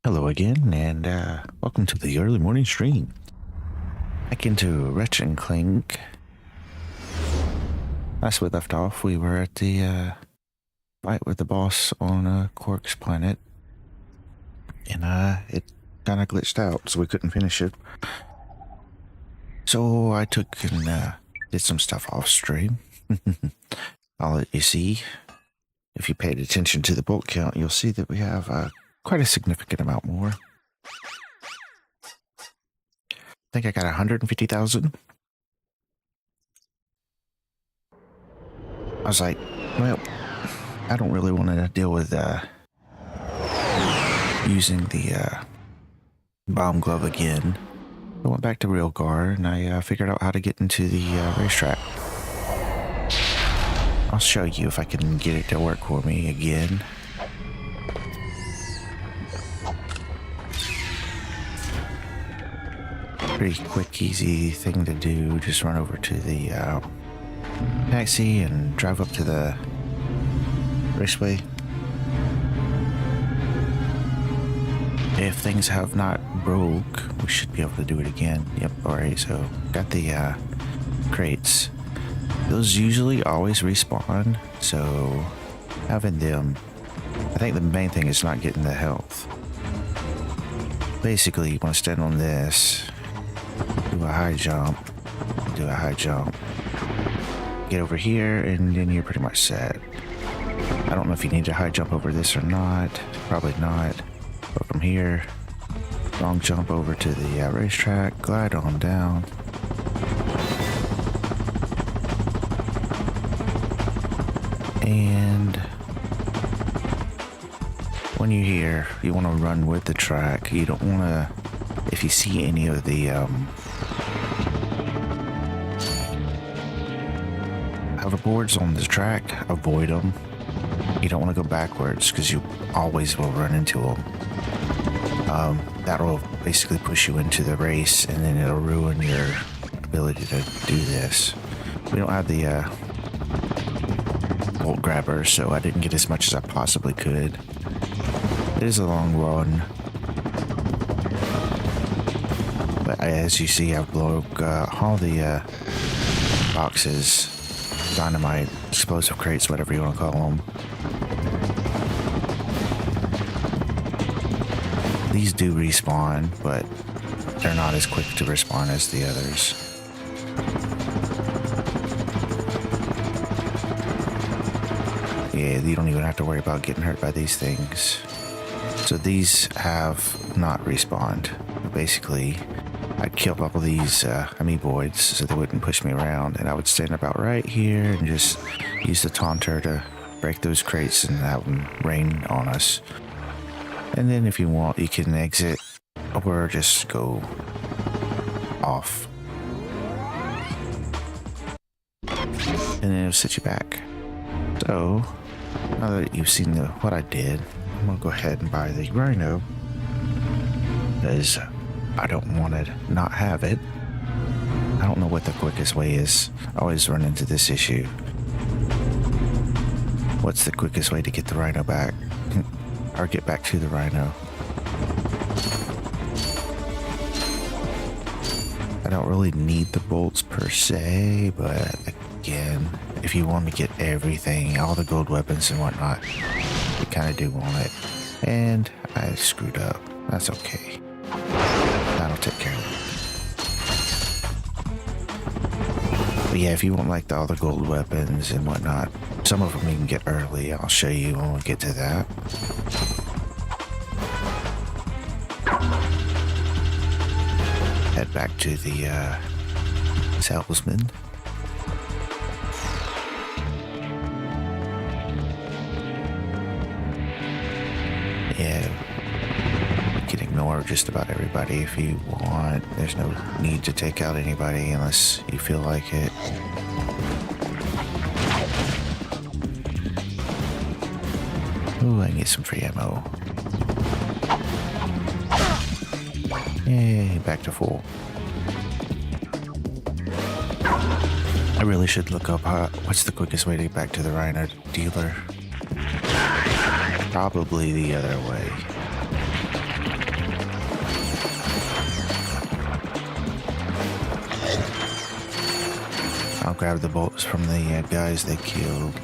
Hello again, and welcome to the early morning stream. Back into Ratchet Clank. Last we left off, we were at the fight with the boss on Quark's planet, and it kind of glitched out, so we couldn't finish it. So I took and did some stuff off stream. I'll let you see. If you paid attention to the bolt count, you'll see that we have quite a significant amount more. I think I got 150,000. I was like, well, I don't really want to deal with using the bomb glove again. I went back to Railgar and I figured out how to get into the racetrack. I'll show you if I can get it to work for me again. Pretty quick, easy thing to do. Just run over to the taxi and drive up to the raceway. If things have not broke, we should be able to do it again. Yep, alright, so got the crates. Those usually always respawn, so having them, I think the main thing is not getting the health. Basically, you want to stand on this, do a high jump, get over here, and then you're pretty much set. I don't know if you need to high jump over this or not, probably not. But from here, long jump over to the racetrack, glide on down. And when you're here, you want to run with the track. You don't want to, if you see any of the hoverboards on the track, avoid them. You don't want to go backwards because you always will run into them. That will basically push you into the race, and then it'll ruin your ability to do this. We don't have the bolt grabber, so I didn't get as much as I possibly could. It is a long run, but as you see, I broke all the boxes, dynamite, explosive crates, whatever you want to call them. These do respawn, but they're not as quick to respawn as the others. Yeah, you don't even have to worry about getting hurt by these things. So these have not respawned. Basically, I'd kill all of these amoeboids so they wouldn't push me around, and I would stand about right here and just use the taunter to break those crates and have them rain on us. And then if you want, you can exit or just go off. And then it'll set you back. So, now that you've seen what I did, I'm going to go ahead and buy the Rhino, because I don't want to not have it. I don't know what the quickest way is. I always run into this issue. What's the quickest way to get the Rhino back? Or get back to the Rhino? I don't really need the bolts per se, but again, if you want to get everything, all the gold weapons and whatnot, you kind of do want it. And I screwed up. That's okay. That'll take care of it. But yeah, if you want like all the gold weapons and whatnot, some of them you can get early. I'll show you when we get to that. Head back to the salesman. Yeah, you can ignore just about everybody if you want. There's no need to take out anybody unless you feel like it. Ooh, I can get some free ammo. Yay, back to full. I really should look up what's the quickest way to get back to the Rhino dealer. Probably the other way. I'll grab the bolts from the guys they killed.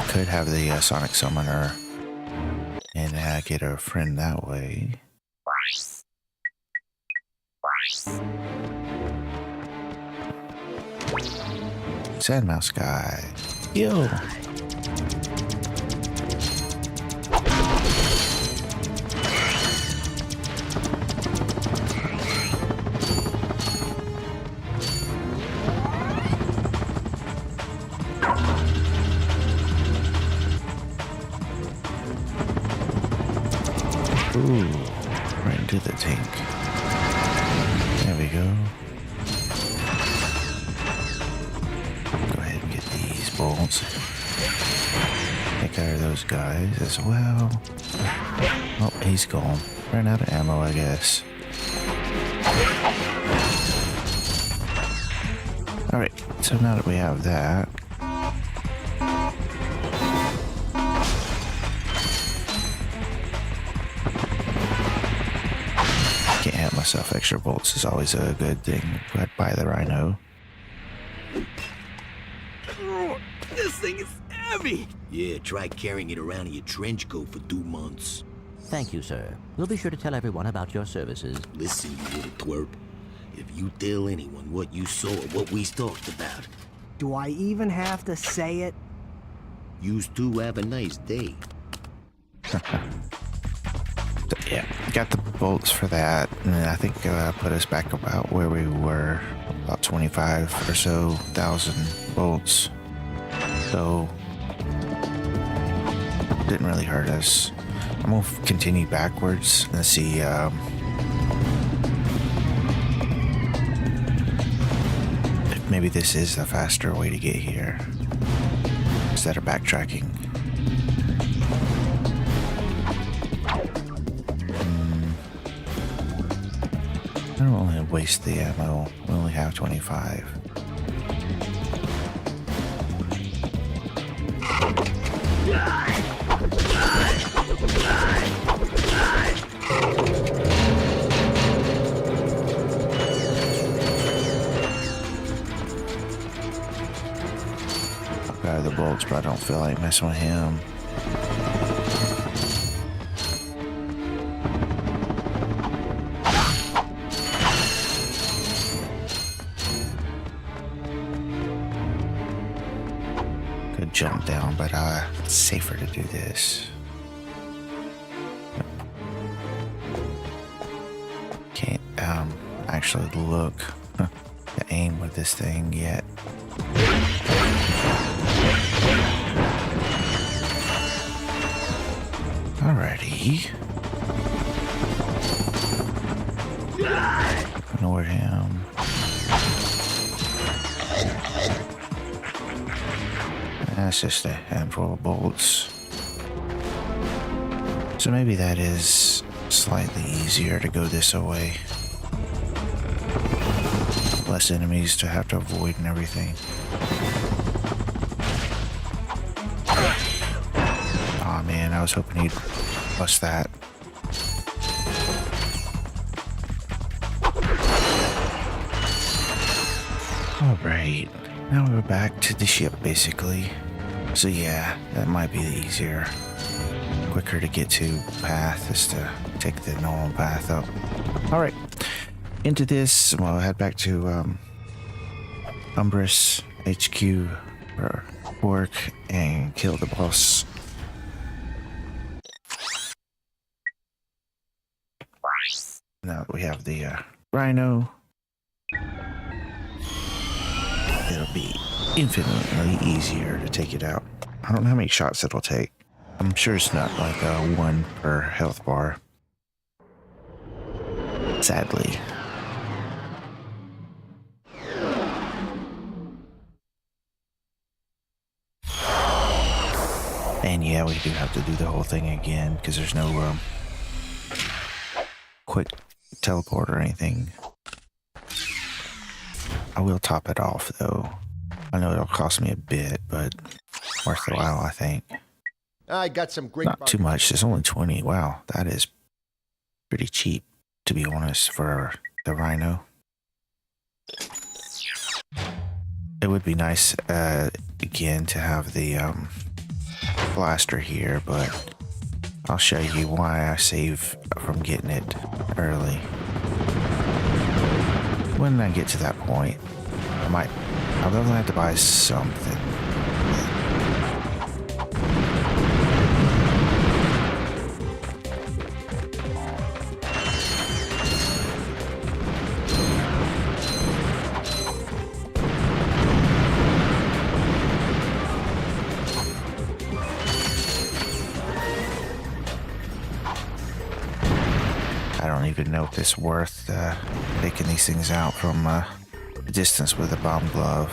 Could have the Sonic Summoner and get a friend that way. Sandmouse guy. Yo! Ooh, right into the tank. There we go. Go ahead and get these bolts. Take out of those guys as well. Oh, he's gone. Ran out of ammo, I guess. Alright, so now that we have that, can't have myself extra bolts is always a good thing. I'd buy the Rhino. Oh, this thing is heavy. Yeah, try carrying it around in your trench coat for 2 months. Thank you, sir. We'll be sure to tell everyone about your services. Listen, you little twerp. If you tell anyone what you saw or what we talked about, Do I even have to say it? yous two have a nice day. So, yeah, got the bolts for that, and I think put us back about where we were, about 25 or so thousand bolts. So didn't really hurt us. I'm gonna continue backwards and see if maybe this is the faster way to get here instead of backtracking. I don't want to waste the ammo. We only have 25. I'll grab the bolts, but I don't feel like messing with him. Could jump down, but it's safer to do this. Can't actually look to aim with this thing yet. Alrighty. Ignore him. That's just a handful of bolts. So maybe that is slightly easier to go this way. Less enemies to have to avoid and everything. Aw, man, I was hoping he'd bust that. Alright, now we're back to the ship basically. So yeah, that might be the easier, quicker to get to path is to take the normal path up. Alright, into this, we'll head back to Umbrus HQ for work and kill the boss. Now that we have the Rhino, it'll be infinitely easier to take it out. I don't know how many shots it'll take. I'm sure it's not like one per health bar. Sadly. And yeah, we do have to do the whole thing again because there's no quick teleport or anything. I will top it off though. I know it'll cost me a bit, but worth the while, I think. I got some great. Not too much. There's only 20. Wow, that is pretty cheap, to be honest, for the Rhino. It would be nice, again, to have the blaster here, but I'll show you why I save from getting it early. When I get to that point, I'll definitely have to buy something. I don't even know if it's worth taking these things out from a distance with a bomb glove.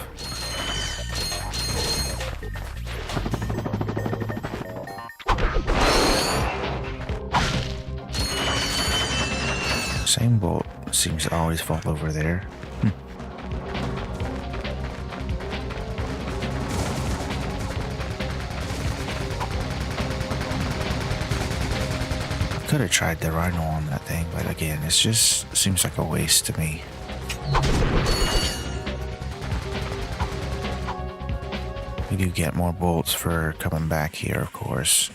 Same bolt seems to always fall over there. Could have tried the Rhino on that thing, but again, it just seems like a waste to me. We do get more bolts for coming back here, of course.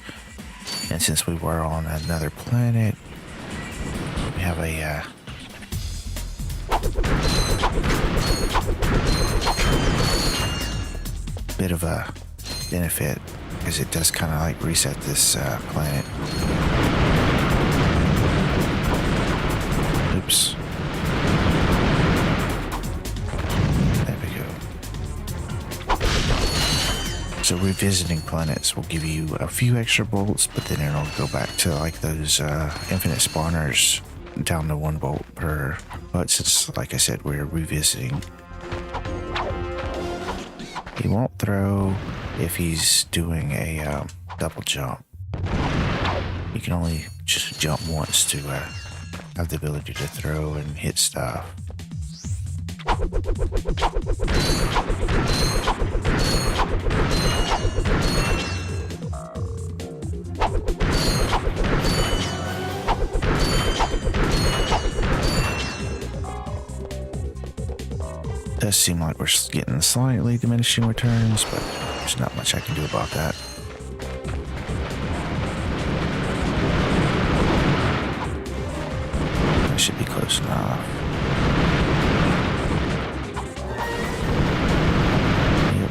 And since we were on another planet, we have a bit of a benefit, because it does kind of like reset this planet. Oops. There we go. So revisiting planets will give you a few extra bolts, but then it'll go back to like those infinite spawners down to 1 bolt per. But since, like I said, we're revisiting, he won't throw if he's doing a double jump. You can only just jump once to have the ability to throw and hit stuff. Does seem like we're getting slightly diminishing returns, but there's not much I can do about that. That should be close enough. Yep.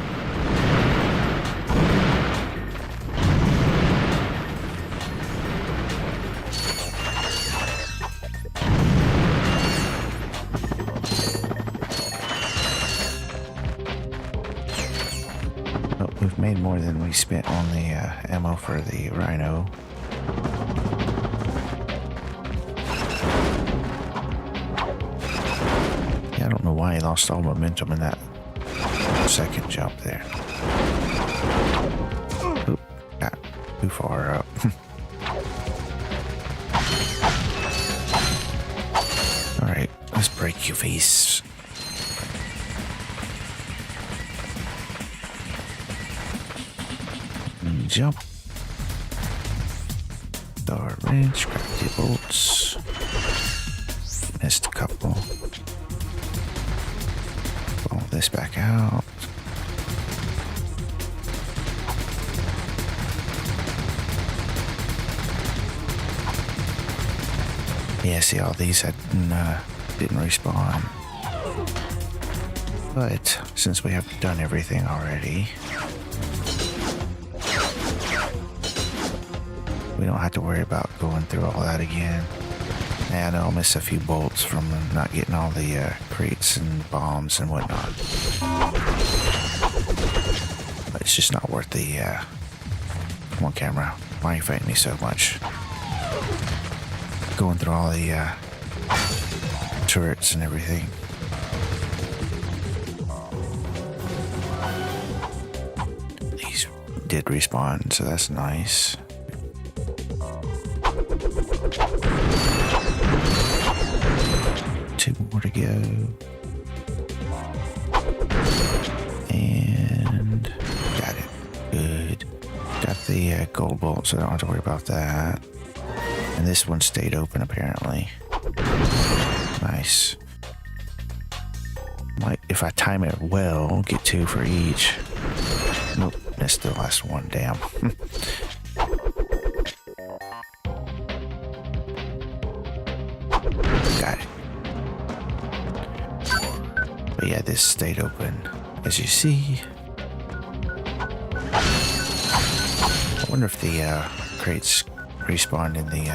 Oh, we've made more than we spent on the ammo for the Rhino. Yeah, I don't know why he lost all momentum in that second jump there. Oop, got too far up. Alright, let's break your face. And jump. Start wrench, grab the bolts. Missed a couple. Pull this back out. Yeah, see, all these didn't respawn. But since we have done everything already, we don't have to worry about going through all that again. And I'll miss a few bolts from not getting all the crates and bombs and whatnot. But it's just not worth the... Come on, camera. Why are you fighting me so much? Going through all the turrets and everything. These did respawn, so that's nice. Two more to go. And got it. Good. Got the gold bolt, so I don't have to worry about that. And this one stayed open apparently. Nice. Might, if I time it well, get 2 for each. Nope, missed the last one. Damn. Got it. But yeah, this stayed open, as you see. I wonder if the crates respawned in the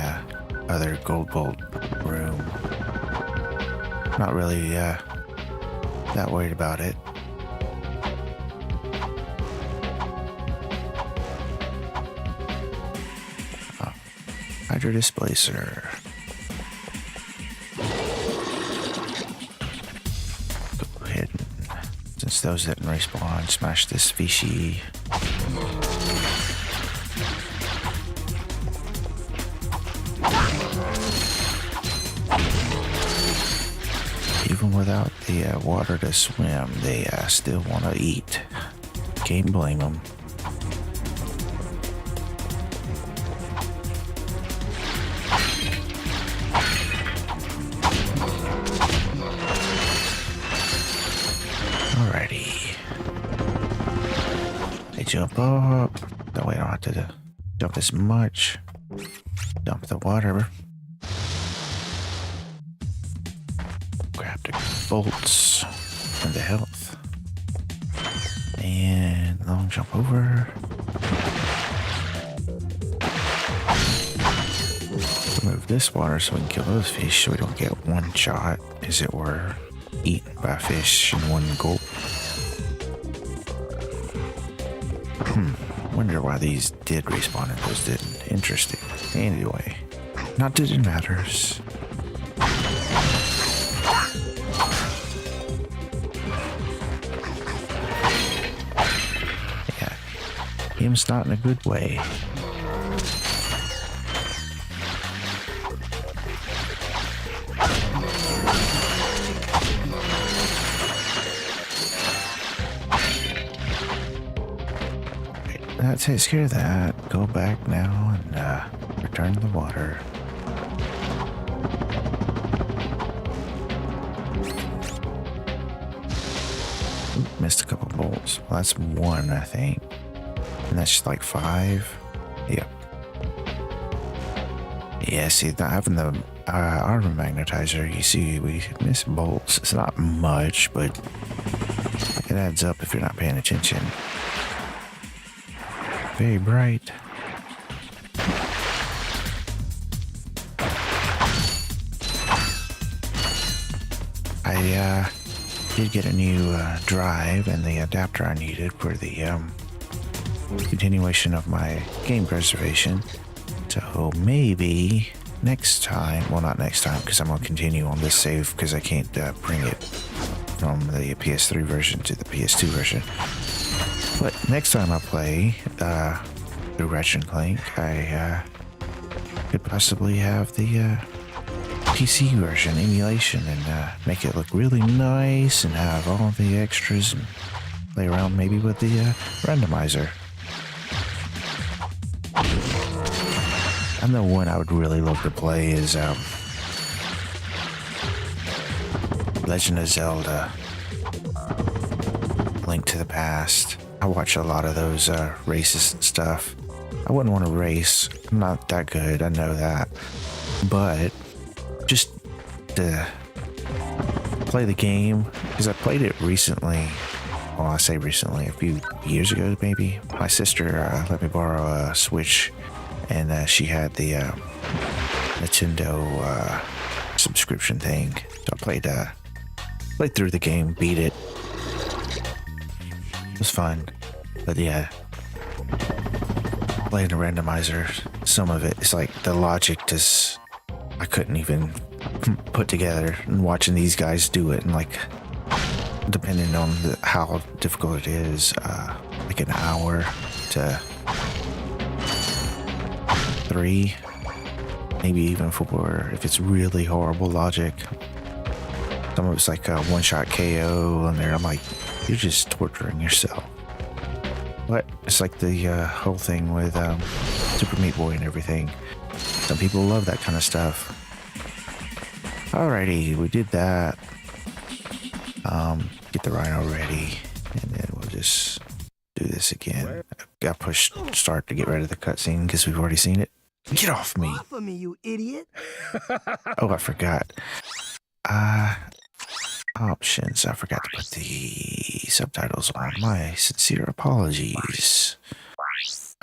other gold bolt room. Not really that worried about it. Oh, Hydro Displacer. Go ahead and, since those didn't respawn, smash this fishy. Even without the water to swim, they still want to eat. Can't blame them. Alrighty. They jump up. That way I don't have to jump as much. Dump the water. Bolts and the health, and long jump over. Remove this water so we can kill those fish, so we don't get one shot, as it were, eaten by fish in one gulp. Wonder why these did respawn and those didn't. Interesting. Anyway, not that it matters. Game's not in a good way. That takes care of that. Go back now and return the water. Oop, missed a couple bolts. Well, that's 1, I think. And that's like 5. Yep. Yeah, see, having the armor magnetizer, you see, we miss bolts. It's not much, but it adds up if you're not paying attention. Very bright. I did get a new drive and the adapter I needed for the continuation of my game preservation. So maybe next time, well, not next time, because I'm going to continue on this save because I can't bring it from the PS3 version to the PS2 version. But next time I play through Ratchet Clank, I could possibly have the PC version emulation and make it look really nice and have all the extras and play around maybe with the randomizer. And the one I would really love to play is Legend of Zelda Link to the Past. I watch a lot of those races and stuff. I wouldn't want to race. I'm not that good, I know that. But just to play the game, because I played it recently. Well, I say recently, a few years ago maybe. My sister let me borrow a Switch, and she had the Nintendo subscription thing. So I played through the game, beat it. It was fun. But yeah, playing the randomizer, some of it, it's like the logic just, I couldn't even put together, and watching these guys do it, and like, depending on how difficult it is, like an hour to 3, maybe even 4, if it's really horrible logic. Some of it's like a one-shot KO, and there I'm like, you're just torturing yourself. What? It's like the whole thing with Super Meat Boy and everything. Some people love that kind of stuff. Alrighty, we did that. Get the rhino ready, and then we'll just do this again. Got push start to get rid of the cutscene because we've already seen it. Get off me! Off of me, you idiot! Oh, I forgot. Options. I forgot to put the subtitles on. My sincere apologies.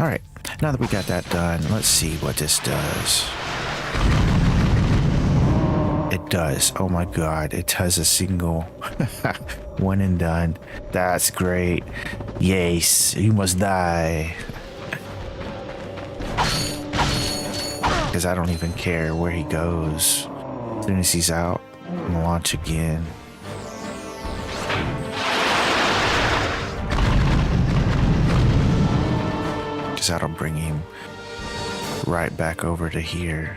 Alright, now that we got that done, let's see what this does. It does. Oh my god, it does a single one and done. That's great. Yes, you must die. Because I don't even care where he goes. As soon as he's out, I'm gonna launch again. Because that'll bring him right back over to here.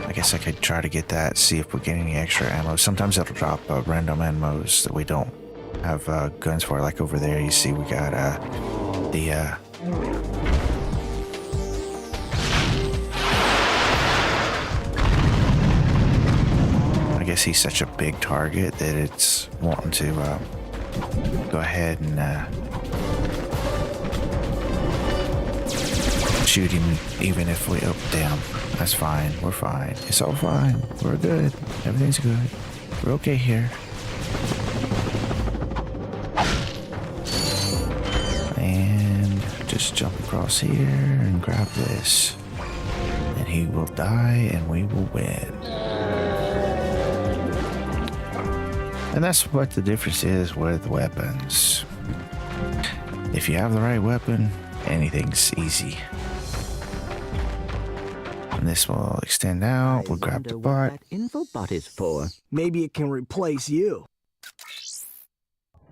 I guess I could try to get that, see if we get any extra ammo. Sometimes it'll drop random ammos that we don't have guns for. Like over there, you see we got I guess he's such a big target that it's wanting to go ahead and shoot him even if we damn. That's fine. We're fine. It's all fine. We're good. Everything's good. We're okay here. And just jump across here and grab this. And he will die and we will win. And that's what the difference is with weapons. If you have the right weapon, anything's easy. And this will extend out. We'll grab the bot. What that info bot is for. Maybe it can replace you.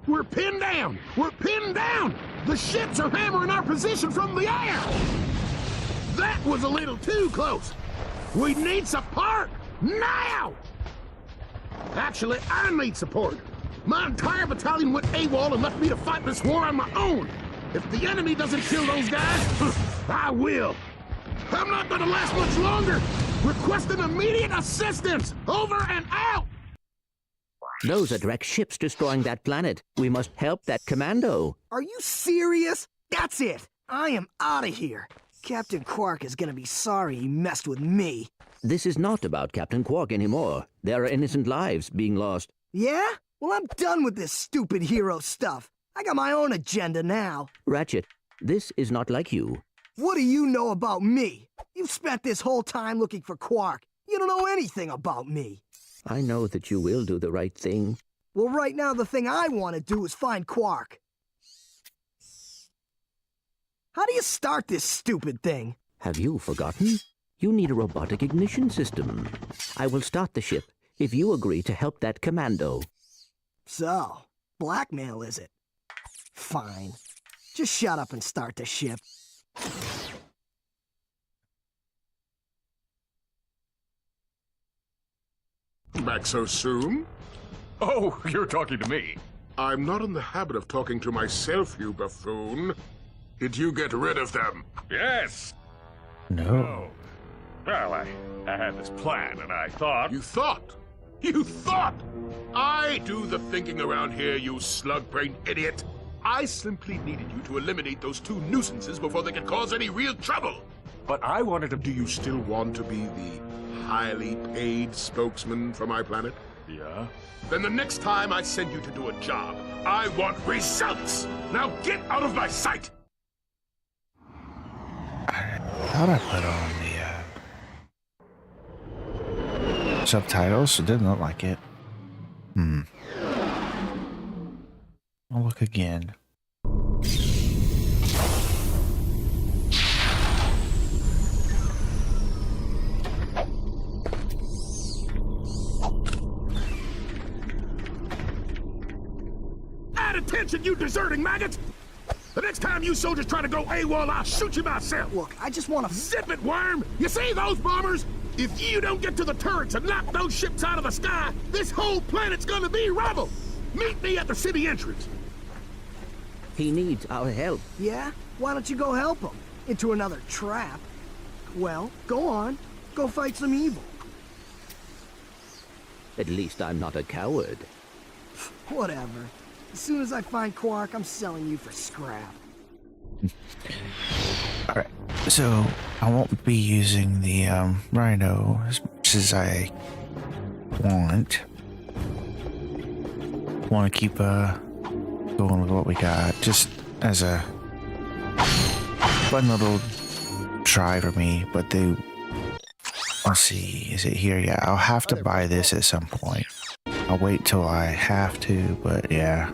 We're pinned down! We're pinned down! The ships are hammering our position from the air! That was a little too close! We need support! Now! Actually, I need support. My entire battalion went AWOL and left me to fight this war on my own. If the enemy doesn't kill those guys, I will. I'm not gonna last much longer! Requesting immediate assistance! Over and out! Those are direct ships destroying that planet. We must help that commando. Are you serious? That's it! I am out of here! Captain Quark is gonna be sorry he messed with me. This is not about Captain Quark anymore. There are innocent lives being lost. Yeah? Well, I'm done with this stupid hero stuff. I got my own agenda now. Ratchet, this is not like you. What do you know about me? You've spent this whole time looking for Quark. You don't know anything about me. I know that you will do the right thing. Well, right now the thing I want to do is find Quark. How do you start this stupid thing? Have you forgotten? You need a robotic ignition system. I will start the ship if you agree to help that commando. So, blackmail is it? Fine. Just shut up and start the ship. Back so soon? Oh, you're talking to me. I'm not in the habit of talking to myself, you buffoon. Did you get rid of them? Yes. No. Well, I had this plan, and I thought... You thought? You thought? I do the thinking around here, you slug-brained idiot. I simply needed you to eliminate those two nuisances before they could cause any real trouble. But I wanted to... Do you still want to be the highly paid spokesman for my planet? Yeah? Then the next time I send you to do a job, I want results! Now get out of my sight! How'd I put on the subtitles? It didn't look like it. I'll look again. Add attention, you deserting maggot! The next time you soldiers try to go AWOL, I'll shoot you myself! Look, I just want to... Zip it, worm! You see those bombers? If you don't get to the turrets and knock those ships out of the sky, this whole planet's gonna be rubble! Meet me at the city entrance. He needs our help. Yeah? Why don't you go help him? Into another trap. Well, go on. Go fight some evil. At least I'm not a coward. Whatever. As soon as I find Quark, I'm selling you for scrap. Alright, so I won't be using the Rhino as much as I want. Want to keep going with what we got, just as a fun little try for me. But let's see, is it here? Yeah, I'll have to buy this at some point. I'll wait till I have to, but yeah.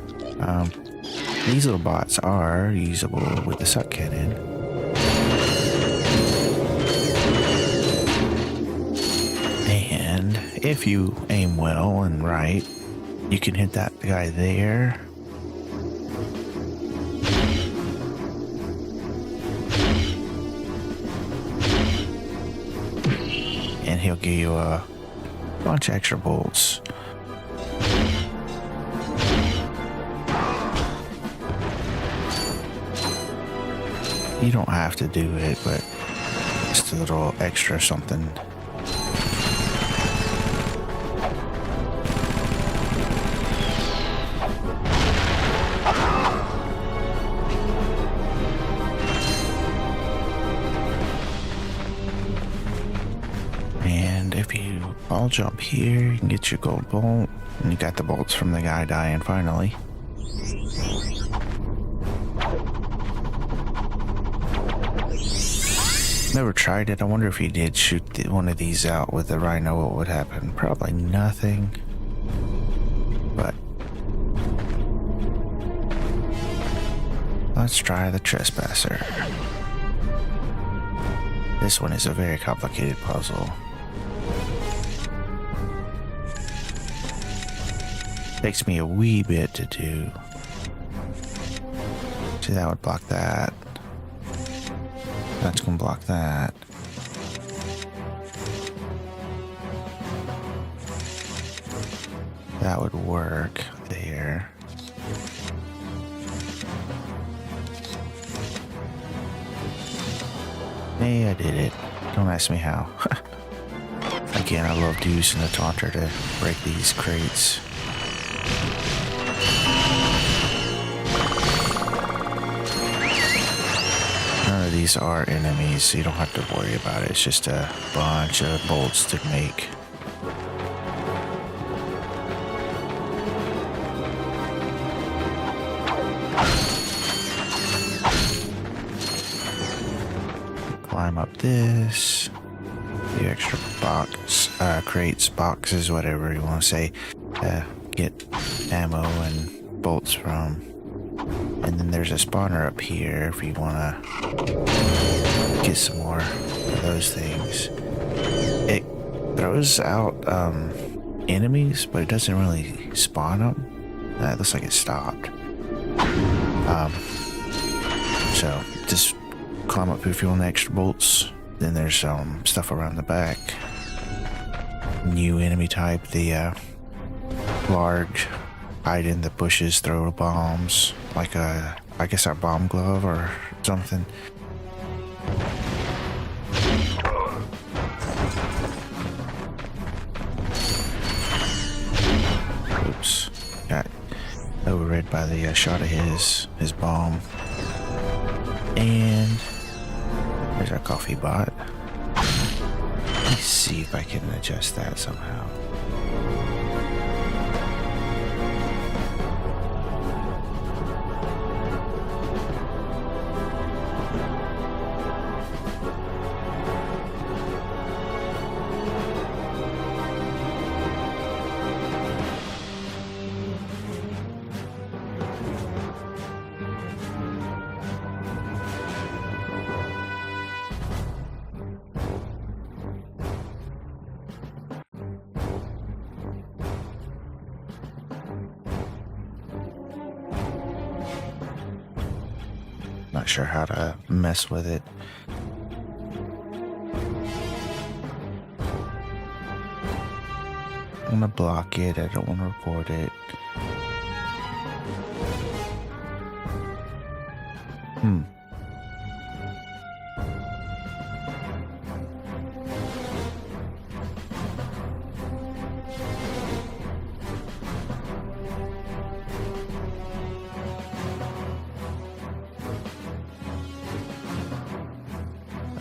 These little bots are usable with the suck cannon. And if you aim well and right, you can hit that guy there. And he'll give you a bunch of extra bolts. You don't have to do it, but just a little extra something. And if you all jump here, you can get your gold bolt. And you got the bolts from the guy dying finally. Never tried it. I wonder if you did shoot one of these out with the Rhino, what would happen? Probably nothing. But let's try the Trespasser. This one is a very complicated puzzle. Takes me a wee bit to do. See, that would block that. That's gonna block that. That would work there. Hey, I did it. Don't ask me how. Again, I loved using the taunter to break these crates. None of these are enemies, so you don't have to worry about it. It's just a bunch of bolts to make. Climb up this. The extra crates, boxes, whatever you want to say. Get ammo and bolts from. And then there's a spawner up here if you want to get some more of those things. It throws out enemies, but it doesn't really spawn them. It looks like it stopped. So just climb up here if you want the extra bolts. Then there's stuff around the back. New enemy type, the large, hide in the bushes, throw bombs, like I guess a bomb glove or something. Oops, got overread by the shot of his bomb. And there's our coffee bot. Let me see if I can adjust that somehow. Not sure how to mess with it. I'm gonna block it. I don't want to report it.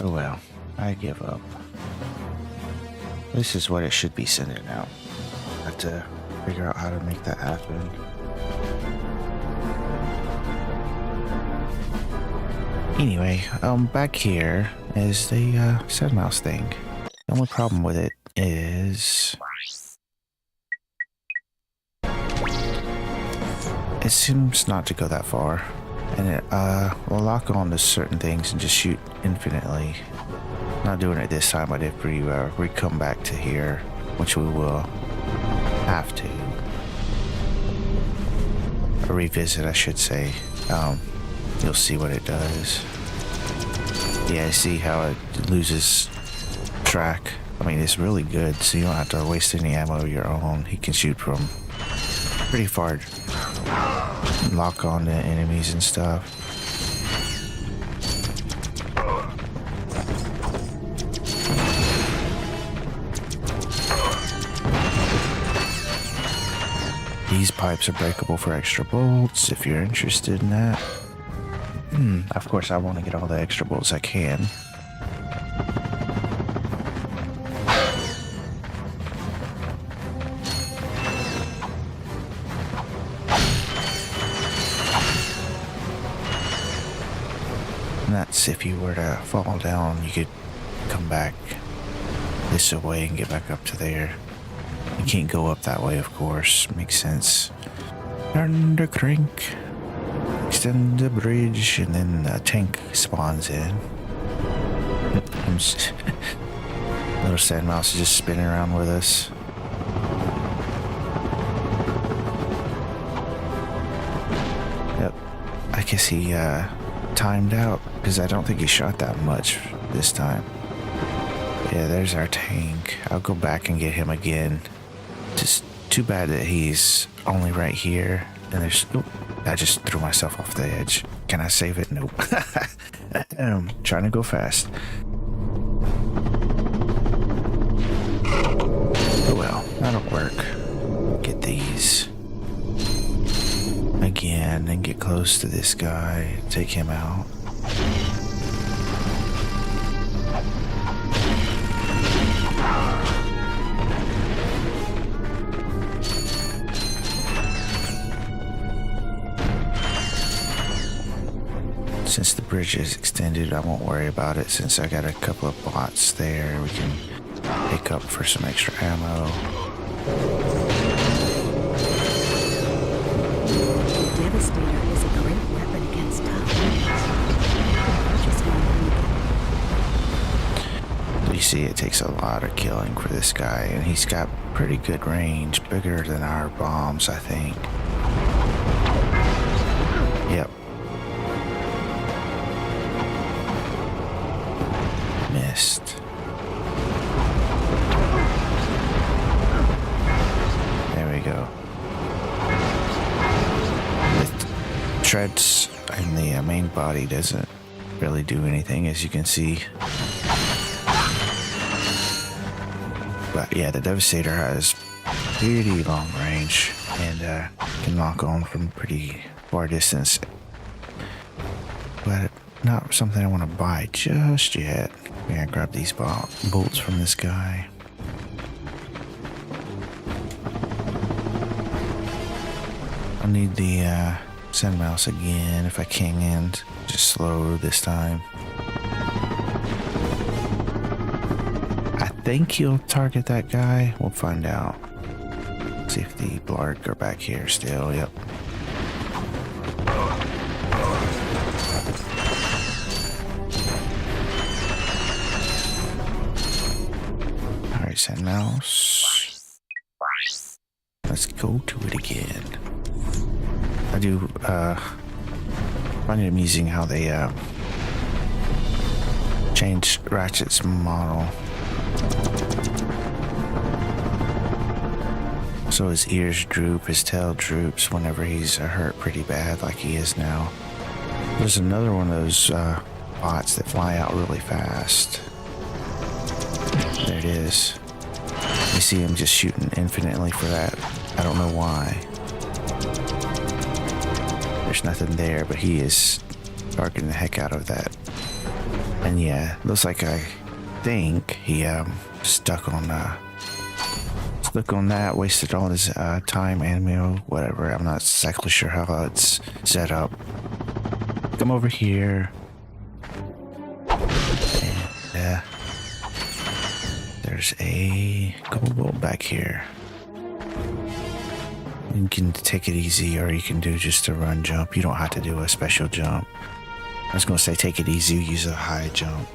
Oh well, I give up. This is what it should be sending out. I have to figure out how to make that happen. Anyway, back here is the sand mouse thing. The only problem with it is it seems not to go that far, and it will lock on to certain things and just shoot infinitely. Not doing it this time, but if we come back to here, which we will have to revisit, I should say, you'll see what it does. Yeah, see how it loses track. I mean, it's really good, so you don't have to waste any ammo of your own. He can shoot from pretty far, lock on to enemies and stuff. These pipes are breakable for extra bolts if you're interested in that. Of course, I want to get all the extra bolts I can. And that's if you were to fall down, you could come back this way and get back up to there. You can't go up that way, of course. Makes sense. Turn the crank. Extend the bridge, and then the tank spawns in. Little sand mouse is just spinning around with us. Yep. I guess he timed out, because I don't think he shot that much this time. Yeah, there's our tank. I'll go back and get him again. Just too bad that he's only right here. And there's... Oh, I just threw myself off the edge. Can I save it? Nope. I'm trying to go fast. Oh well, that'll work. Get these again and get close to this guy. Take him out. Since the bridge is extended, I won't worry about it since I got a couple of bots there we can pick up for some extra ammo. Devastator is a great weapon against tough enemies. You see, it takes a lot of killing for this guy, and he's got pretty good range, bigger than our bombs, I think. Yep. Missed. There we go. The treads in the main body doesn't really do anything, as you can see. But yeah, the Devastator has pretty long range and can knock on from pretty far distance. But not something I want to buy just yet. Yeah, grab these bolts from this guy. I'll need the sand mouse again if I can, and just slow this time. I think he'll target that guy. We'll find out. See if the Blarg are back here still. Yep. Alright, sand mouse. Let's go to it again. I do find it amusing how they changed Ratchet's model. So his ears droop, his tail droops whenever he's hurt pretty bad like he is now. There's another one of those bots that fly out really fast. There it is. You see him just shooting infinitely for that. I don't know why. There's nothing there, but he is targeting the heck out of that. And yeah, looks like I think he stuck on that, wasted all his time, ammo, whatever. I'm not exactly sure how it's set up. Come over here. And there's a gold bolt back here. You can take it easy, or you can do just a run jump. You don't have to do a special jump. I was gonna say take it easy, use a high jump.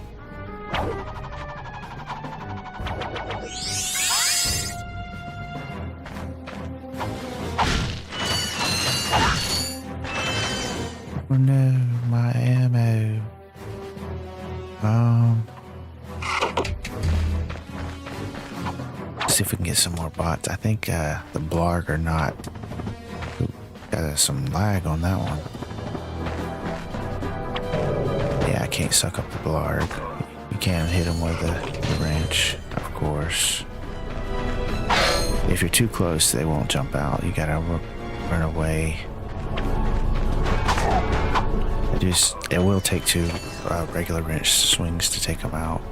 Oh no, my ammo. See if we can get some more bots. I think the blarg or not. Got some lag on that one. Yeah, I can't suck up the blarg. You can't hit him with the wrench, of course. If you're too close, they won't jump out. You gotta run away. It will take two regular wrench swings to take them out.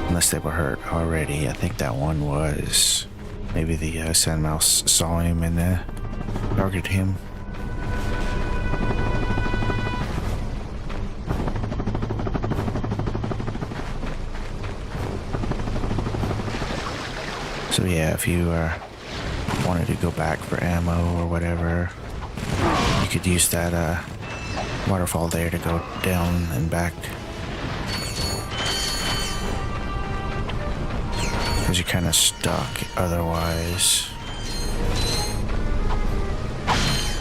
Unless they were hurt already. I think that one was. Maybe the sand mouse saw him and targeted him. So yeah, if you wanted to go back for ammo or whatever, you could use that waterfall there to go down and back. Because you're kind of stuck otherwise.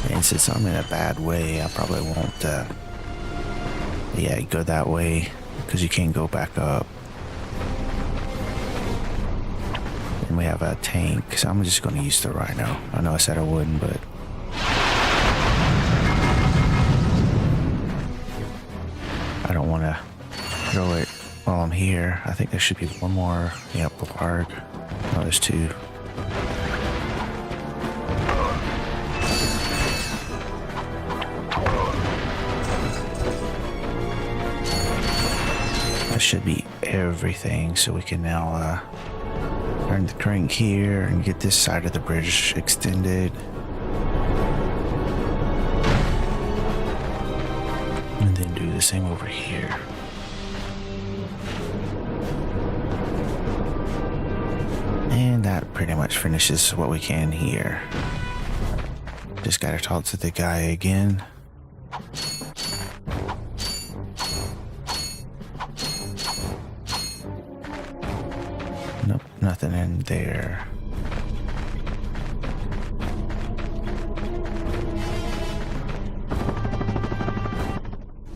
And since I'm in a bad way, I probably won't go that way because you can't go back up. And we have a tank, so I'm just going to use the rhino. I know I said I wouldn't, but I don't want to throw it while I'm here. I think there should be one more. Yep, blarg. Oh, there's two. That should be everything, so we can now turn the crank here and get this side of the bridge extended. And then do the same over here. And that pretty much finishes what we can here. Just gotta talk to the guy again. Nope, nothing in there.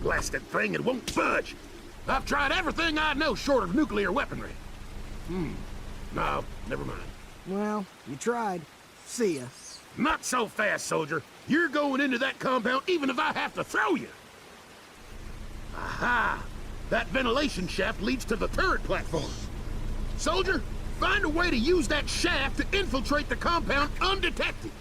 Blasted thing, it won't budge. I've tried everything I know short of nuclear weaponry. No, never mind. Well, you tried. See ya. Not so fast, soldier. You're going into that compound even if I have to throw you. Aha! That ventilation shaft leads to the turret platform. Soldier, find a way to use that shaft to infiltrate the compound undetected.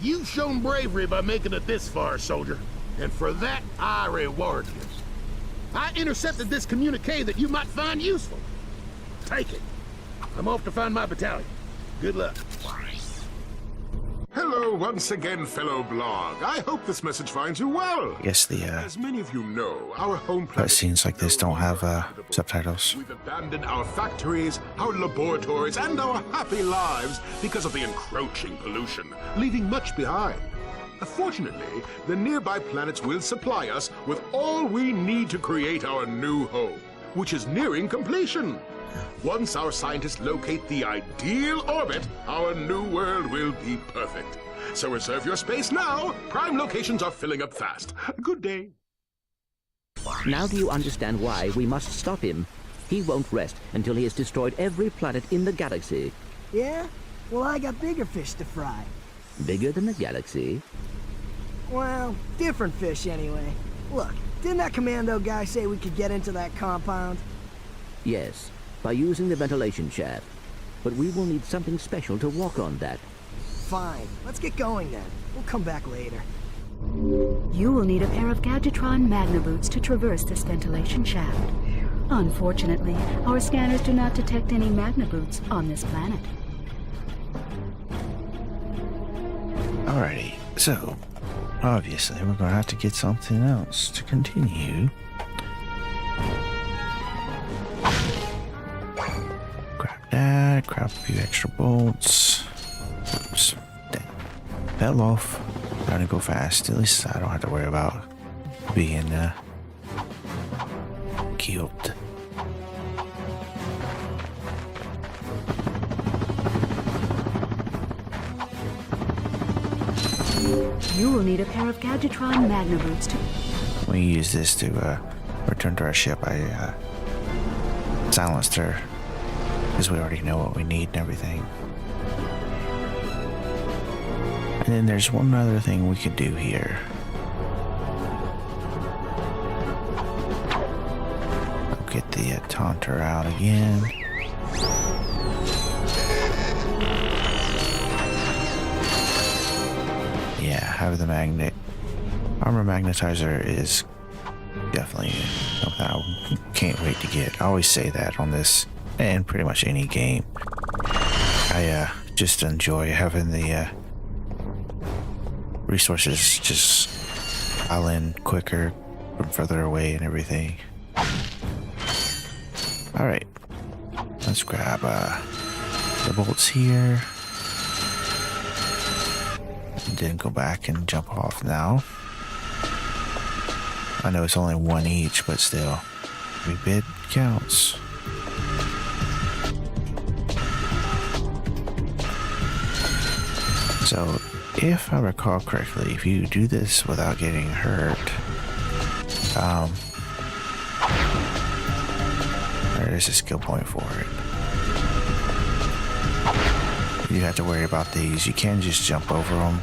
You've shown bravery by making it this far, soldier. And for that, I reward you. I intercepted this communique that you might find useful. Take it. I'm off to find my battalion. Good luck. Hello once again, fellow blog. I hope this message finds you well. Yes, the As many of you know, our home planet cutscenes like this don't have subtitles. We've abandoned our factories, our laboratories, and our happy lives because of the encroaching pollution, leaving much behind. Fortunately, the nearby planets will supply us with all we need to create our new home, which is nearing completion. Once our scientists locate the ideal orbit, our new world will be perfect. So reserve your space now. Prime locations are filling up fast. Good day. Now do you understand why we must stop him? He won't rest until he has destroyed every planet in the galaxy. Yeah? Well, I got bigger fish to fry. Bigger than the galaxy? Well, different fish anyway. Look, didn't that commando guy say we could get into that compound? Yes, by using the ventilation shaft. But we will need something special to walk on that. Fine, let's get going then. We'll come back later. You will need a pair of Gadgetron Magna boots to traverse this ventilation shaft. Unfortunately, our scanners do not detect any Magna boots on this planet. Alrighty, so obviously we're gonna have to get something else to continue. Grab that, grab a few extra bolts. Oops, dang. Fell off. Trying to go fast. At least I don't have to worry about being killed. You will need a pair of Gadgetron Magna boots to... We use this to return to our ship. I silenced her because we already know what we need and everything. And then there's one other thing we could do here. I'll get the taunter out again. Yeah, have the magnet. Armor magnetizer is definitely something I can't wait to get. I always say that on this and pretty much any game. I just enjoy having the resources just pile in quicker from further away and everything. Alright, let's grab the bolts here. Then go back and jump off now. I know it's only one each, but still, every bit counts. So, if I recall correctly, if you do this without getting hurt, there is a skill point for it. You have to worry about these. You can just jump over them.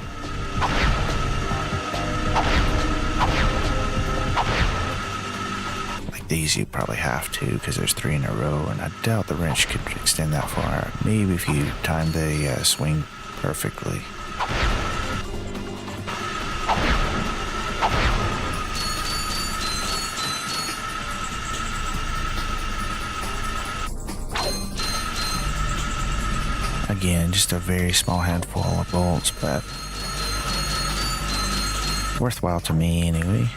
Like these, you probably have to because there's 3 in a row, and I doubt the wrench could extend that far. Maybe if you timed the swing perfectly. Again, just a very small handful of bolts, but worthwhile to me anyway.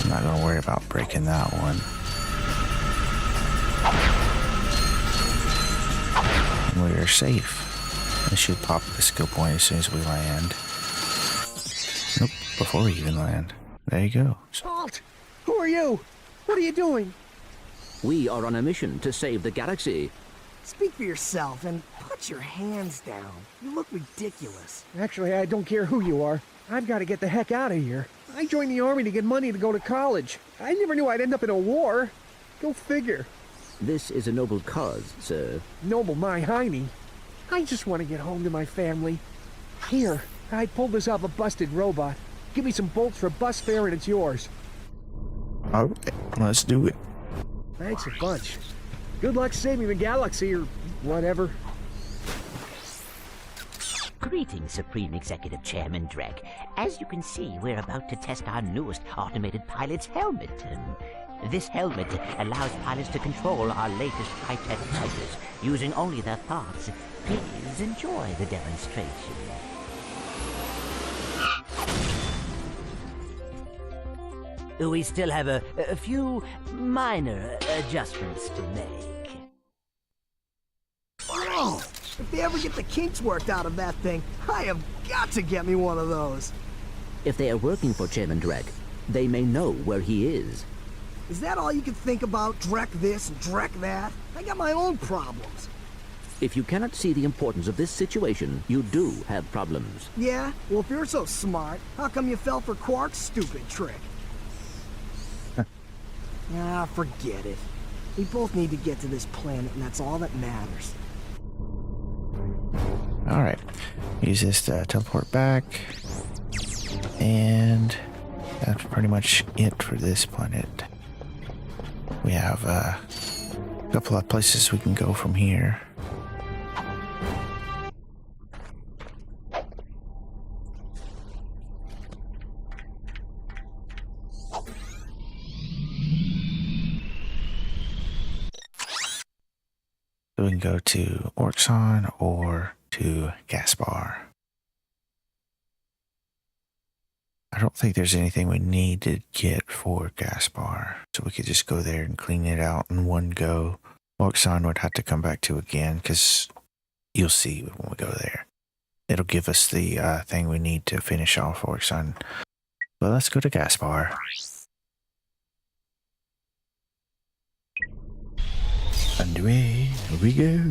I'm not gonna worry about breaking that one. And we are safe. I should pop the skill point as soon as we land. Nope, before we even land. There you go. Halt! Who are you? What are you doing? We are on a mission to save the galaxy. Speak for yourself and put your hands down. You look ridiculous. Actually, I don't care who you are. I've got to get the heck out of here. I joined the army to get money to go to college. I never knew I'd end up in a war. Go figure. This is a noble cause, sir. Noble my hiney. I just want to get home to my family. Here, I pulled this off a busted robot. Give me some bolts for bus fare and it's yours. Alright, let's do it. Thanks a bunch. Good luck saving the galaxy or whatever. Greetings, Supreme Executive Chairman Drek. As you can see, we're about to test our newest automated pilot's helmet. This helmet allows pilots to control our latest high-tech fighters using only their thoughts. Please enjoy the demonstration. We still have a few minor adjustments to make. Whoa! If they ever get the kinks worked out of that thing, I have got to get me one of those. If they are working for Chairman Drek, they may know where he is. Is that all you can think about? Drek this and Drek that? I got my own problems. If you cannot see the importance of this situation, you do have problems. Yeah? Well, if you're so smart, how come you fell for Quark's stupid trick? Ah, forget it. We both need to get to this planet, and that's all that matters. Alright. Use this to teleport back. And that's pretty much it for this planet. We have a couple of places we can go from here. So we can go to Orxon or to Gaspar. I don't think there's anything we need to get for Gaspar, so we could just go there and clean it out in one go. Orxon would have to come back to again, because you'll see when we go there. It'll give us the thing we need to finish off Orxon. But let's go to Gaspar. Underway we go.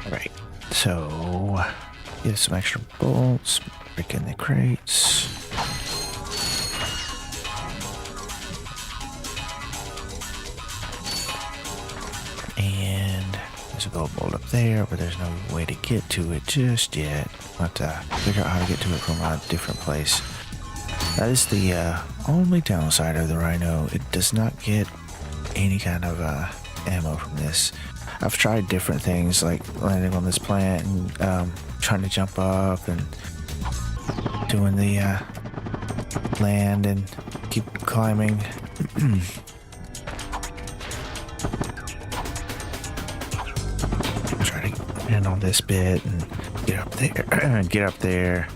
Alright, so get some extra bolts, break in the crates. And there's a gold bolt up there, but there's no way to get to it just yet. I'll have to figure out how to get to it from a different place. That is the only downside of the Rhino. It does not get any kind of ammo from this. I've tried different things like landing on this plant and trying to jump up and doing the land and keep climbing. Try to land on this bit and get up there, get up there,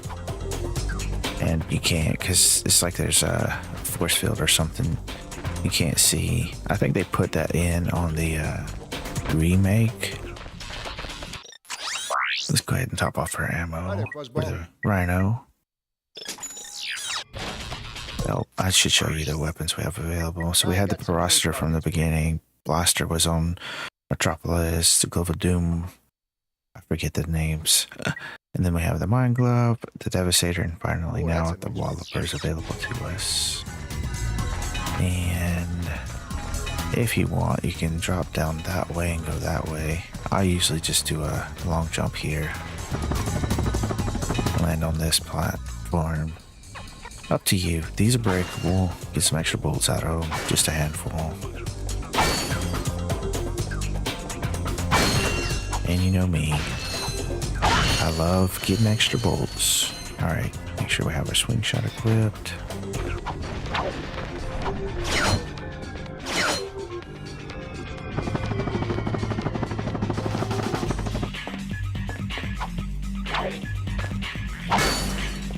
and you can't because it's like there's a force field or something you can't see. I think they put that in on the remake. Let's go ahead and top off our ammo for the Rhino. Well, I should show you the weapons we have available. So we had the Paraster from the beginning. Blaster was on Metropolis, the Glove of Doom. I forget the names. And then we have the Mind Glove, the Devastator, and finally now the Walloper is available to us. And if you want, you can drop down that way and go that way. I usually just do a long jump here. Land on this platform. Up to you. These are breakable. Get some extra bolts out of them. Just a handful. And you know me. I love getting extra bolts. Alright, make sure we have our swing shot equipped.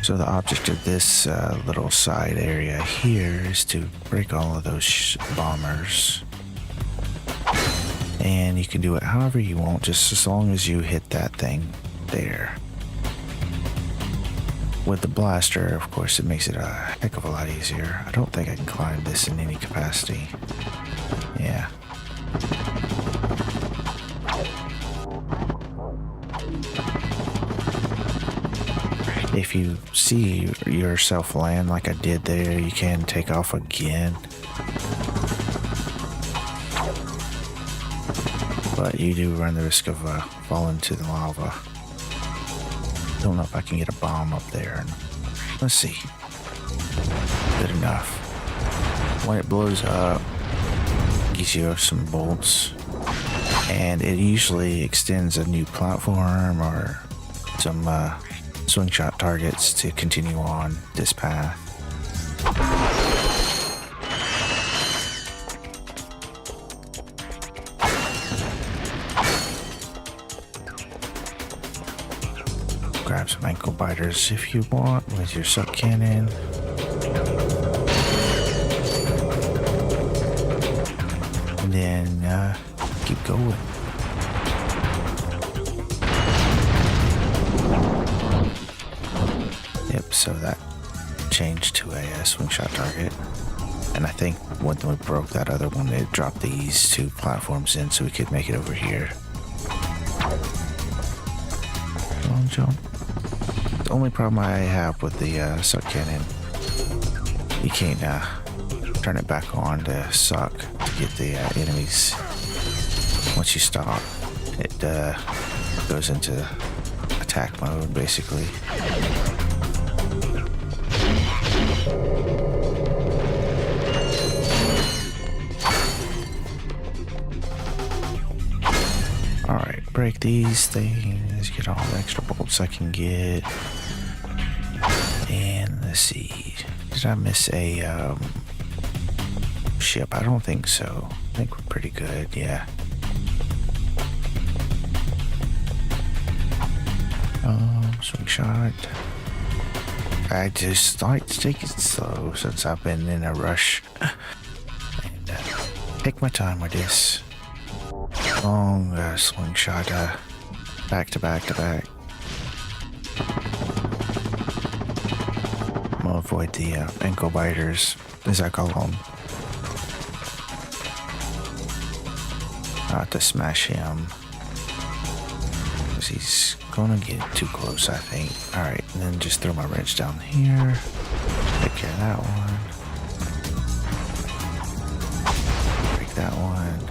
So the object of this little side area here is to break all of those bombers. And you can do it however you want, just as long as you hit that thing there. With the blaster, of course, it makes it a heck of a lot easier. I don't think I can climb this in any capacity. Yeah. If you see yourself land like I did there, you can take off again. But you do run the risk of falling to the lava. Don't know if I can get a bomb up there. Let's see. Good enough. When it blows up, it gives you some bolts. And it usually extends a new platform or some swing shot targets to continue on this path. grab some ankle biters if you want with your suck cannon. And then keep going. Yep, so that changed to a swing shot target. And I think when we broke that other one, it dropped these two platforms in so we could make it over here. Long jump. The only problem I have with the suck cannon, you can't turn it back on to suck to get the enemies. Once you stop, it goes into attack mode basically. Alright, break these things, get all the extra bolts I can get. And let's see, did I miss a ship? I don't think so. I think we're pretty good, yeah. Swing shot. I just like to take it slow since I've been in a rush. And take my time with this. Long swing shot, back to back to back. I'm gonna avoid the ankle biters, as I call them. Not to smash him, because he's gonna get too close, I think. Alright, and then just throw my wrench down here. Take care of that one. Break that one.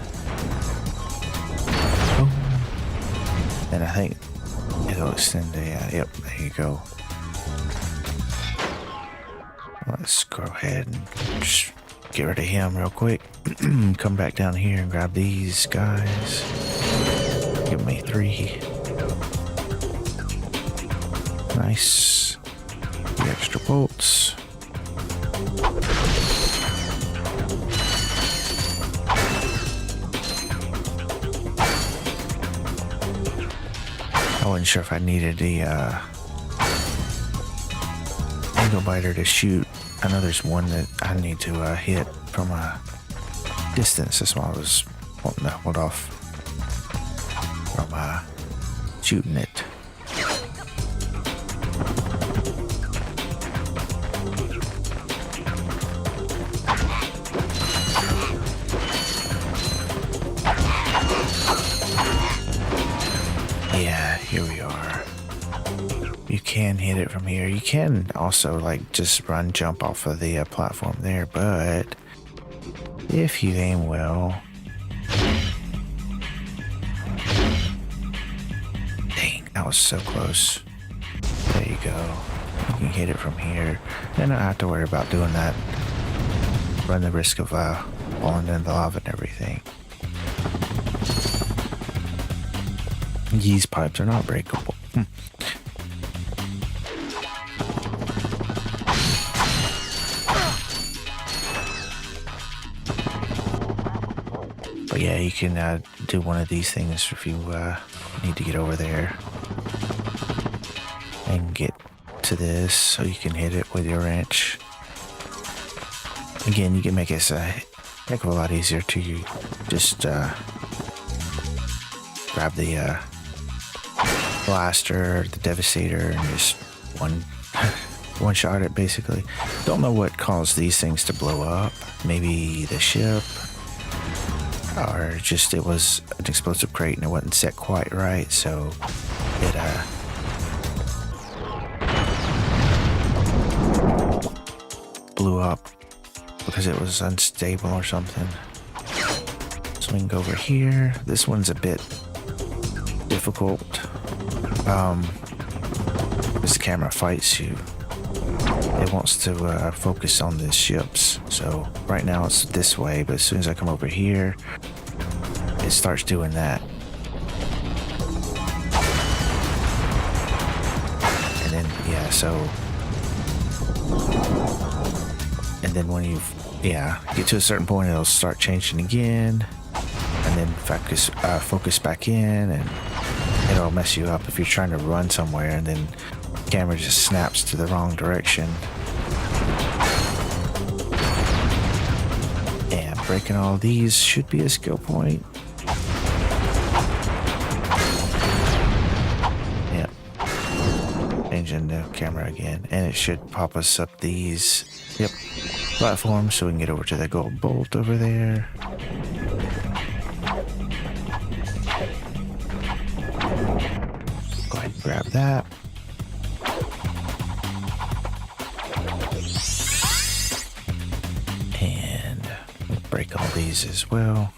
Boom. And I think it'll extend the, yep, there you go. Let's go ahead and just get rid of him real quick. Come back down here and grab these guys. Give me 3. Nice. The extra bolts. I wasn't sure if I needed the angle biter to shoot. I know there's one that I need to hit from a distance. That's why I was wanting to hold off from shooting it. Yeah, here we are. You can hit it from here. You can also like just jump off of the platform there, but if you aim well. Dang, that was so close. There you go. You can hit it from here. Then I don't have to worry about doing that. Run the risk of falling in the lava and everything. These pipes are not breakable. But yeah, you can do one of these things if you need to get over there and get to this, so you can hit it with your wrench. Again, you can make it a heck of a lot easier to just grab the blaster, the devastator, and just one shot it basically. Don't know what caused these things to blow up. Maybe the ship, or just it was an explosive crate and it wasn't set quite right, so it blew up because it was unstable or something. Swing over here. This one's a bit difficult. This camera fights you. It wants to focus on the ships. So right now it's this way, but as soon as I come over here, it starts doing that. And then, yeah, so... And then when you, get to a certain point, it'll start changing again. And then focus back in, and it'll mess you up if you're trying to run somewhere and then camera just snaps to the wrong direction. And breaking all these should be a skill point. Yep. Changing the camera again. And it should pop us up these, yep, platforms so we can get over to the gold bolt over there. Go ahead and grab that. And break all these as well.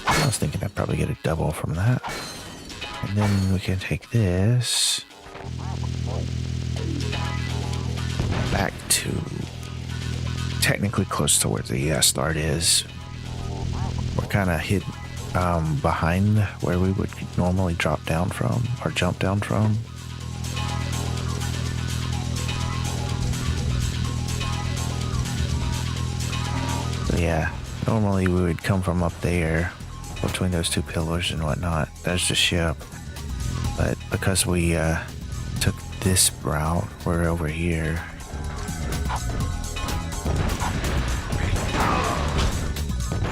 I was thinking I'd probably get a double from that. And then we can take this back to technically close to where the start is. We're kind of hid behind where we would normally drop down from or jump down from. So yeah, normally we would come from up there between those two pillars and whatnot. There's the ship. But because we took this route, we're over here.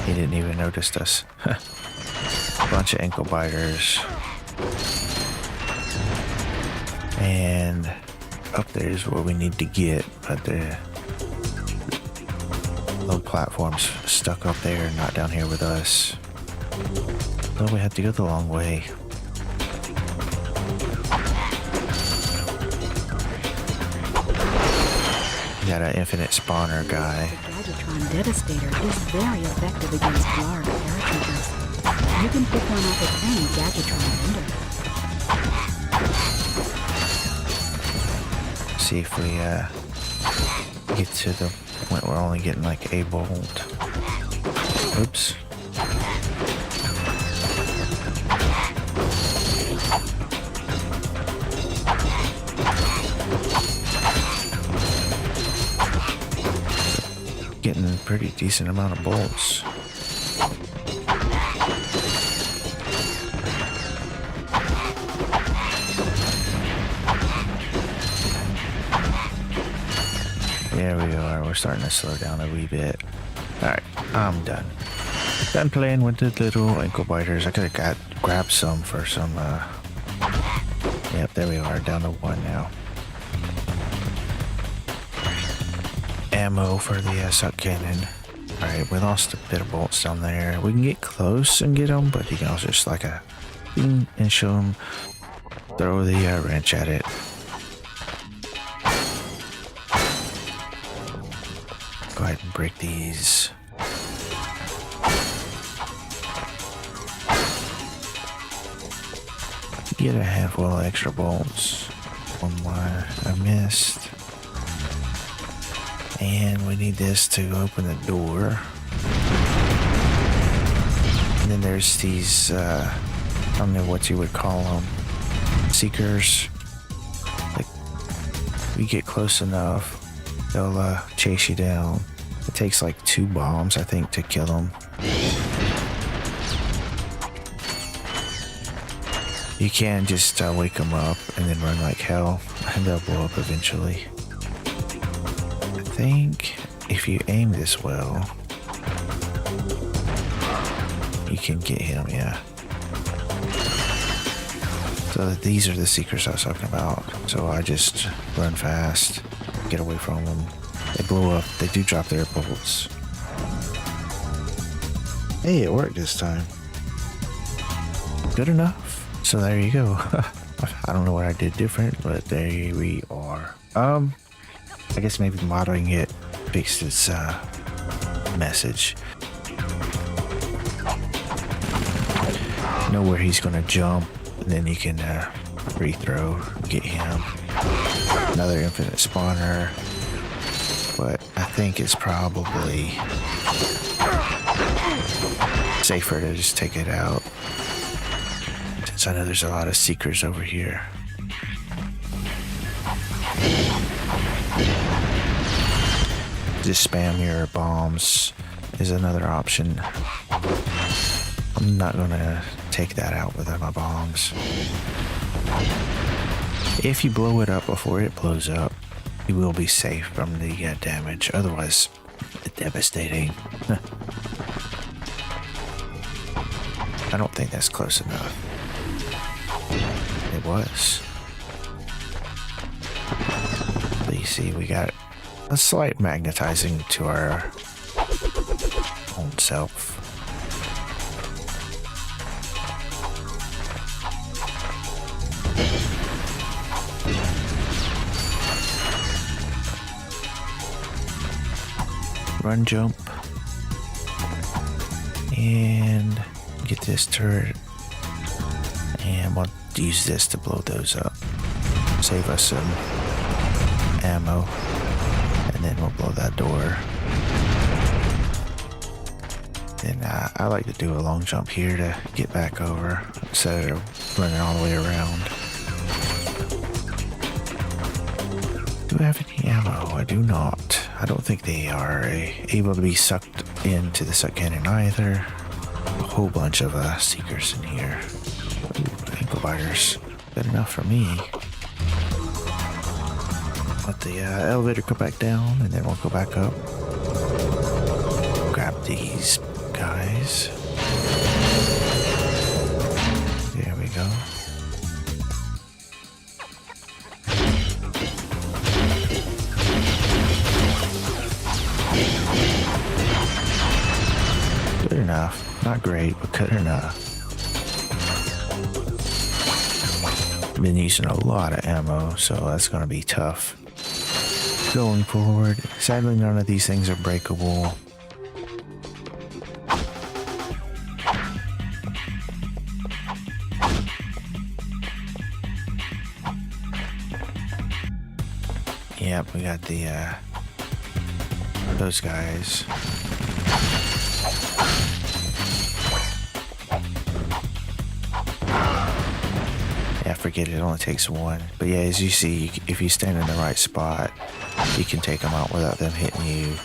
He didn't even notice us. Bunch of ankle biters. And up there is where we need to get, but the little platform's stuck up there, not down here with us. So we have to go the long way. We got an infinite spawner guy. The Gadgetron Devastator is very effective against large paratroopers. You can pick one up with any Gadgetron vendor. See if we get to the point where we're only getting like a bolt. Oops. Getting a pretty decent amount of bolts. There we are. We're starting to slow down a wee bit. Alright, I'm done. Done playing with the little ankle biters. I could have grabbed some for some, yep, there we are. Down to one now. Ammo for the suck cannon. Alright, we lost a bit of bolts down there. We can get close and get them, but you can also just like a and show them, throw the wrench at it. Go ahead and break these. Get a handful of extra bolts. One more I missed. And we need this to open the door. And then there's these, I don't know what you would call them, seekers. Like, we get close enough, they'll chase you down. It takes like 2 bombs, I think, to kill them. You can just wake them up and then run like hell, and they'll blow up eventually. I think if you aim this well, you can get him, yeah. So these are the seekers I was talking about. So I just run fast, get away from them. They blow up, they do drop their bolts. Hey, it worked this time. Good enough. So there you go. I don't know what I did different, but there we are. I guess maybe modding it fixed its message. Know where he's gonna jump, and then you can rethrow, get him. Another infinite spawner, but I think it's probably safer to just take it out. Since I know there's a lot of seekers over here. Just spam your bombs is another option. I'm not gonna take that out with my bombs. If you blow it up before it blows up, you will be safe from the damage. Otherwise, it's devastating. I don't think that's close enough. It was. But you see, we got a slight magnetizing to our own self. Run, jump, and get this turret, and we'll use this to blow those up, save us some ammo, and then we'll blow that door. And I like to do a long jump here to get back over instead of running all the way around. Do I have any ammo? I do not. I don't think they are able to be sucked into the suck cannon either. A whole bunch of seekers in here. Ooh, ankle biters. Good enough for me. Let the elevator go back down, and then we'll go back up. Grab these guys. There we go. Good enough. Not great, but good enough. Been using a lot of ammo, so that's going to be tough going forward. Sadly, none of these things are breakable. Yep, we got the those guys. Yeah, forget it, it only takes one. But yeah, as you see, if you stand in the right spot, you can take them out without them hitting you.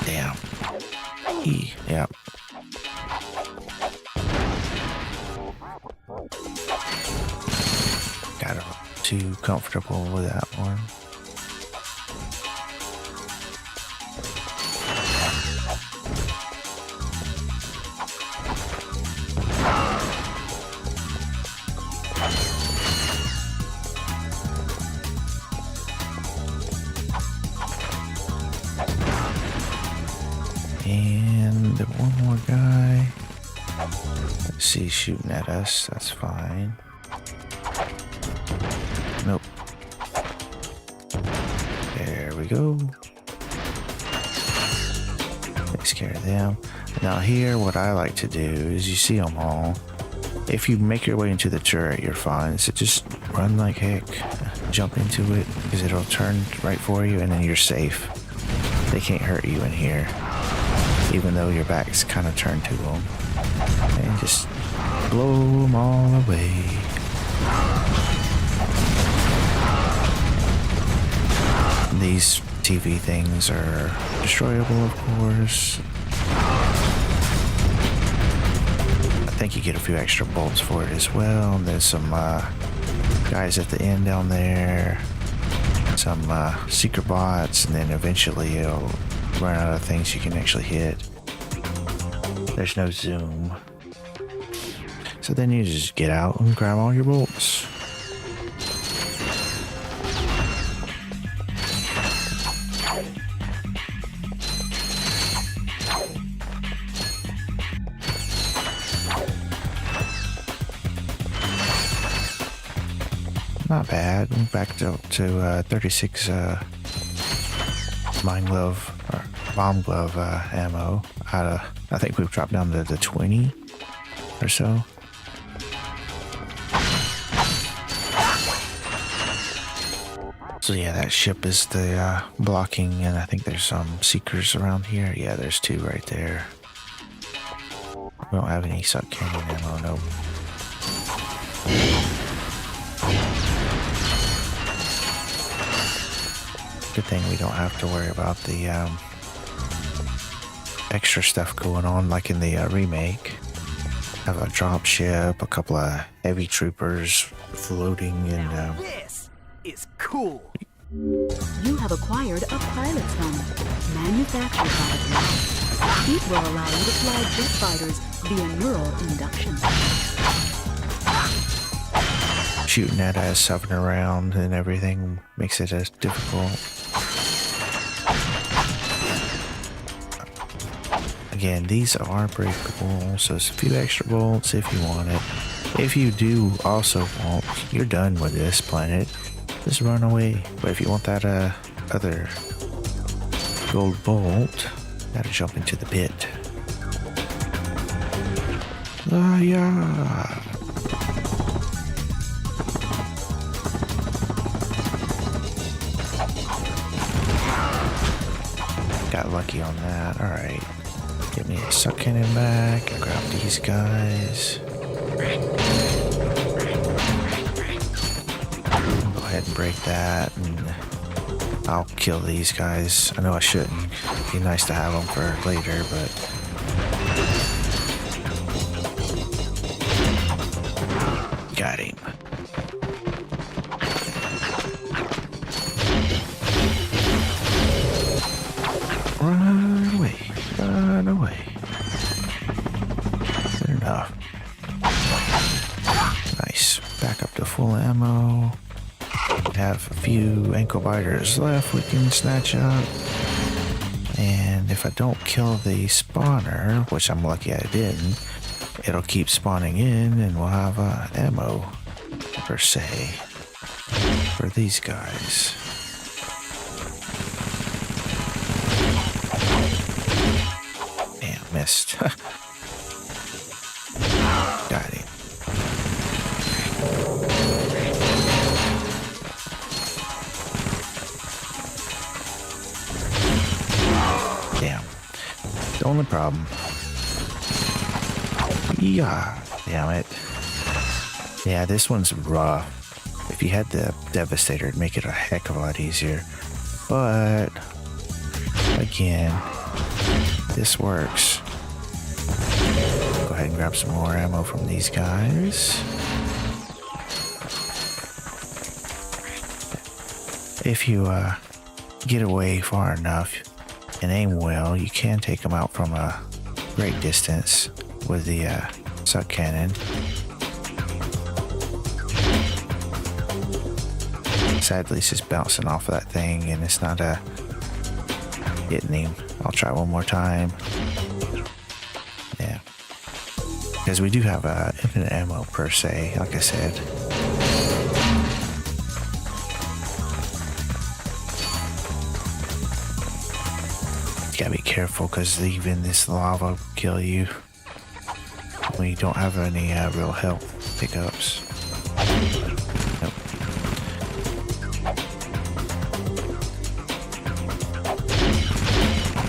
Damn. E. Yep. Got too comfortable with that one. And one more guy. Let's see, he's shooting at us. That's fine. Nope. There we go. Takes care of them. Now here, what I like to do is you see them all. If you make your way into the turret, you're fine. So just run like heck. Jump into it because it'll turn right for you and then you're safe. They can't hurt you in here, even though your back's kind of turned to them. And just blow them all away. These TV things are destroyable, of course. I think you get a few extra bolts for it as well. And there's some guys at the end down there. Some secret bots, and then eventually it'll run out of things you can actually hit. There's no zoom. So then you just get out and grab all your bolts. Not bad. We're back to 36 bomb glove ammo out of, I think we've dropped down to the 20 or so. So yeah, that ship is the blocking, and I think there's some seekers around here. Yeah, there's two right there. We don't have any suck cannon ammo, nope. Good thing we don't have to worry about the extra stuff going on like in the remake. Have a drop ship, a couple of heavy troopers floating in. This is cool. You have acquired a pilot's helmet, manufactured by the Group. It will allow you to fly jet fighters via neural induction. Shooting at us, hovering around, and everything makes it as difficult. Again, these are breakable, so it's a few extra bolts if you want it. If you do also want, you're done with this planet, just run away. But if you want that other gold bolt, gotta jump into the pit. Yeah. Got lucky on that. Alright. Get me a suck cannon back and grab these guys. Go ahead and break that, and I'll kill these guys. I know I shouldn't. It'd be nice to have them for later, but got him. Run away. Run away. Good enough. Nice. Back up to full ammo. We have a few ankle biters left we can snatch up. And if I don't kill the spawner, which I'm lucky I didn't, it'll keep spawning in and we'll have ammo, per se, for these guys. Damn, missed. Got him. Damn. The only problem. Yeah. Damn it. Yeah, this one's rough. If you had the Devastator, it'd make it a heck of a lot easier. But again, this works. Go ahead and grab some more ammo from these guys. If you get away far enough and aim well, you can take them out from a great distance with the suck cannon. Sadly, it's just bouncing off of that thing and it's not hitting him. I'll try one more time. Yeah. Because we do have infinite ammo per se, like I said. You gotta be careful because even this lava will kill you when you don't have any real health pickups. Nope.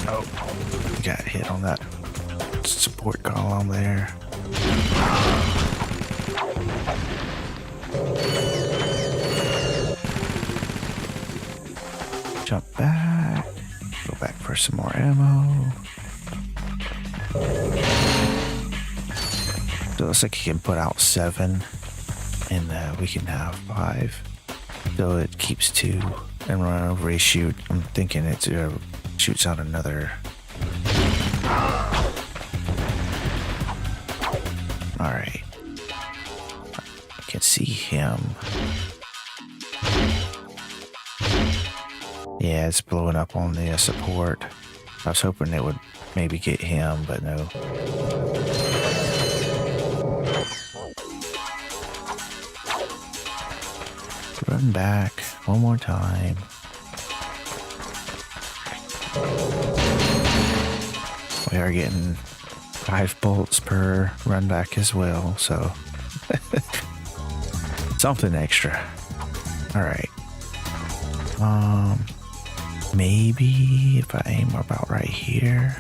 Oh, got hit on that support column there. Jump back. Go back for some more ammo. So it looks like you can put out 7 and we can have 5. So it keeps 2 and run over a shoot. I'm thinking it shoots out another. Alright. I can see him. Yeah, it's blowing up on the support. I was hoping it would maybe get him, but no. Run back one more time. We are getting 5 bolts per run back as well, so something extra. All right. Maybe if I aim about right here.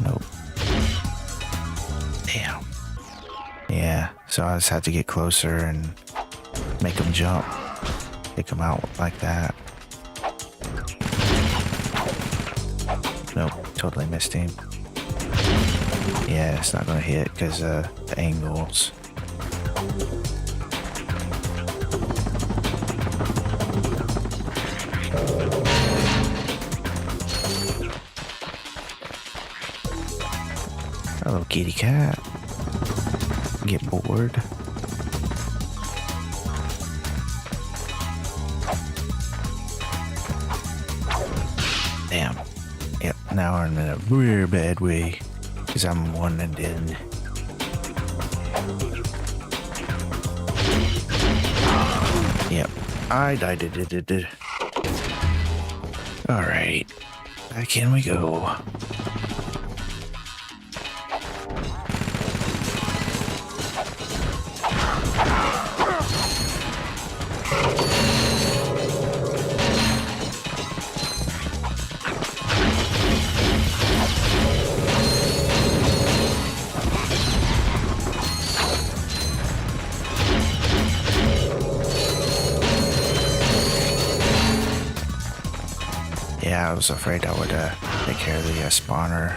Nope. Damn. Yeah, so I just had to get closer and make them jump. Take them out like that. nope, totally missed him. Yeah, it's not gonna hit because the angles. Hello, kitty cat. Get bored. Damn. Yep, now I'm in a real bad way. Because I'm one and done. Yep, I died. Alright, back in we go. Yeah, I was afraid I would take care of the spawner.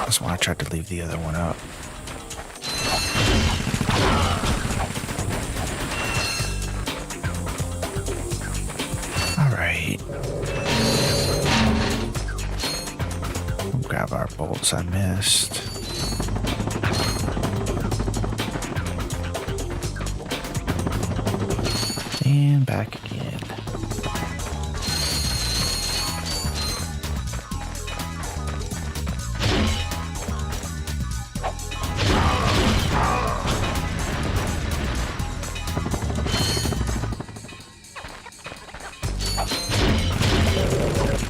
That's why I tried to leave the other one up. Alright. We'll grab our bolts I missed. And back again.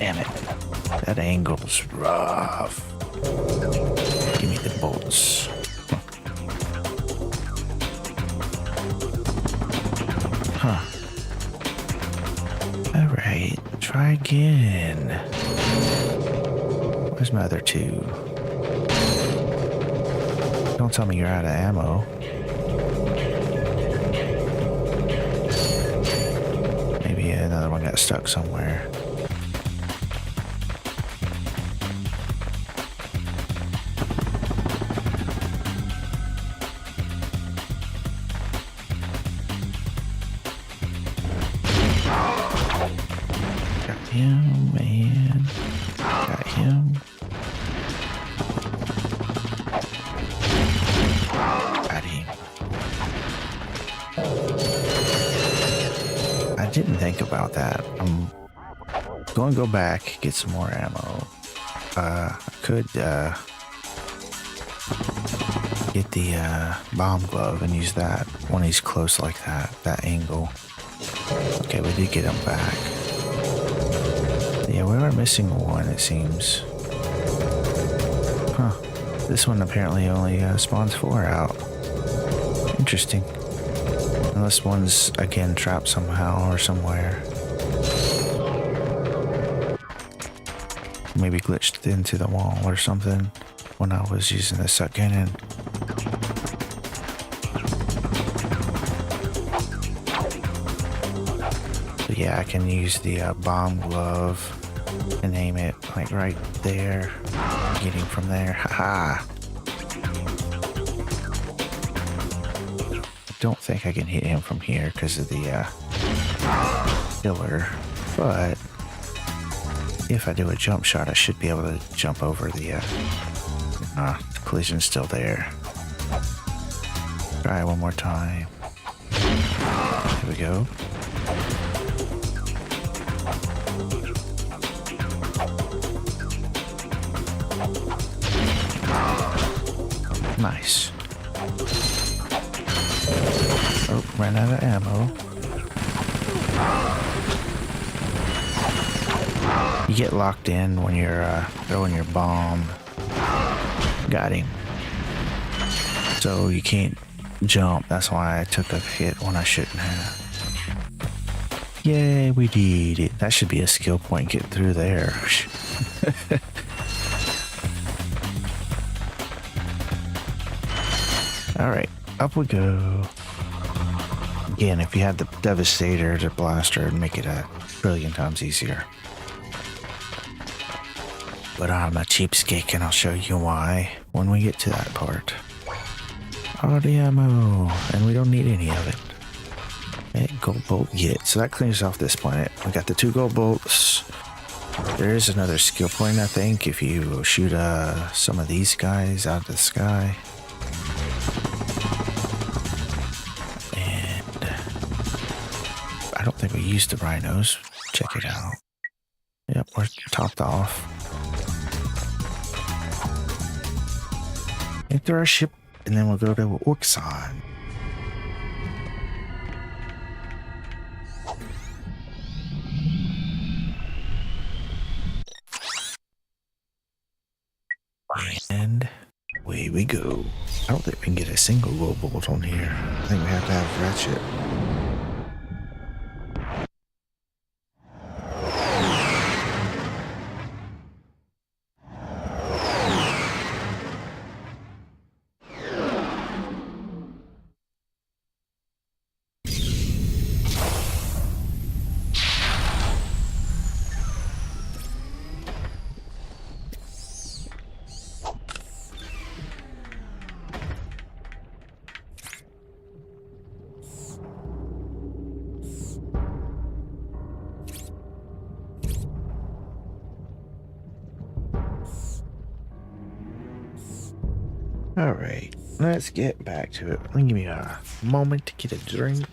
Damn it. That angle's rough. Give me the bolts. Huh. Alright, try again. Where's my other two? Don't tell me you're out of ammo. Maybe another one got stuck somewhere. Him and got him. Got him. I didn't think about that. I'm going to go back, get some more ammo. I could get the bomb glove and use that when he's close like that angle. Okay, we did get him back. Yeah, we are missing one, it seems. Huh. This one apparently only spawns 4 out. Interesting. Unless one's, again, trapped somehow or somewhere. Maybe glitched into the wall or something when I was using the suck cannon. So yeah, I can use the bomb glove and aim it like right there. Get him from there. Haha. I don't think I can hit him from here because of the pillar, but if I do a jump shot, I should be able to jump over the collision's still there. Try it one more time. Here we go. Nice. Oh, ran out of ammo. You get locked in when you're throwing your bomb. Got him. So you can't jump. That's why I took a hit when I shouldn't have. Yay, we did it. That should be a skill point. Get through there. All right, up we go. Again, if you had the Devastator, the blaster, it'd make it a trillion times easier. But I'm a cheapskate, and I'll show you why when we get to that part. All the ammo, and we don't need any of it. Okay, gold bolt get. So that clears off this planet. We got the 2 gold bolts. There is another skill point, I think, if you shoot some of these guys out of the sky. And I don't think we used the rhinos. Check it out. Yep, we're topped off. Enter our ship, and then we'll go to Orxon. And away we go. I don't think we can get a single gold bolt on here. I think we have to have Ratchet. All right, let's get back to it. Give me a moment to get a drink.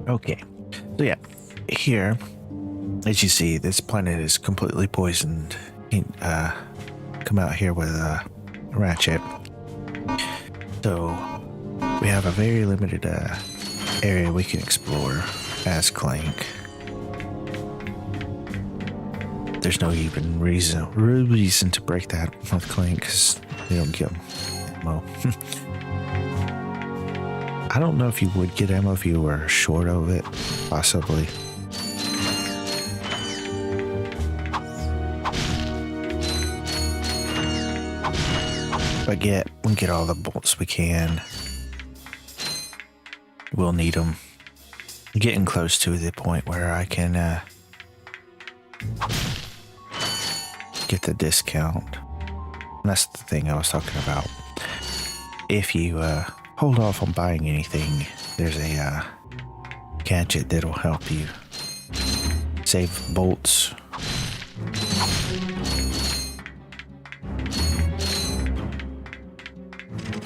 Okay, so yeah, here, as you see, this planet is completely poisoned. Come out here with a Ratchet. So we have a very limited area we can explore as Clank. There's no even reason to break that with Clank because they don't get ammo. I don't know if you would get ammo if you were short of it, possibly. But we'll get all the bolts we can. We'll need them. Getting close to the point where I can get the discount. And that's the thing I was talking about. If you hold off on buying anything, there's a gadget that'll help you save bolts.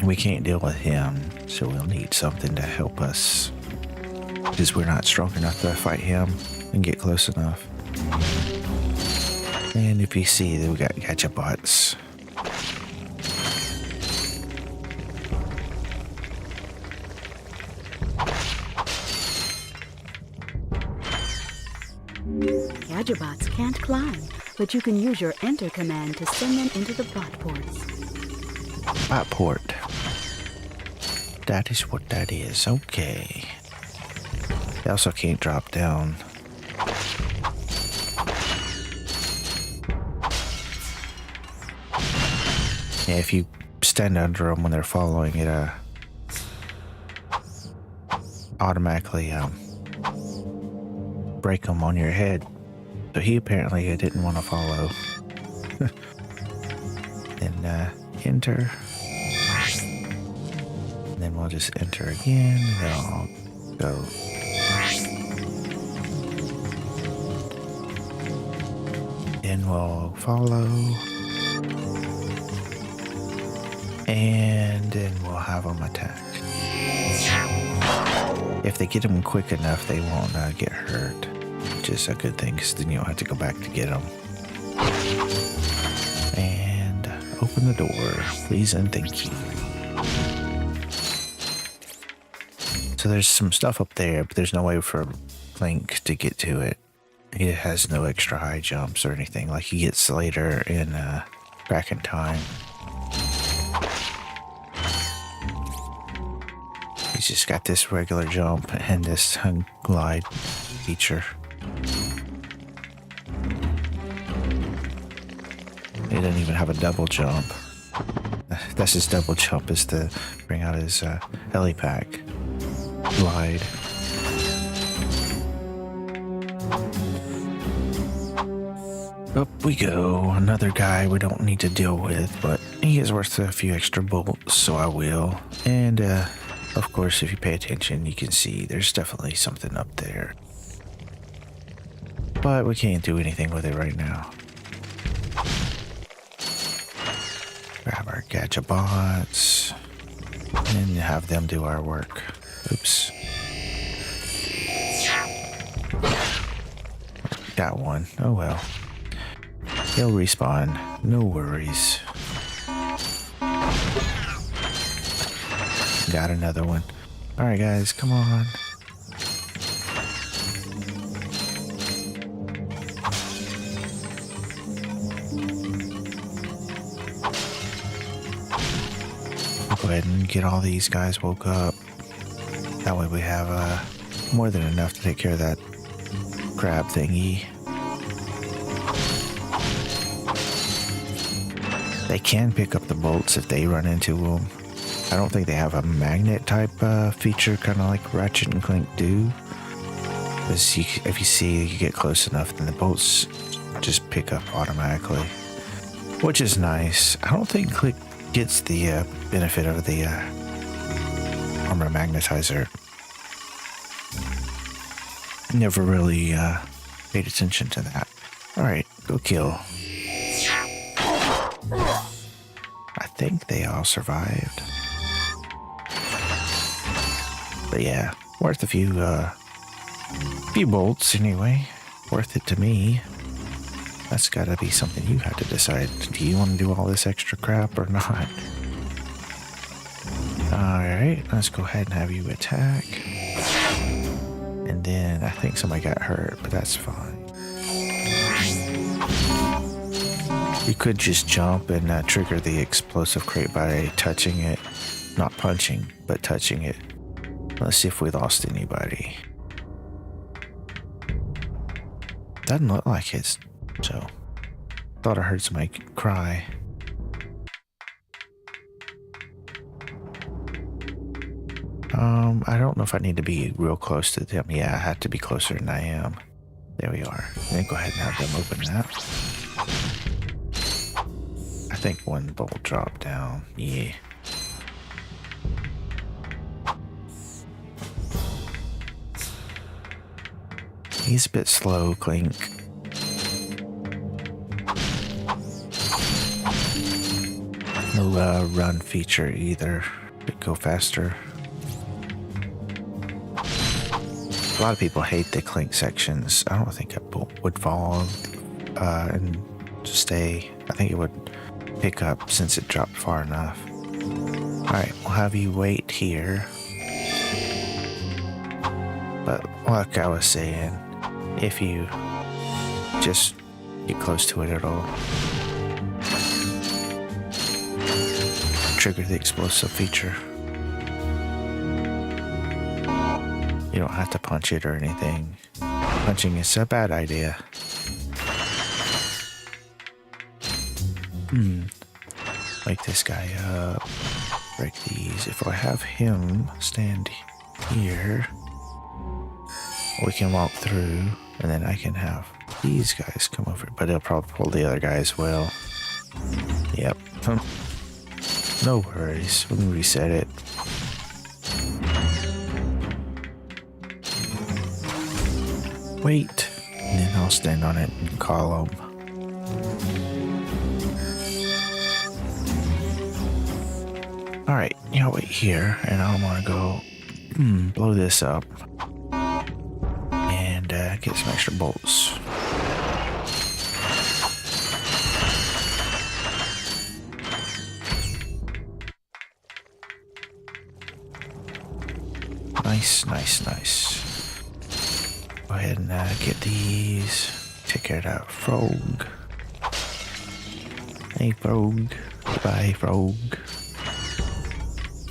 We can't deal with him, so we'll need something to help us. Because we're not strong enough to fight him and get close enough. And if you see that we got gadget bots. Gadgetbots can't climb, but you can use your enter command to send them into the bot ports. Bot port. That is what that is. Okay. They also can't drop down. Yeah, if you stand under them when they're following it, automatically break them on your head. So he apparently didn't want to follow. And enter. And then we'll just enter again. And then I'll go. Then we'll follow. And then we'll have them attack. If they get them quick enough, they won't get hurt. Which is a good thing, because then you don't have to go back to get them. And open the door, please and thank you. So there's some stuff up there, but there's no way for Link to get to it. It has no extra high jumps or anything like he gets later in Back in Time. He's just got this regular jump and this hung glide feature. It didn't even have a double jump. That's his double jump, is to bring out his heli pack. Glide. Up we go. Another guy we don't need to deal with, but he is worth a few extra bolts, so I will. And, of course, if you pay attention, you can see there's definitely something up there. But we can't do anything with it right now. Grab our gadget bots and have them do our work. Oops. Got one. Oh well. He'll respawn. No worries. Got another one. Alright guys, come on. Go ahead and get all these guys woke up. That way we have more than enough to take care of that crab thingy. They can pick up the bolts if they run into them. I don't think they have a magnet type feature, kind of like Ratchet and Clank do. Because if you see, you get close enough, then the bolts just pick up automatically, which is nice. I don't think Click gets the benefit of the armor magnetizer. Never really paid attention to that. Alright, go kill. I think they all survived. But yeah, worth a few bolts anyway. Worth it to me. That's gotta be something you have to decide. Do you want to do all this extra crap or not? Alright, let's go ahead and have you attack. And then I think somebody got hurt, but that's fine. You could just jump and trigger the explosive crate by touching it. Not punching, but touching it. Let's see if we lost anybody. Doesn't look like it, so thought I heard somebody cry. I don't know if I need to be real close to them. Yeah, I have to be closer than I am. There we are. Then go ahead and have them open that. I think one bolt dropped down. Yeah. He's a bit slow, Clink. No run feature either. Could go faster. A lot of people hate the Clink sections. I don't think a bolt would fall and stay. I think it would pick up since it dropped far enough. Alright, we'll have you wait here. But like I was saying, if you just get close to it, it'll trigger the explosive feature. You don't have to punch it or anything. Punching is a bad idea. Wake this guy up. Break these. If I have him stand here, we can walk through, and then I can have these guys come over. But it'll probably pull the other guy as well. Yep. No worries. We can reset it. Wait. And then I'll stand on it and call them. Alright, you wait here, and I want to go blow this up and get some extra bolts. Nice, nice, nice. Go ahead and get these. Take care of that frog. Hey, frog. Goodbye, frog.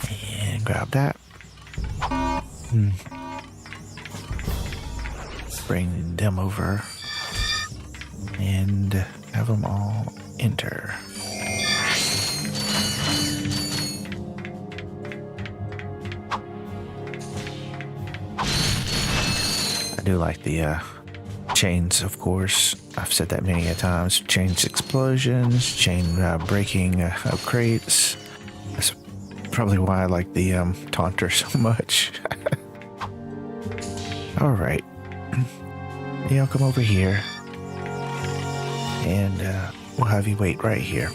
And grab that. Bring them over. And have them all enter. I do like the chains, of course. I've said that many a times. Chains explosions, chain breaking of crates. That's probably why I like the taunter so much. All right, y'all come over here, and we'll have you wait right here.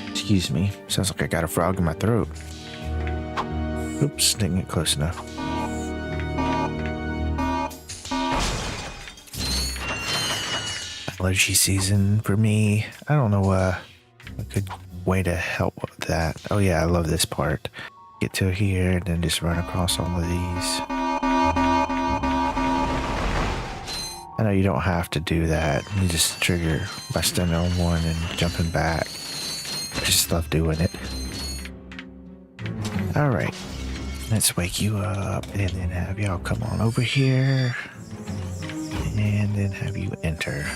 Excuse me. Sounds like I got a frog in my throat. Oops, didn't get close enough. Allergy season for me. I don't know a good way to help with that. Oh yeah, I love this part. Get to here and then just run across all of these. I know you don't have to do that. You just trigger by standing on one and jumping back. I just love doing it. Alright. Let's wake you up and then have y'all come on over here. And then have you enter.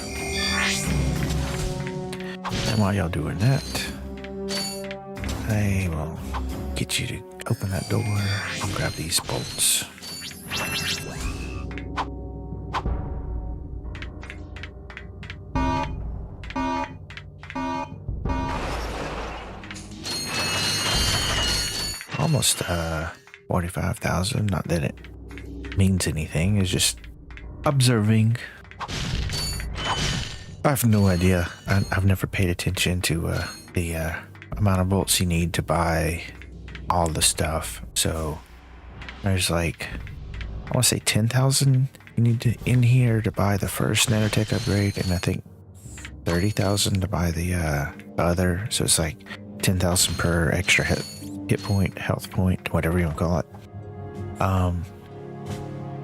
And while y'all doing that, I will get you to open that door and grab these bolts. Almost 45,000. Not that it means anything. It's just observing. I have no idea. I've never paid attention to the amount of bolts you need to buy all the stuff. So there's like, I want to say 10,000 you need to in here to buy the first nanotech upgrade, and I think 30,000 to buy the other. So it's like 10,000 per extra hit point, health point, whatever you want to call it.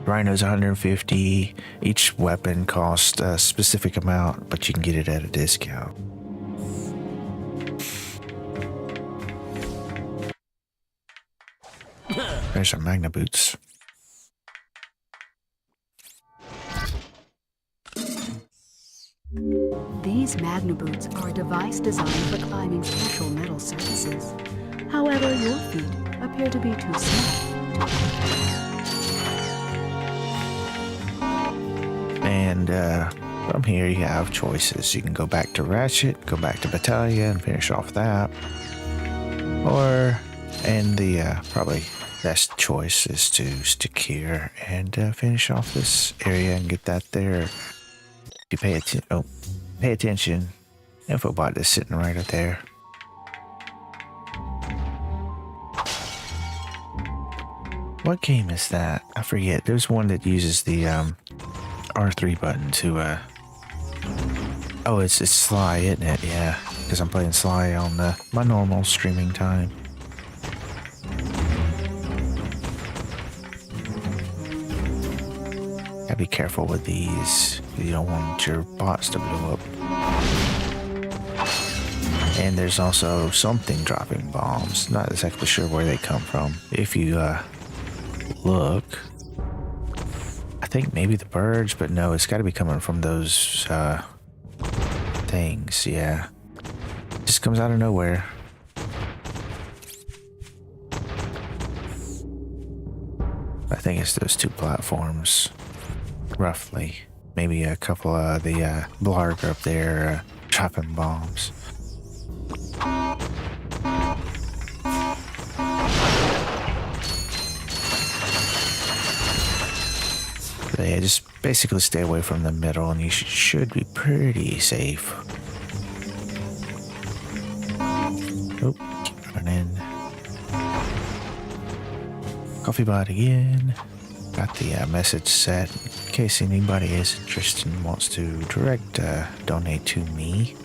Rhino's 150. Each weapon costs a specific amount, but you can get it at a discount. There's our Magna boots. These Magna boots are a device designed for climbing special metal surfaces. However, your feet appear to be too small. And from here you have choices. You can go back to Ratchet, go back to Battalion, and finish off that. Or, and the probably best choice is to stick here and finish off this area and get that there. If you pay attention, Infobot is sitting right up there. What game is that? I forget. There's one that uses the R3 button to oh, it's Sly, isn't it? Yeah, because I'm playing Sly on my normal streaming time. Gotta be careful with these. You don't want your bots to blow up. And there's also something dropping bombs. Not exactly sure where they come from. If you look, I think maybe the birds, but no, it's got to be coming from those things. Yeah, just comes out of nowhere. I think it's those two platforms, roughly. Maybe a couple of the Blarg up there dropping bombs. So yeah, just basically stay away from the middle and you should be pretty safe. Oh, keep running. Coffee bot again. Got the message set in case anybody is interested and wants to direct donate to me.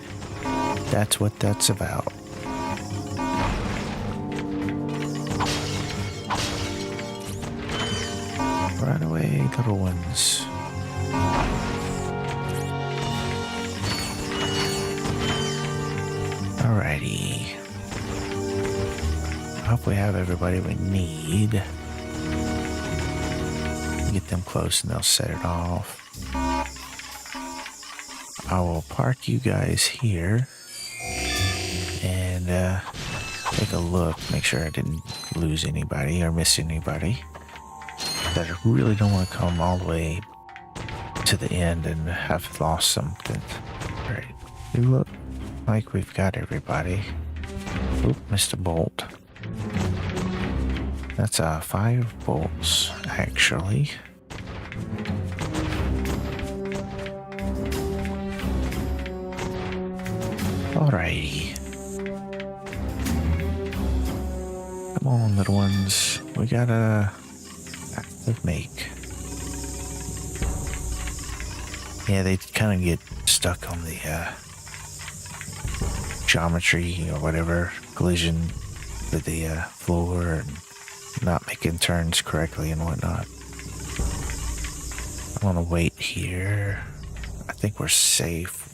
That's what that's about. Right away, little ones. Alrighty. I hope we have everybody we need. Get them close and they'll set it off. I will park you guys here and take a look, make sure I didn't lose anybody or miss anybody. That I really don't want to come all the way to the end and have lost something. Alright, we look like we've got everybody. Oop, missed a bolt. That's 5 bolts, actually. Alrighty. Come on, little ones. We gotta active make. Yeah, they kind of get stuck on the geometry or whatever, collision with the floor and not making turns correctly and whatnot. I want to wait here. I think we're safe.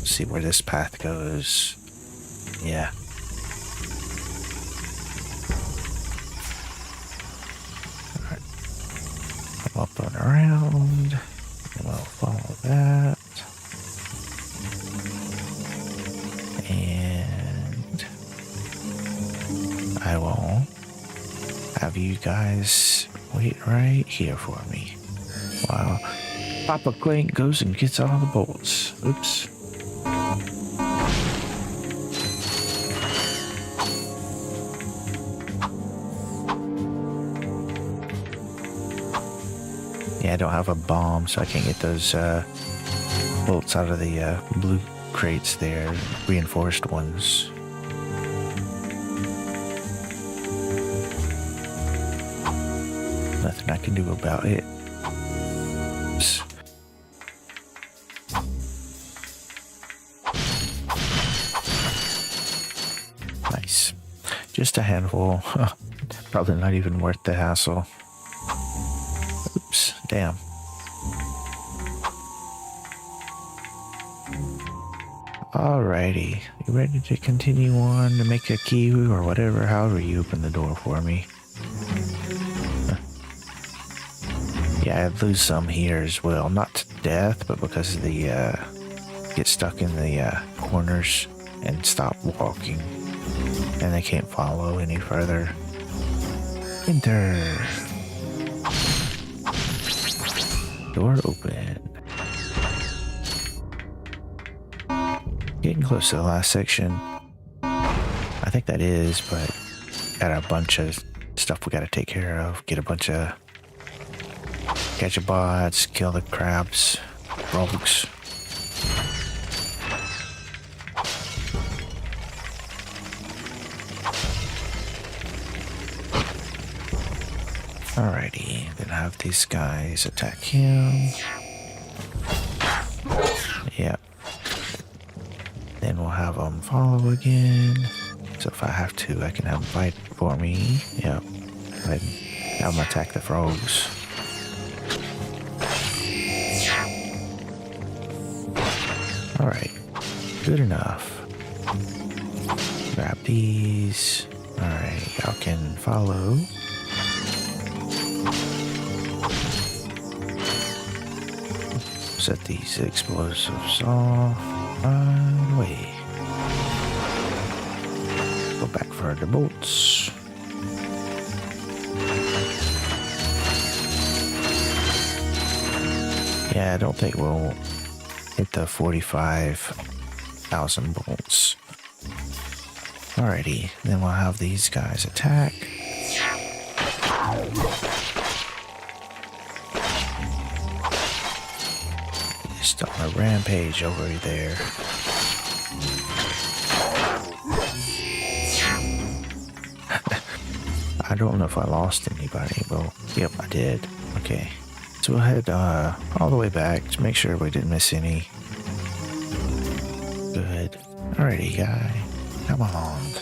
See where this path goes. Yeah. Alright. Come up and around. And we'll follow that. And I will have you guys wait right here for me. Wow. Papa Clank goes and gets all the bolts. Oops. Yeah, I don't have a bomb, so I can't get those bolts out of the blue crates there, reinforced ones. Nothing I can do about it. Oops. Nice. Just a handful. Probably not even worth the hassle. Oops, damn. Alrighty, you ready to continue on to make a key or whatever, however you open the door for me? Yeah, I lose some here as well, not to death, but because of the, get stuck in the corners and stop walking, and they can't follow any further. Enter. Door open. Getting close to the last section. I think that is, but got a bunch of stuff we gotta take care of. Get a bunch of gadget bots, kill the crabs, rogues. Alrighty, then have these guys attack him. Yep. Then we'll have them follow again. So if I have to, I can have them fight for me. Yep. And have them attack the frogs. Alright. Good enough. Grab these. Alright, y'all can follow. Set these explosives off. Right away. Go back for the bolts. Yeah, I don't think we'll hit the 45,000 bolts. Alrighty, then we'll have these guys attack. Just on a rampage over there. I don't know if I lost anybody. Well, yep, I did. Okay. So we'll head all the way back to make sure we didn't miss any. Good. Alrighty, guy. Come along.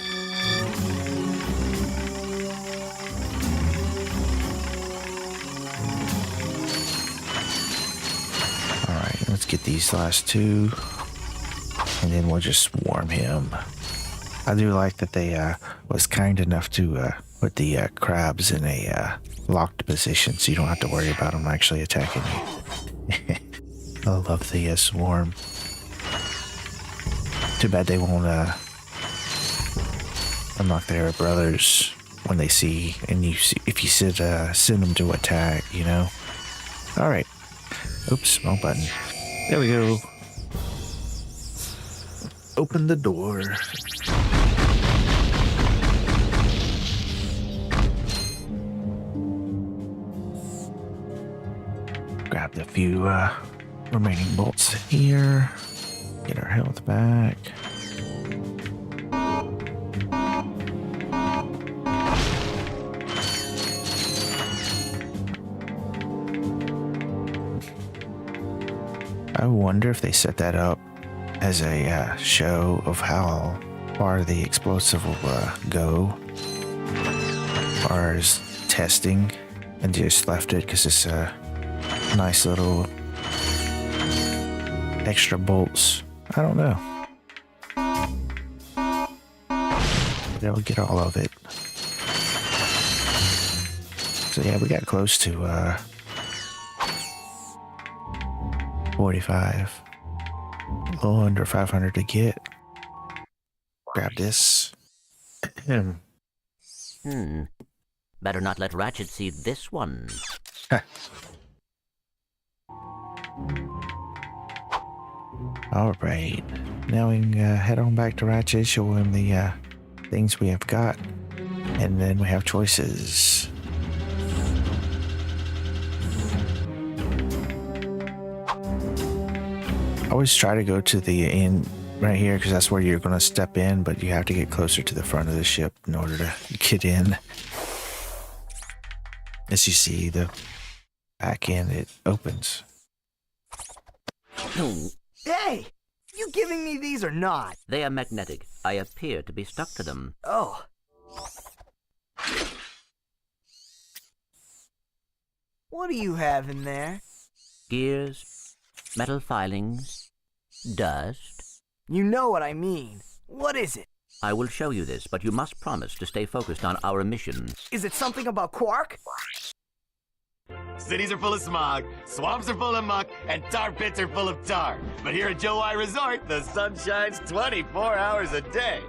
Alright, let's get these last two. And then we'll just swarm him. I do like that they was kind enough to put the crabs in a locked position so you don't have to worry about them actually attacking you. I love the swarm. Too bad they won't unlock their brothers when they see, and you see, if you send them to attack, you know. All right. Oops, wrong button. There we go. Open the door. Grab the few remaining bolts here. Get our health back. I wonder if they set that up as a show of how far the explosive will go, or as testing, and just left it because it's a nice little extra bolts. I don't know. They'll get all of it. So yeah, we got close to 45. A little under 500 to get. Grab this. Better not let Ratchet see this one. All right. Now we can head on back to Ratchet, show him the things we have got, and then we have choices. Always try to go to the end right here because that's where you're going to step in, but you have to get closer to the front of the ship in order to get in. As you see, the back end, it opens. Hey! You giving me these or not? They are magnetic. I appear to be stuck to them. Oh. What do you have in there? Gears, metal filings, dust. You know what I mean. What is it? I will show you this, but you must promise to stay focused on our mission. Is it something about Quark? Cities are full of smog, swamps are full of muck, and tar pits are full of tar. But here at Joe I Resort, the sun shines 24 hours a day.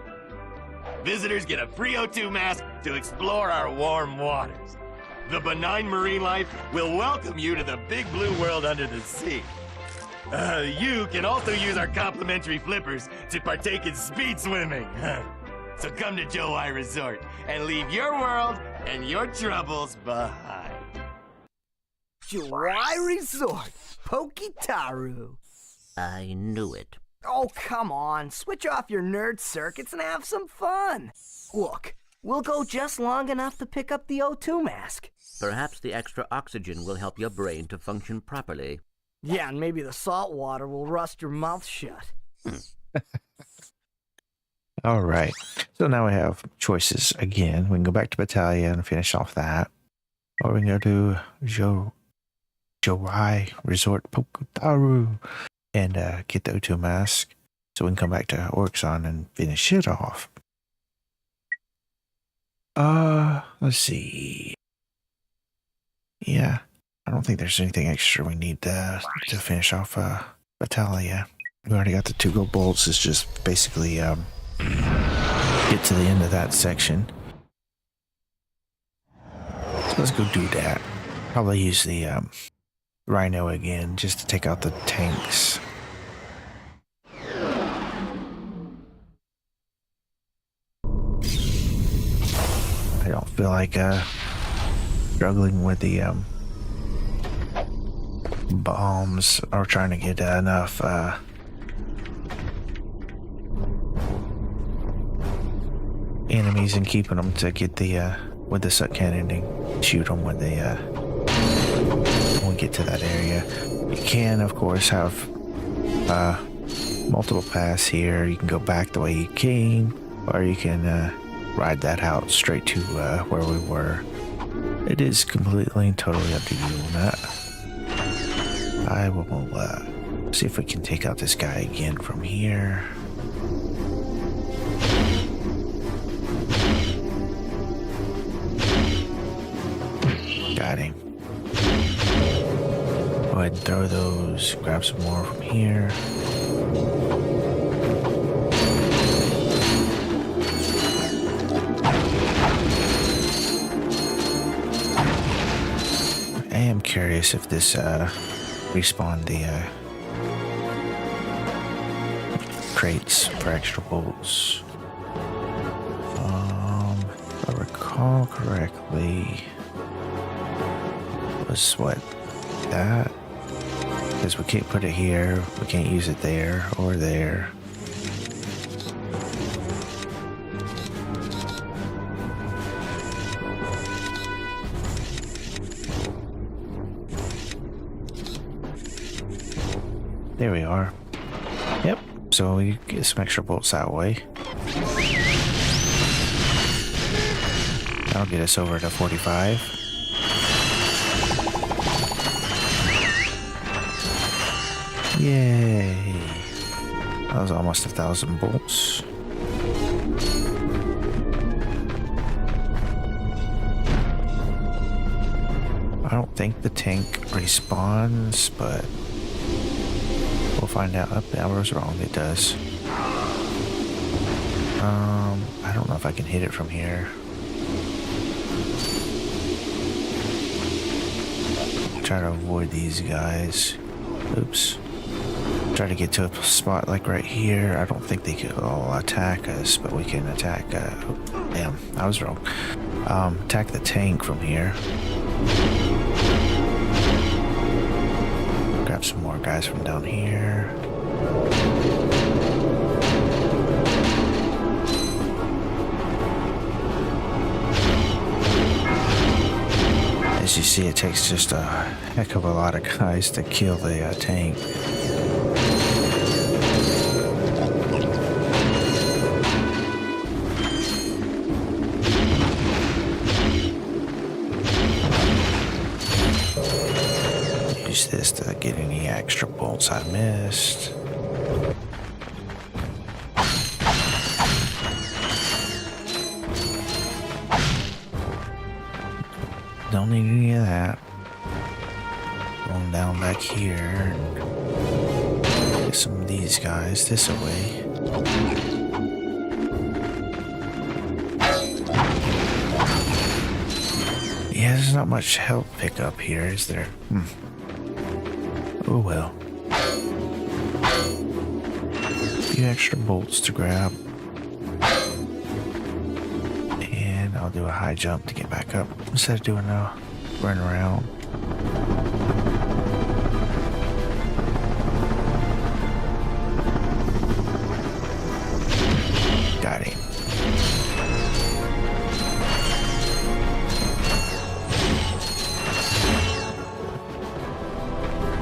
Visitors get a free O2 mask to explore our warm waters. The benign marine life will welcome you to the big blue world under the sea. You can also use our complimentary flippers to partake in speed swimming. So come to Joe I Resort and leave your world and your troubles behind. Joai Resort, Pokitaru. I knew it. Oh, come on. Switch off your nerd circuits and have some fun. Look, we'll go just long enough to pick up the O2 mask. Perhaps the extra oxygen will help your brain to function properly. Yeah, and maybe the salt water will rust your mouth shut. All right. So now we have choices again. We can go back to Battalion and finish off that. Or we can go to Joai Resort Pokutaru and get the O2 mask. So we can come back to Orxon and finish it off. Let's see. Yeah. I don't think there's anything extra we need to finish off Battalion. We already got the 2 gold bolts. It's just basically get to the end of that section. So let's go do that. Probably use the Rhino again just to take out the tanks. I don't feel like struggling with the bombs or trying to get enough enemies and keeping them to get the with the suck cannoning, shoot them when they when we get to that area. You can of course have multiple paths here. You can go back the way you came, or you can ride that out straight to where we were. It is completely and totally up to you on that. I will see if we can take out this guy again from here. Got him. Go ahead and throw those. Grab some more from here. am curious if this respawned the crates for extra bolts. If I recall correctly, was what, that? Because we can't put it here, we can't use it there or there. There we are. Yep, so we get some extra bolts that way. That'll get us over to 45. Yay! That was almost 1,000 bolts. I don't think the tank respawns, but we'll find out. Up, I was wrong. It does. I don't know if I can hit it from here. Try to avoid these guys. Oops. Try to get to a spot like right here. I don't think they could all attack us, but we can attack. Oh, damn, I was wrong. Attack the tank from here. Grab some more guys from down here. As you see, it takes just a heck of a lot of guys to kill the tank. Use this to get any extra bolts I missed. Don't need any of that. Going down back here and get some of these guys this way. Yeah, there's not much health pickup here, is there? Oh well. A few extra bolts to grab. And I'll do a high jump to get back up instead of doing a run around. Got him.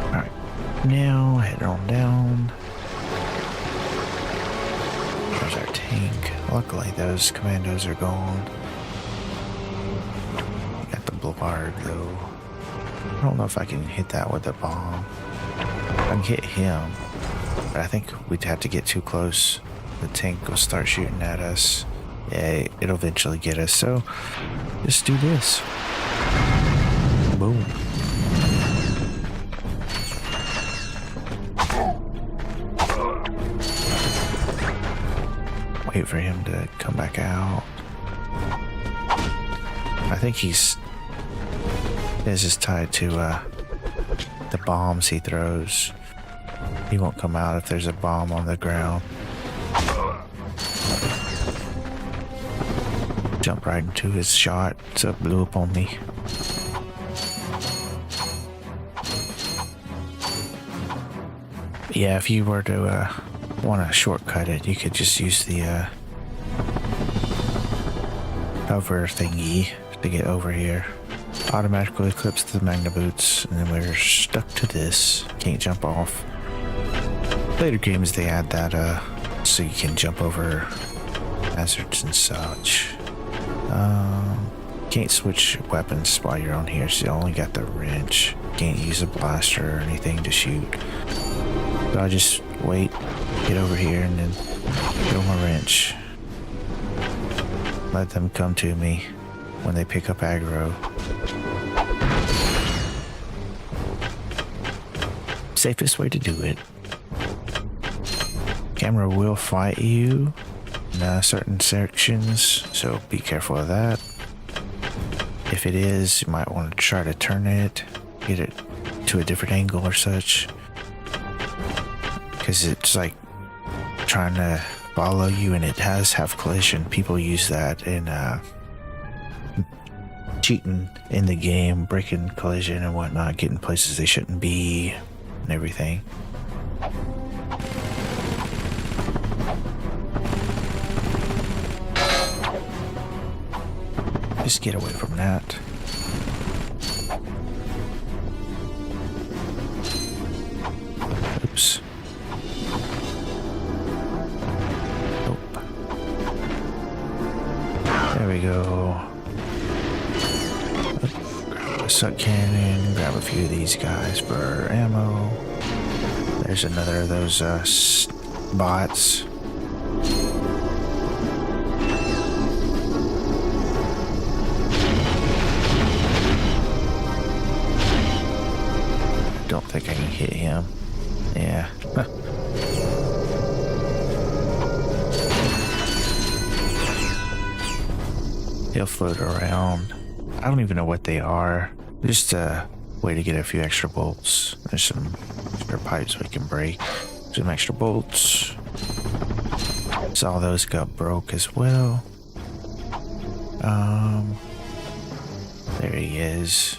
Alright, now head on down. There's our tank. Luckily those commandos are gone. Got the blard though. I don't know if I can hit that with a bomb. I can hit him, but I think we'd have to get too close. The tank will start shooting at us. Yeah, it'll eventually get us, so just do this. Boom. Wait for him to come back out. I think this is tied to the bombs he throws. He won't come out if there's a bomb on the ground. Jump right into his shot, so it blew up on me. Yeah, if you were to want to shortcut it, you could just use the hover thingy to get over here. Automatically eclipse the magna boots, and then we're stuck to this. Can't jump off. Later games they add that so you can jump over hazards and such. Can't switch weapons while you're on here, so you only got the wrench. Can't use a blaster or anything to shoot. So I just wait, get over here, and then throw my wrench. Let them come to me when they pick up aggro. Safest way to do it. Camera will fight you in certain sections, so be careful of that. If it is, you might want to try to turn it get it to a different angle or such. Because it's like trying to follow you, and it has have collision. People use that in cheating in the game, breaking collision and whatnot, getting places they shouldn't be and everything. Just get away from that. Oops. Nope. There we go. Grab a suck cannon, grab a few of these guys for ammo. There's another of those bots. Don't think I can hit him. Yeah. He'll float around. I don't even know what they are. Just a way to get a few extra bolts. There's some extra pipes we can break. Some extra bolts. Saw those got broke as well. There he is.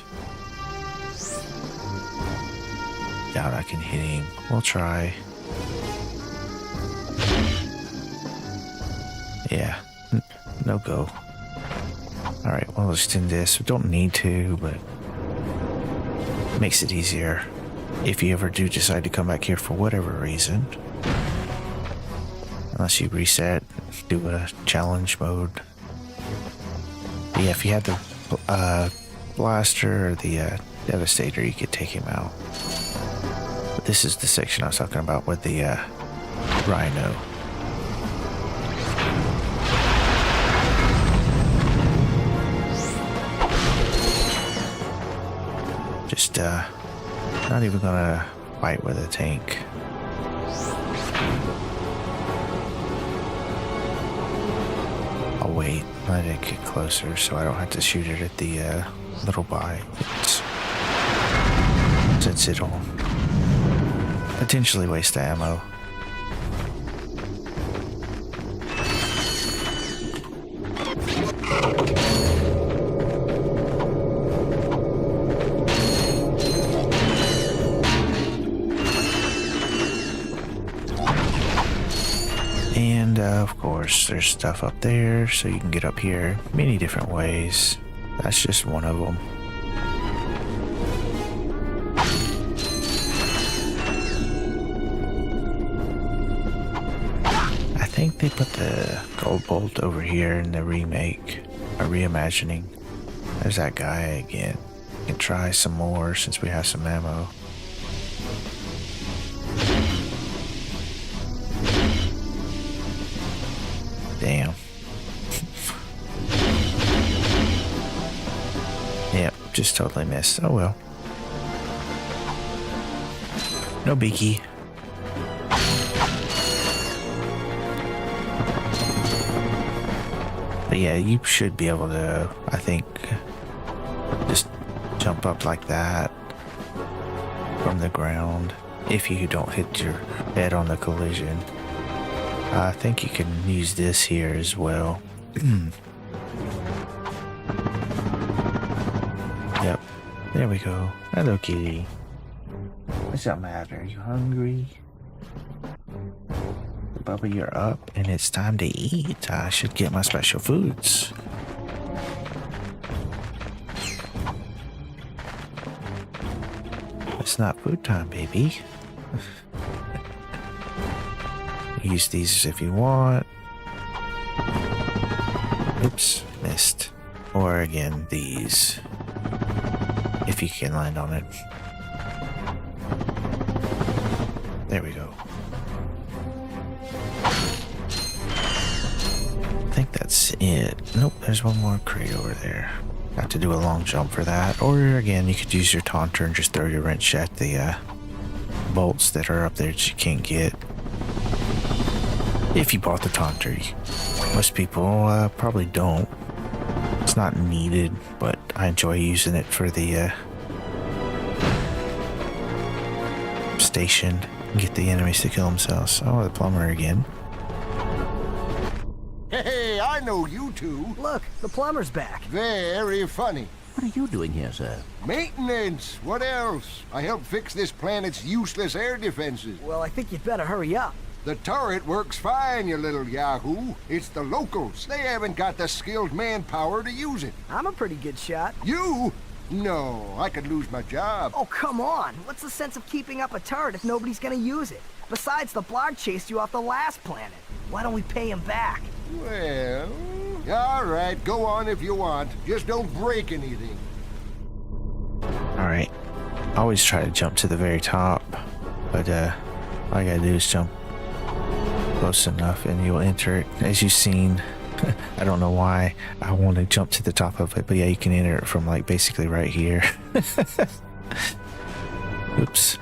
Doubt I can hit him. We'll try. Yeah, no go. Alright, we'll extend this. We don't need to, but it makes it easier if you ever do decide to come back here for whatever reason. Unless you reset, do a challenge mode. But yeah, if you had the blaster or the devastator, you could take him out. But this is the section I was talking about with the rhino. Just not even gonna fight with a tank. I'll wait, let it get closer so I don't have to shoot it at the little bites, since it'll potentially waste ammo. And of course there's stuff up there so you can get up here many different ways. That's just one of them. I think they put the gold bolt over here in the remake, or reimagining. There's that guy again. We can try some more since we have some ammo. Damn. Yep, just totally missed. Oh well. No biggie. But yeah, you should be able to, I think, just jump up like that from the ground if you don't hit your head on the collision. I think you can use this here as well. Yep, there we go. Hello, kitty. What's the matter? You hungry? Bubba, you're up, and it's time to eat. I should get my special foods. It's not food time, baby. Use these if you want. Oops, missed. Or again, these. If you can land on it. There we go. I think that's it. Nope, there's one more crate over there. Got to do a long jump for that. Or again, you could use your taunter and just throw your wrench at the bolts that are up there that you can't get. If you bought the taunter. Most people probably don't. It's not needed, but I enjoy using it for the station and get the enemies to kill themselves. Oh, the plumber again. Hey, I know you two. Look, the plumber's back. Very funny. What are you doing here, sir? Maintenance. What else? I helped fix this planet's useless air defenses. Well, I think you'd better hurry up. The turret works fine, you little yahoo. It's the locals. They haven't got the skilled manpower to use it. I'm a pretty good shot. You? No, I could lose my job. Oh, come on. What's the sense of keeping up a turret if nobody's gonna use it? Besides, the Blarg chased you off the last planet. Why don't we pay him back? Well, all right, go on if you want. Just don't break anything. Alright. I always try to jump to the very top, but all I gotta do is jump close enough and you'll enter it. As you've seen, I don't know why I want to jump to the top of it, but yeah, you can enter it from like basically right here. Oops.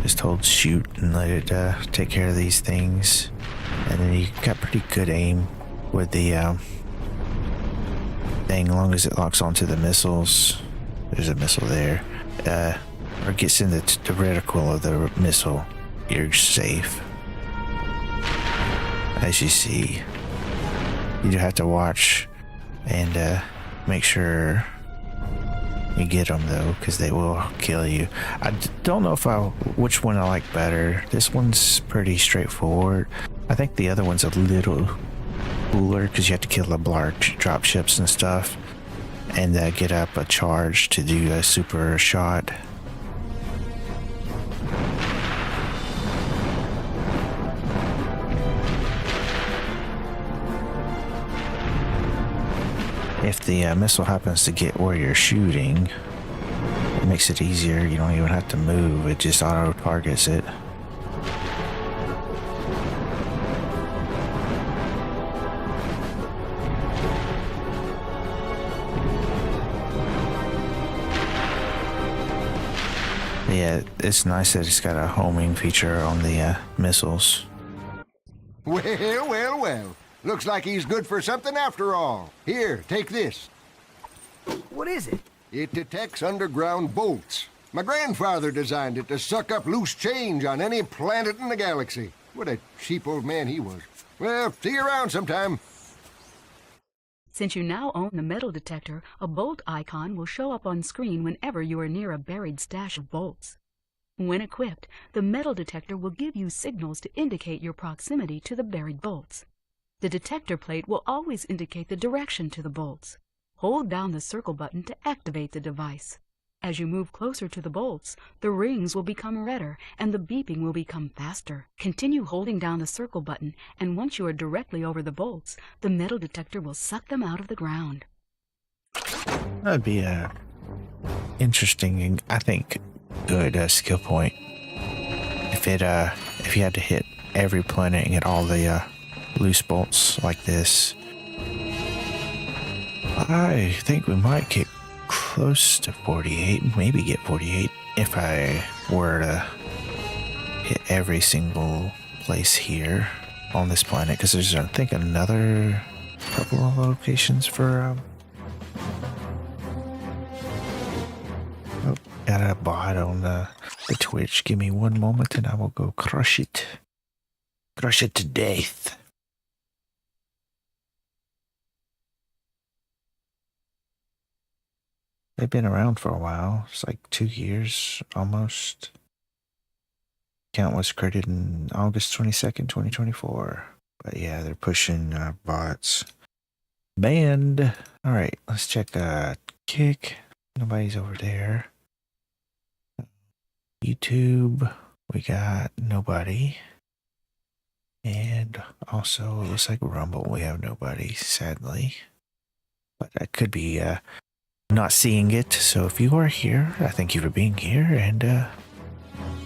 Just hold shoot and let it take care of these things, and then you got pretty good aim with the thing, as long as it locks onto the missiles. There's a missile there, or gets in the reticle of the missile, you're safe. As you see, you do have to watch and make sure you get them though, because they will kill you. I don't know which one I like better. This one's pretty straightforward. I think the other one's a little cooler because you have to kill the Blarg drop ships and stuff, and get up a charge to do a super shot. If the missile happens to get where you're shooting, it makes it easier. You don't even have to move. It just auto targets it. Yeah, it's nice that it's got a homing feature on the missiles. Well. Looks like he's good for something after all. Here, take this. What is it? It detects underground bolts. My grandfather designed it to suck up loose change on any planet in the galaxy. What a cheap old man he was. Well, see you around sometime. Since you now own the metal detector, a bolt icon will show up on screen whenever you are near a buried stash of bolts. When equipped, the metal detector will give you signals to indicate your proximity to the buried bolts. The detector plate will always indicate the direction to the bolts. Hold down the circle button to activate the device. As you move closer to the bolts, the rings will become redder and the beeping will become faster. Continue holding down the circle button, and once you are directly over the bolts, the metal detector will suck them out of the ground. That'd be a interesting and I think good skill point. If you had to hit every planet and get all the loose bolts like this, I think we might get close to 48, maybe get 48 if I were to hit every single place here on this planet, because there's I think another couple of locations for oh, got a bot on the Twitch. Give me one moment and I will go crush it to death. They've been around for a while. It's like 2 years almost. Account was created in August 22nd, 2024. But yeah, they're pushing bots. Banned. Alright, let's check Kick. Nobody's over there. YouTube. We got nobody. And also, it looks like Rumble. We have nobody, sadly. But that could be not seeing it. So if you are here, I thank you for being here, and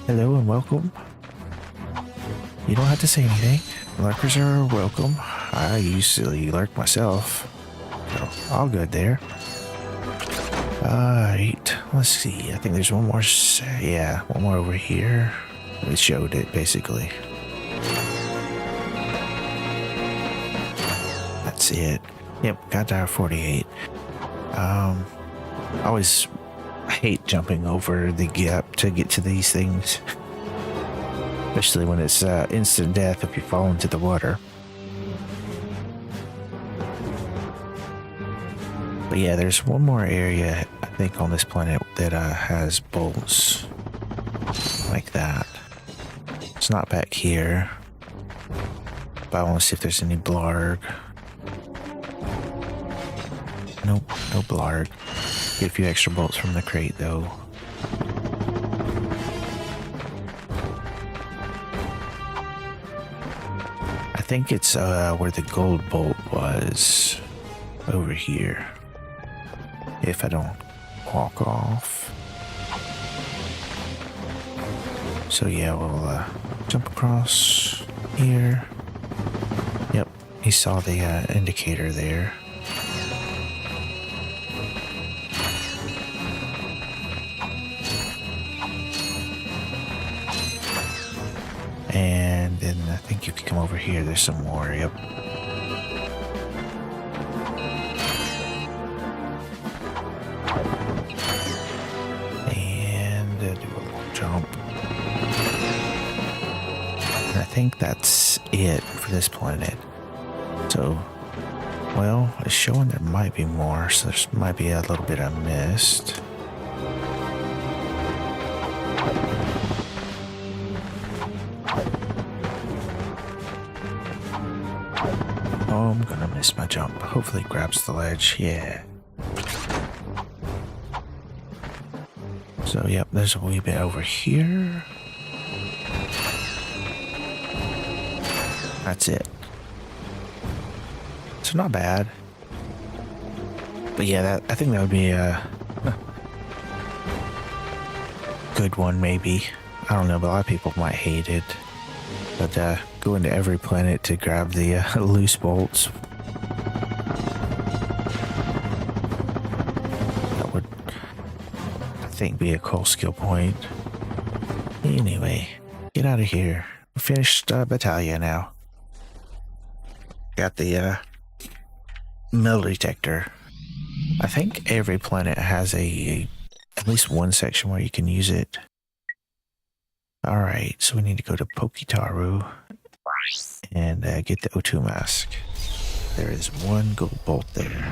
hello and welcome. You don't have to say anything. Lurkers are welcome. I usually lurk myself, so all good there. Alright, let's see. I think there's one more. Yeah, one more over here. It showed it basically. That's it. Yep, got to our 48. I always hate jumping over the gap to get to these things. Especially when it's instant death if you fall into the water. But yeah, there's one more area, I think, on this planet that has bolts like that. It's not back here. But I want to see if there's any blarg. Nope, no blarg. Get a few extra bolts from the crate, though. I think it's where the gold bolt was. Over here. If I don't walk off. So yeah, we'll jump across here. Yep, he saw the indicator there. And then I think you can come over here. There's some more. Yep. And do a little jump. And I think that's it for this planet. So, well, it's showing there might be more, so there might be a little bit I missed. Oh, I'm gonna miss my jump. Hopefully it grabs the ledge. Yeah. So, yep, there's a wee bit over here. That's it. So not bad. But yeah, I think that would be a good one, maybe. I don't know, but a lot of people might hate it. But going to every planet to grab the loose bolts. That would, I think, be a cool skill point. Anyway, get out of here. We finished Battalion now. Got the metal detector. I think every planet has at least one section where you can use it. Alright, so we need to go to Pokitaru and get the O2 mask. There is one gold bolt there.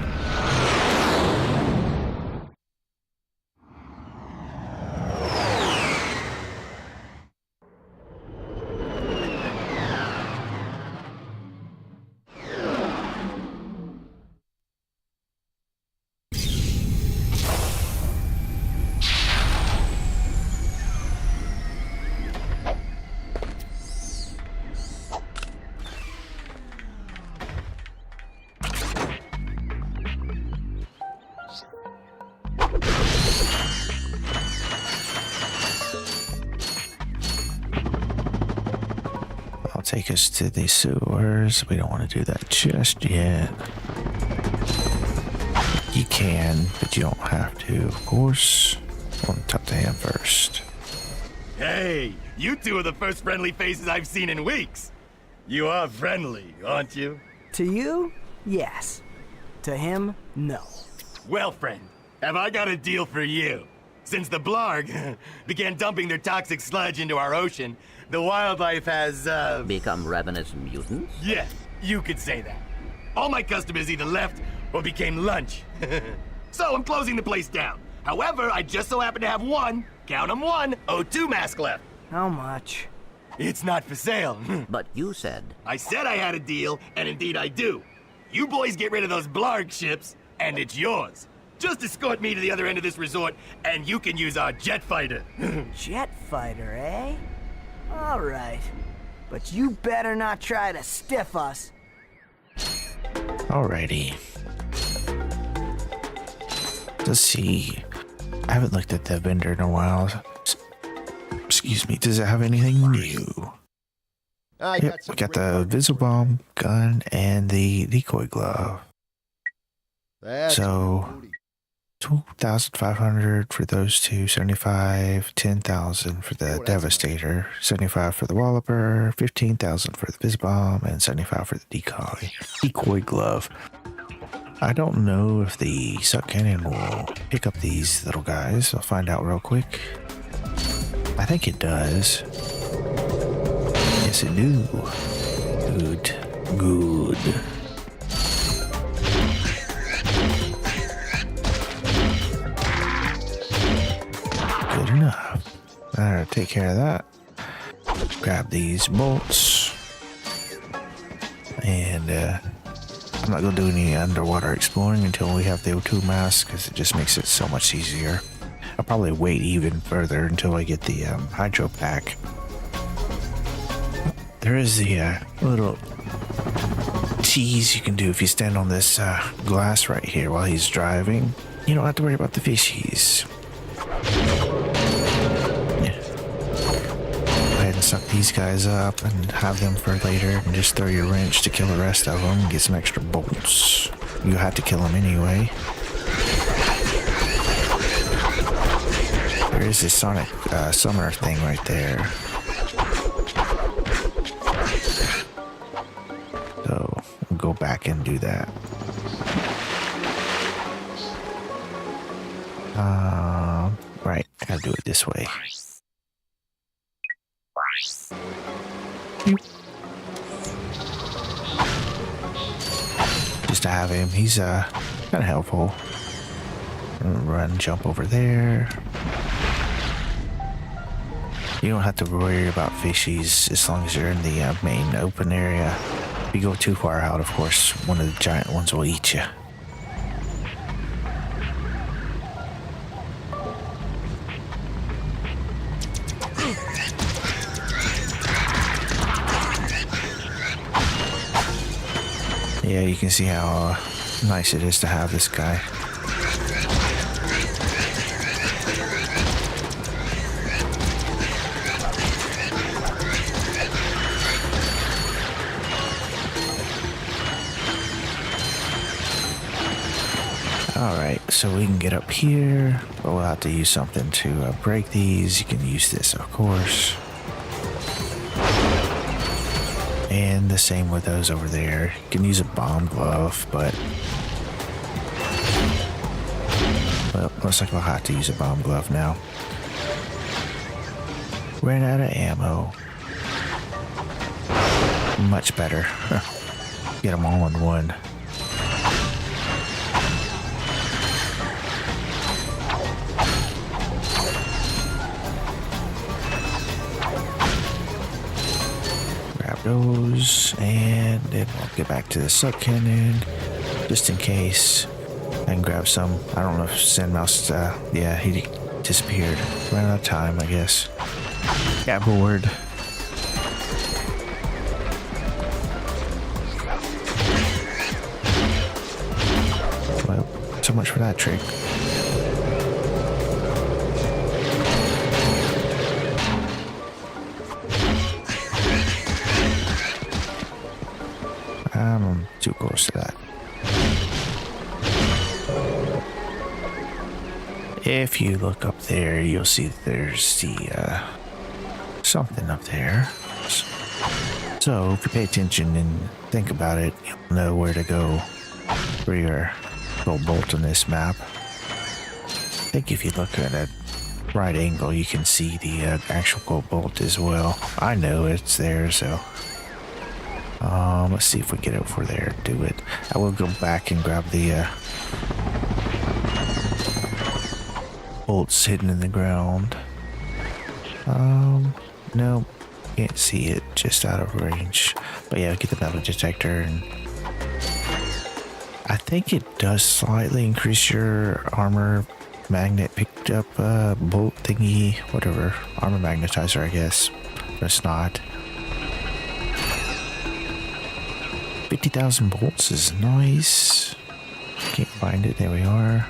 Take us to the sewers. We don't want to do that just yet. You can, but you don't have to, of course. I want to talk to him first. Hey, you two are the first friendly faces I've seen in weeks. You are friendly, aren't you? To you, yes. To him, no. Well, friend, have I got a deal for you? Since the Blarg began dumping their toxic sludge into our ocean, the wildlife has, become ravenous mutants? Yeah, you could say that. All my customers either left or became lunch. So I'm closing the place down. However, I just so happen to have one, count 'em one, O2 mask left. How much? It's not for sale. But you said... I said I had a deal, and indeed I do. You boys get rid of those Blarg ships, and it's yours. Just escort me to the other end of this resort, and you can use our jet fighter. Jet fighter, eh? All right. But you better not try to stiff us. Alrighty. Let's see. I haven't looked at the vendor in a while. Excuse me, does it have anything new? Yep, we got the Visible gun and the decoy glove. So 2,500 for those two, 75, 10,000 for the Devastator, 75 for the Walloper, 15,000 for the Visible, and 75 for the decoy glove. I don't know if the suck cannon will pick up these little guys. I'll find out real quick. I think it does. Yes, it do. Good. Good. Good enough. Alright, take care of that. Grab these bolts. And, I'm not going to do any underwater exploring until we have the O2 mask, because it just makes it so much easier. I'll probably wait even further until I get the hydro pack. There is the little tease you can do if you stand on this glass right here while he's driving. You don't have to worry about the fishies. Yeah. Go ahead and suck these guys up and have them for later, and just throw your wrench to kill the rest of them and get some extra bolts. You have to kill them anyway. There is this Sonic Summer thing right there. So we'll go back and do that. Right, I gotta do it this way. Just to have him, he's kind of helpful. Run, jump over there. You don't have to worry about fishies as long as you're in the main open area. If you go too far out, of course, one of the giant ones will eat you. Yeah, you can see how nice it is to have this guy. Alright, so we can get up here, but we'll have to use something to break these. You can use this, of course. And the same with those over there. You can use a bomb glove, but... well, looks like I'll have to use a bomb glove now. Ran out of ammo. Much better. Get them all in one. Those, and then we'll get back to the suck cannon just in case. I can grab some. I don't know if Sand Mouse, yeah, he disappeared. Ran out of time, I guess. Got bored. Well, so much for that trick. I'm too close to that. If you look up there, you'll see that there's the something up there. So if you pay attention and think about it, you'll know where to go for your gold bolt on this map. I think if you look at a right angle, you can see the actual gold bolt as well. I know it's there, so let's see if we get over there and do it. I will go back and grab the bolts hidden in the ground. No, can't see it, just out of range. But yeah, get the metal detector, and I think it does slightly increase your armor magnet picked up bolt thingy, whatever, armor magnetizer, I guess, but it's not. 50,000 bolts is nice. Can't find it. There we are.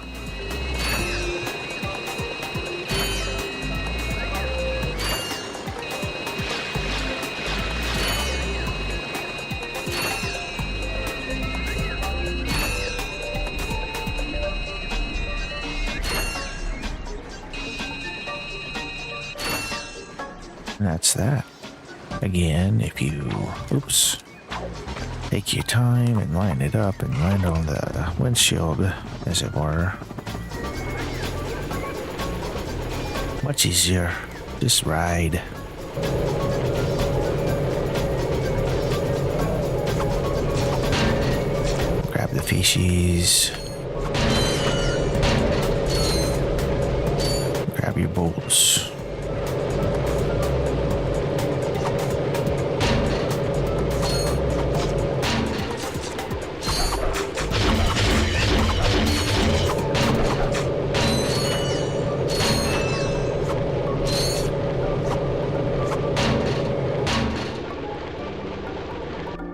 And that's that. Again, if you... oops. Take your time and line it up and land on the windshield, as it were. Much easier. Just ride. Grab the fishies. Grab your bolts.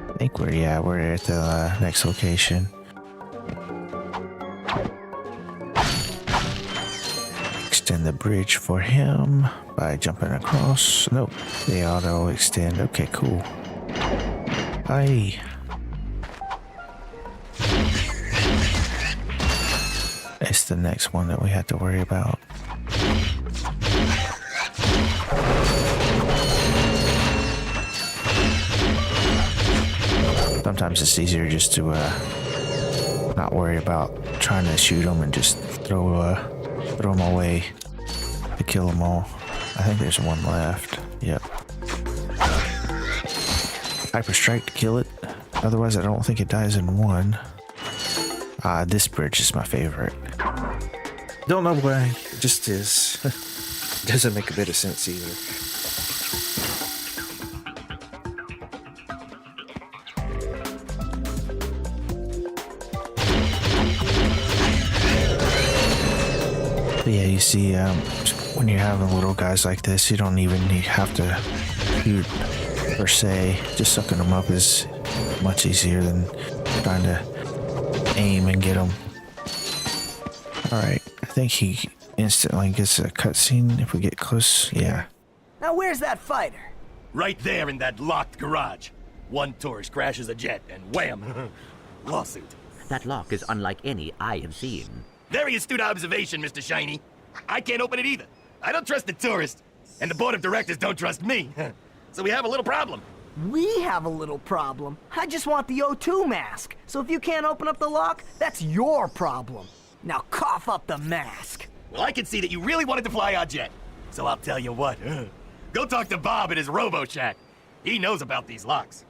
I think we're at the next location. Extend the bridge for him by jumping across. Nope, they auto extend. Okay, cool. Hi. It's the next one that we have to worry about. Sometimes it's easier just to not worry about trying to shoot them and just throw them away to kill them all. I think there's one left. Yep. Hyper strike to kill it. Otherwise, I don't think it dies in one. This bridge is my favorite. Don't know why. It just is. Doesn't make a bit of sense either. But yeah, you see, when you're having little guys like this, you don't even have to shoot per se. Just sucking them up is much easier than trying to aim and get them. Alright, I think he instantly gets a cutscene if we get close. Yeah. Now where's that fighter? Right there in that locked garage. One tourist crashes a jet and wham! Lawsuit. That lock is unlike any I have seen. Very astute observation, Mr. Shiny. I can't open it either. I don't trust the tourist, and the board of directors don't trust me. So we have a little problem. We have a little problem. I just want the O2 mask. So if you can't open up the lock, that's your problem. Now cough up the mask. Well, I can see that you really wanted to fly our jet. So I'll tell you what. Go talk to Bob at his Robo Shack. He knows about these locks.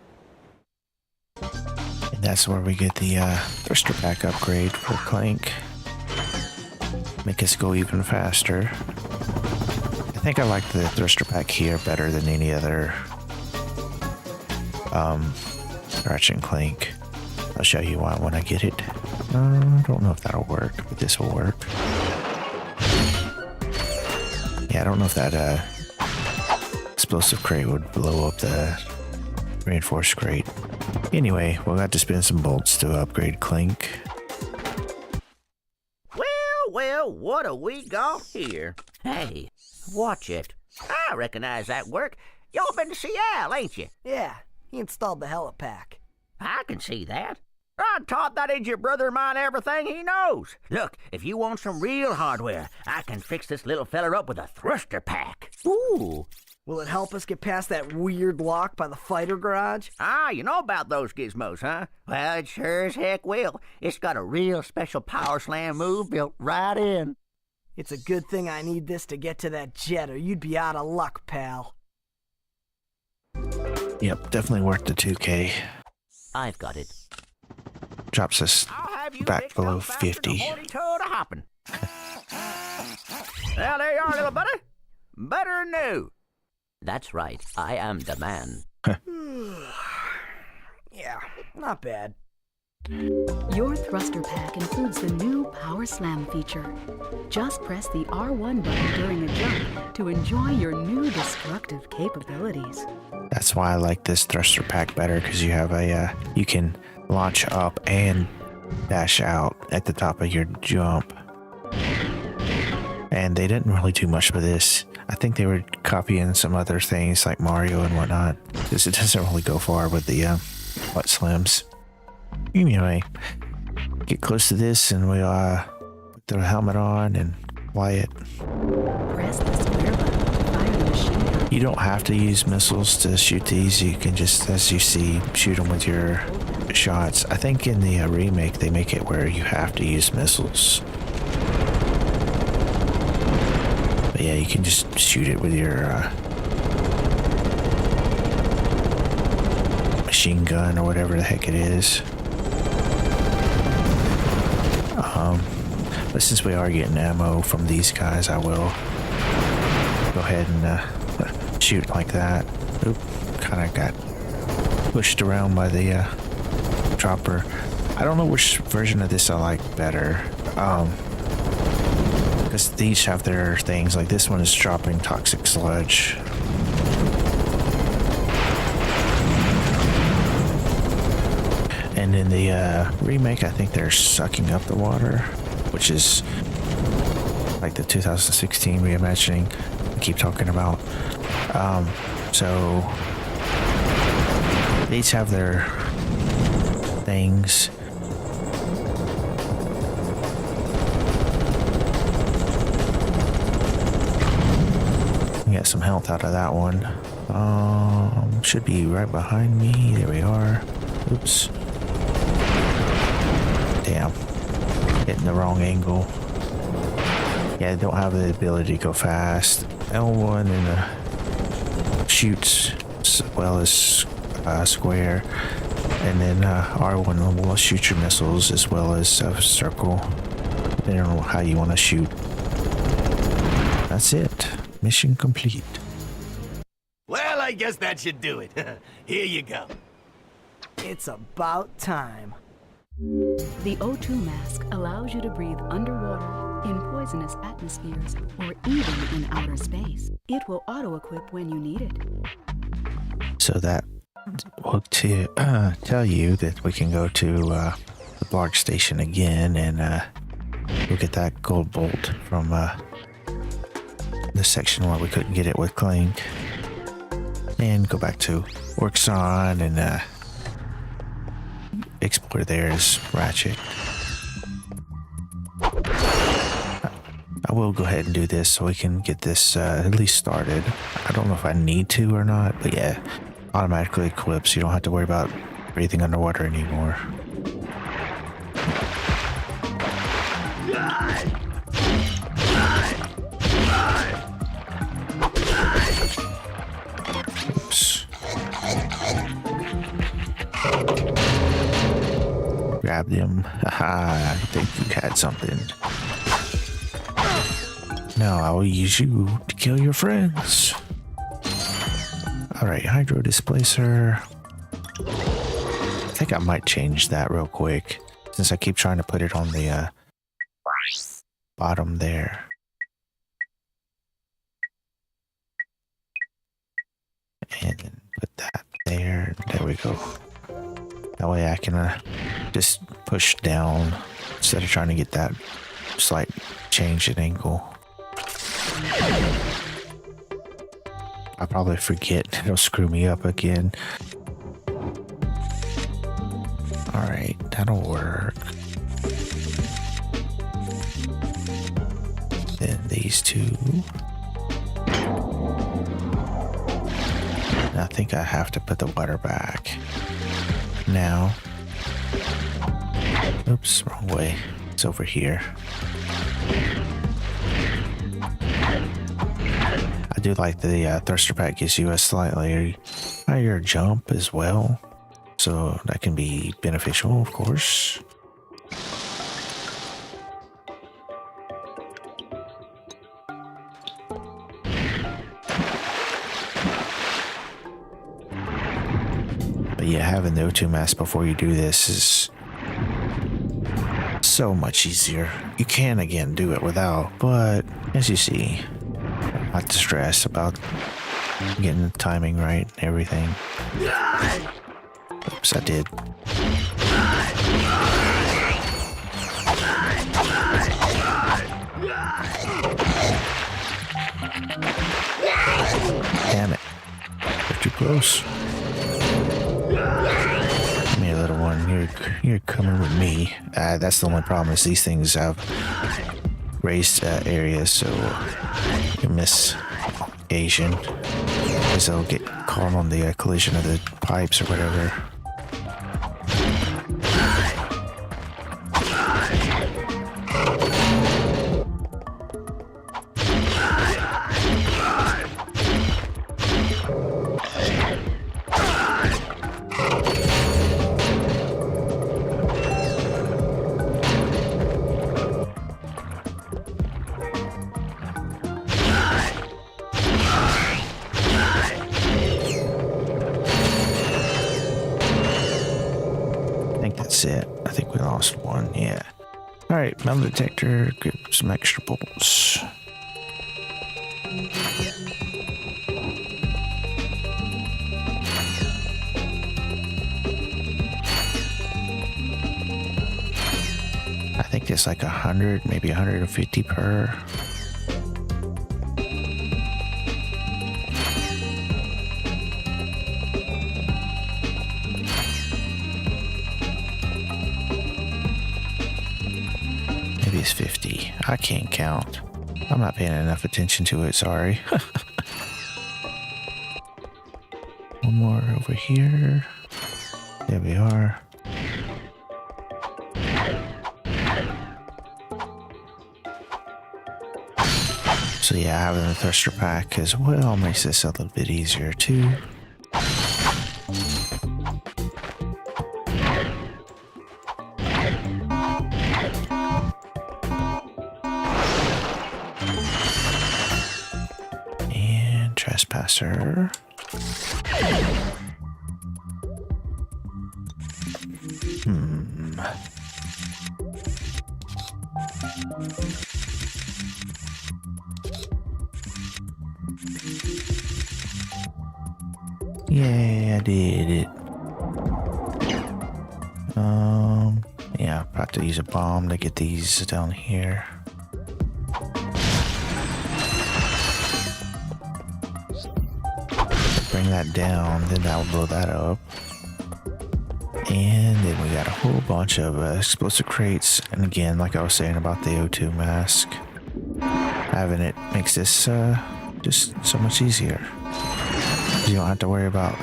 And that's where we get the thruster pack upgrade for Clank. Make us go even faster. I think I like the thruster pack here better than any other Ratchet Clank. I'll show you why when I get it. I don't know if that'll work, but this will work. Yeah, I don't know if that explosive crate would blow up the reinforced crate. Anyway, we'll have to spin some bolts to upgrade Clank. Well, what do we got here? Hey, watch it. I recognize that work. Y'all been to Seattle, ain't you? Yeah, he installed the helipack. I can see that. I taught that idiot brother of mine everything he knows. Look, if you want some real hardware, I can fix this little feller up with a thruster pack. Ooh. Will it help us get past that weird lock by the fighter garage? You know about those gizmos, huh? Well, it sure as heck will. It's got a real special power slam move built right in. It's a good thing I need this to get to that jet, or you'd be out of luck, pal. Yep, definitely worth the 2K. I've got it. Drops us back below 50. Well, there you are, little buddy. Better than new. That's right. I am the man. Yeah, not bad. Your thruster pack includes the new Power Slam feature. Just press the R1 button during a jump to enjoy your new destructive capabilities. That's why I like this thruster pack better, because you have a you can launch up and dash out at the top of your jump. And they didn't really do much with this. I think they were copying some other things like Mario and whatnot, because it doesn't really go far with the butt slams. Anyway, get close to this and we'll put the helmet on and fly it. Press the square button to fire the machine gun. You don't have to use missiles to shoot these. You can just, as you see, shoot them with your shots. I think in the remake they make it where you have to use missiles. But yeah, you can just shoot it with your machine gun or whatever the heck it is. But since we are getting ammo from these guys, I will go ahead and shoot like that. Oop, kind of got pushed around by the dropper. I don't know which version of this I like better. Because these have their things. Like this one is dropping toxic sludge. And in the remake, I think they're sucking up the water, which is like the 2016 reimagining I keep talking about. So they each have their things. We got some health out of that one. Should be right behind me. There we are. Oops. Damn. Hitting the wrong angle. Yeah, they don't have the ability to go fast. L1 and shoots as well as square. And then R1 will shoot your missiles as well as circle. Depending on how you want to shoot. That's it. Mission complete. Well, I guess that should do it. Here you go. It's about time. The O2 mask allows you to breathe underwater, in poisonous atmospheres, or even in outer space. It will auto-equip when you need it. So that will tell you that we can go to the Blarg station again and we'll get that gold bolt from the section where we couldn't get it with Clank. And go back to Workson and explore there as Ratchet. I will go ahead and do this so we can get this at least started. I don't know if I need to or not, but yeah, automatically equips. You don't have to worry about breathing underwater anymore. Oops. Grabbed him. Haha, I think you had something. Now I will use you to kill your friends. Alright, Hydro Displacer. I think I might change that real quick, since I keep trying to put it on the bottom there. And then put that there. There we go. That way I can just push down instead of trying to get that slight change in angle. I'll probably forget. It'll screw me up again. Alright, that'll work. Then these two. And I think I have to put the water back. Now. Oops, wrong way. It's over here. I do like the thruster pack gives you a slightly higher jump as well. So that can be beneficial, of course. But yeah, having the O2 mask before you do this is so much easier. You can again do it without, but as you see, not to stress about getting the timing right and everything. Oops, I did. Damn it. You're too close. Come here, little one. You're coming with me. That's the only problem is these things have raised areas, so you miss Asian. Because they'll get caught on the collision of the pipes or whatever. it. I think we lost one, yeah. Alright, metal detector, get some extra bolts. I think it's like 100, maybe 150 per. Maybe it's 50. I can't count. I'm not paying enough attention to it, sorry. One more over here. There we are. So yeah, having the thruster pack as well makes this a little bit easier too. And trespasser. Yeah, I did it. Yeah, I'll have to use a bomb to get these down here. Bring that down, then that will blow that up. And then we got a whole bunch of explosive crates. And again, like I was saying about the O2 mask, having it makes this just so much easier. You don't have to worry about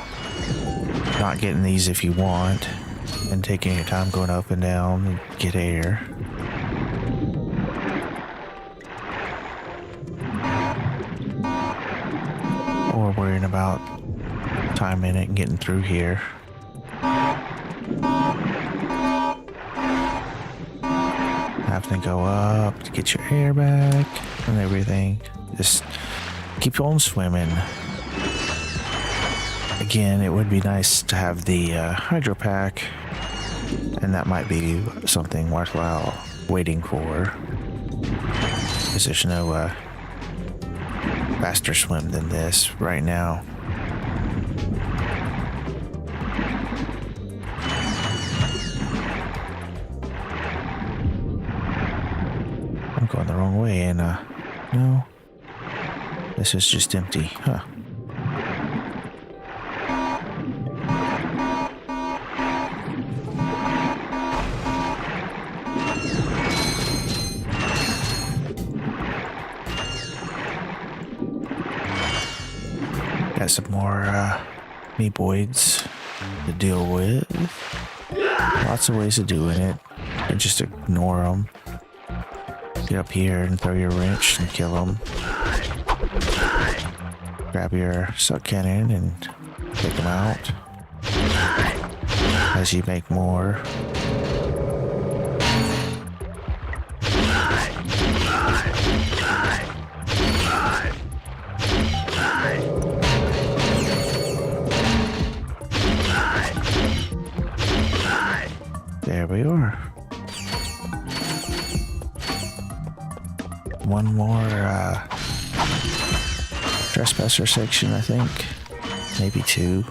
not getting these if you want and taking your time going up and down and get air. Or worrying about timing it and getting through here. Having to go up to get your air back and everything. Just keep on swimming. Again, it would be nice to have the hydro pack, and that might be something worthwhile waiting for, because there's no faster swim than this right now. I'm going the wrong way, and no, this is just empty, huh? Got some more meeboids to deal with. Lots of ways of doing it. And just ignore them. Get up here and throw your wrench and kill them. Grab your suck cannon and take them out. As you make more. There we are. One more trespasser section, I think. Maybe two.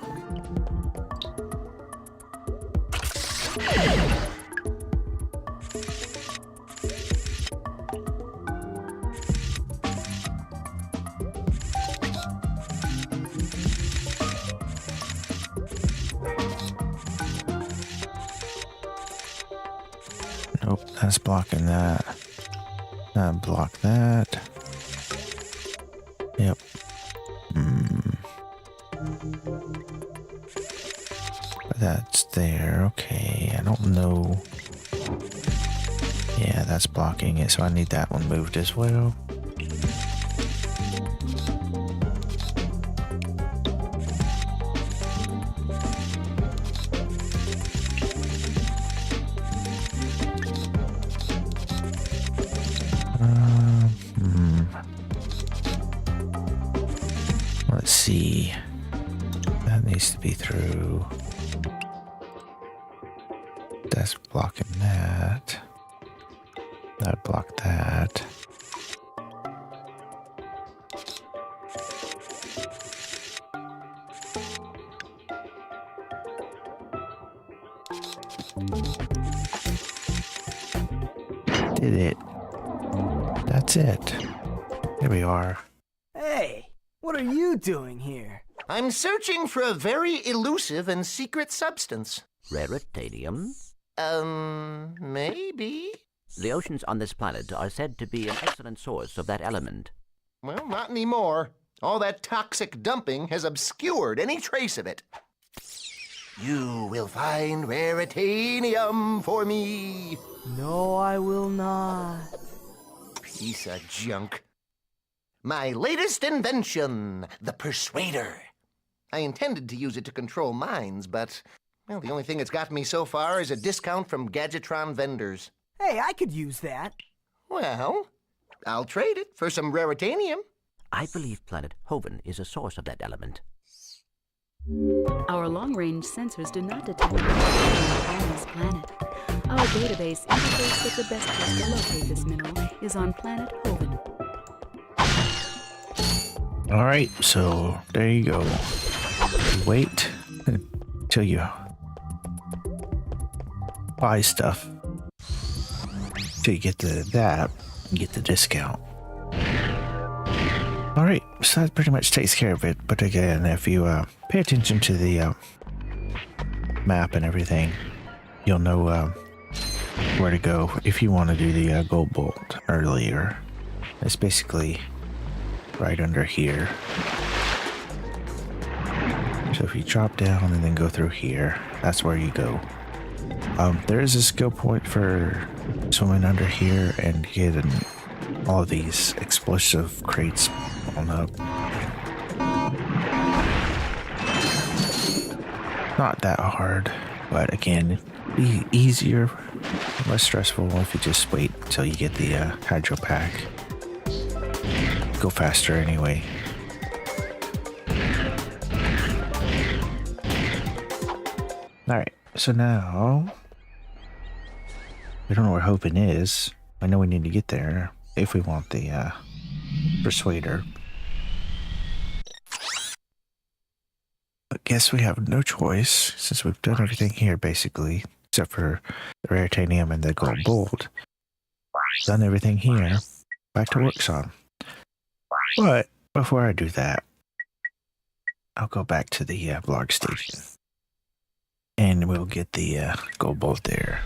Nope, that's blocking that. Block that. Yep. That's there. Okay, I don't know. Yeah, that's blocking it, so I need that one moved as well. Let's see. That needs to be through. that's blocking that. That blocked that. Did it. That's it. There we are. Hey, what are you doing here? I'm searching for a very elusive and secret substance. Raritanium? Maybe? The oceans on this planet are said to be an excellent source of that element. Well, not anymore. All that toxic dumping has obscured any trace of it. You will find raritanium for me. No, I will not. Piece of junk. My latest invention, the Persuader. I intended to use it to control minds, but, well, the only thing it's got me so far is a discount from Gadgetron vendors. Hey, I could use that. Well, I'll trade it for some raritanium. I believe planet Hoven is a source of that element. Our long-range sensors do not detect minerals on this planet. Our database indicates that the best place to locate this mineral is on planet Hoven. Alright, so there you go. Wait until you buy stuff. Till you get to that, and get the discount. Alright, so that pretty much takes care of it. But again, if you pay attention to the map and everything, you'll know where to go if you want to do the gold bolt earlier. It's basically right under here. So if you drop down and then go through here, that's where you go. There is a skill point for swimming under here and getting all of these explosive crates on up. Not that hard, but again, be easier, less stressful if you just wait until you get the hydro pack. Go faster anyway. Alright, so now we don't know where Hoven is. I know we need to get there if we want the Persuader. I guess we have no choice since we've done everything here basically, except for the raritanium and the gold bolt. Done everything here. Back to work on. But before I do that, I'll go back to the vlog station. And we'll get the gold bolt there.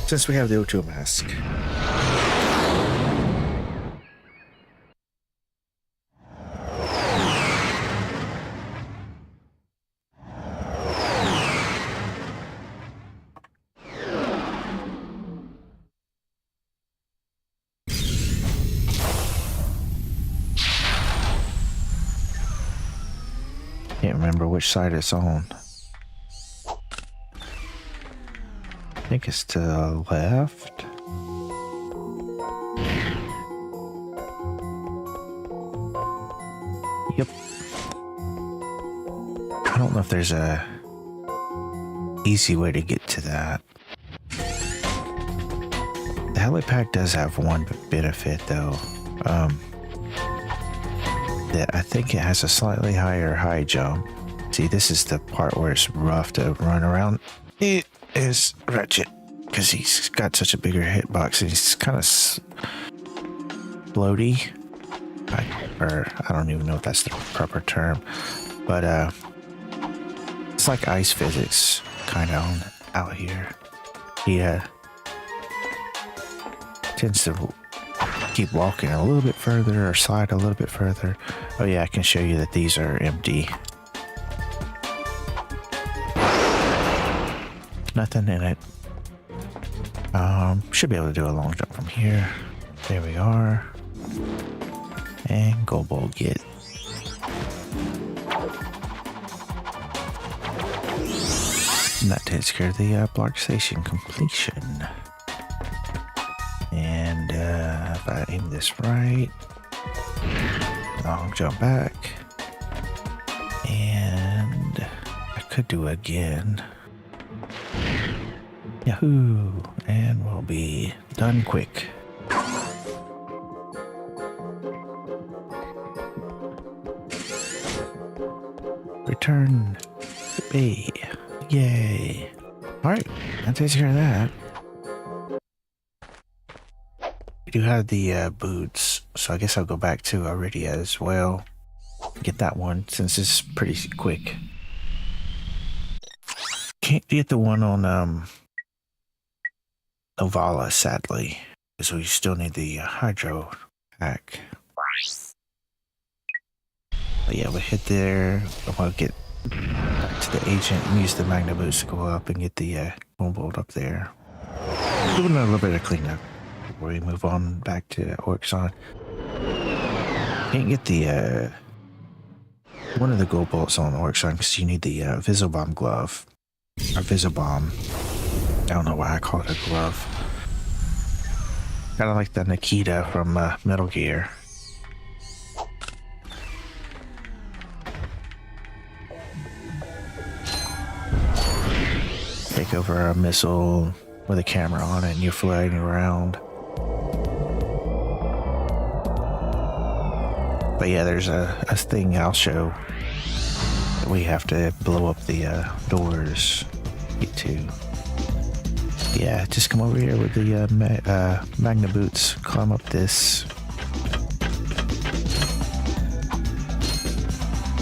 Since we have the O2 mask. Can't remember which side it's on. I think it's to the left. Yep. I don't know if there's a easy way to get to that. The helipad does have one benefit though. That I think it has a slightly higher high jump. See, this is the part where it's rough to run around. It is Ratchet because he's got such a bigger hitbox and he's kind of floaty. Or I don't even know if that's the proper term, but it's like ice physics kind of out here. He tends to keep walking a little bit further or slide a little bit further. Oh yeah, I can show you that these are empty. Nothing in it. Should be able to do a long jump from here. There we are. And gold bolt get. And that takes care of the block station completion. And if I aim this right, I'll jump back. And I could do it again. Yahoo! And we'll be done quick. Return to bay. Yay. Alright, that takes care of that. We do have the boots, so I guess I'll go back to Iridia as well. Get that one, since it's pretty quick. Can't get the one on Ovala, sadly, because we still need the hydro pack. But yeah, we'll hit there. I'm gonna get back to the agent and use the Magna boots to go up and get the bolt up there. Doing a little bit of cleanup before we move on back to Orxon. Can't get the one of the gold bolts on Orxon because you need the Visibomb glove. Or Visibomb. I don't know why I call it a glove. Kind of like the Nikita from Metal Gear. Take over a missile with a camera on it and you're flying around. But yeah, there's a thing I'll show that we have to blow up the doors to get to. Yeah, just come over here with the Magna boots, climb up this.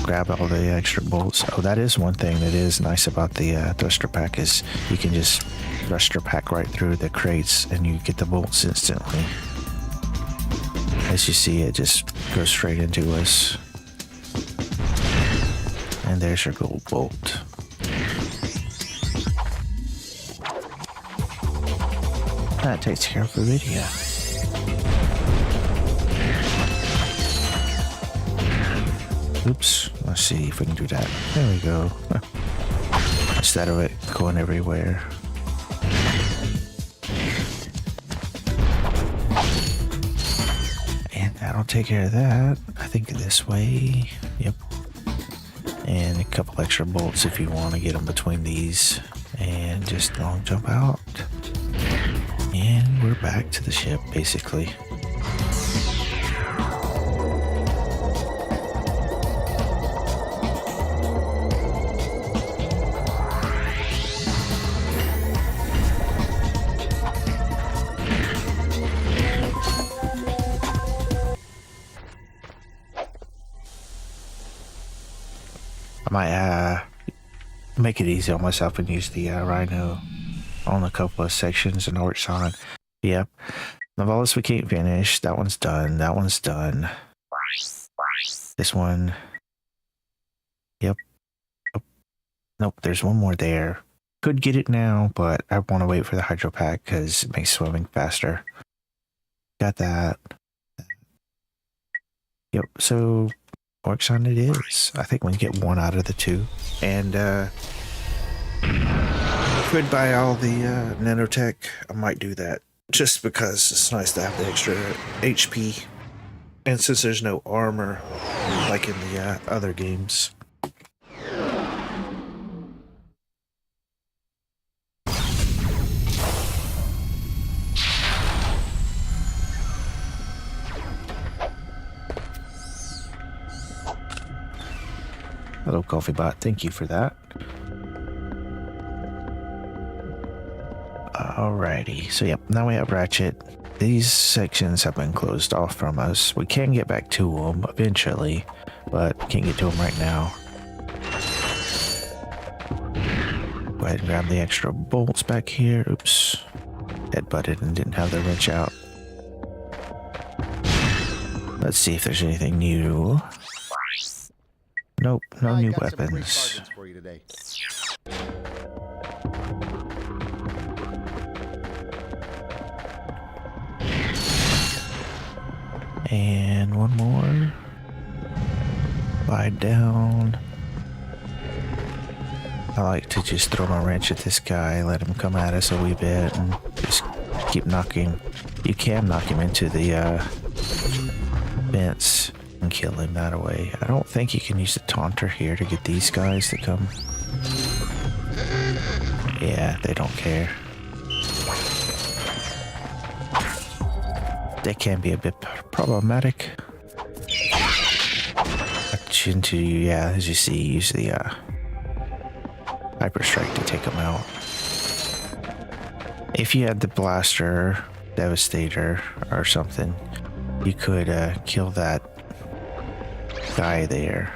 Grab all the extra bolts. Oh, that is one thing that is nice about the thruster pack is you can just thruster pack right through the crates and you get the bolts instantly. As you see, it just goes straight into us. And there's your gold bolt. That takes care of Iridia. Oops, let's see if we can do that. There we go. Instead of it going everywhere. And that'll take care of that. I think this way. Yep. And a couple extra bolts if you want to get them between these. And just long jump out. And we're back to the ship, basically. I might make it easy on myself and use the Rhino on a couple of sections in Orxon. Yep. Novellas we can't finish. That one's done. That one's done. This one. Yep. Oh. Nope, there's one more there. Could get it now, but I want to wait for the hydro pack because it makes swimming faster. Got that. Yep, so Orxon it is. I think we can get one out of the two. And could buy all the nanotech. I might do that just because it's nice to have the extra HP. And since there's no armor like in the other games. Hello, CoffeeBot. Thank you for that. Alrighty, so yep, now we have Ratchet. These sections have been closed off from us. We can get back to them eventually, but can't get to them right now. Go ahead and grab the extra bolts back here. Oops, headbutted and didn't have the wrench out. Let's see if there's anything new. Nope, no new weapons. And one more. Slide down. I like to just throw my wrench at this guy, let him come at us a wee bit, and just keep knocking. You can knock him into the vents and kill him that way. I don't think you can use the taunter here to get these guys to come. Yeah, they don't care. they can be a bit problematic. Into, yeah, as you see, use the hyper strike to take them out. If you had the blaster, devastator, or something, you could kill that guy there.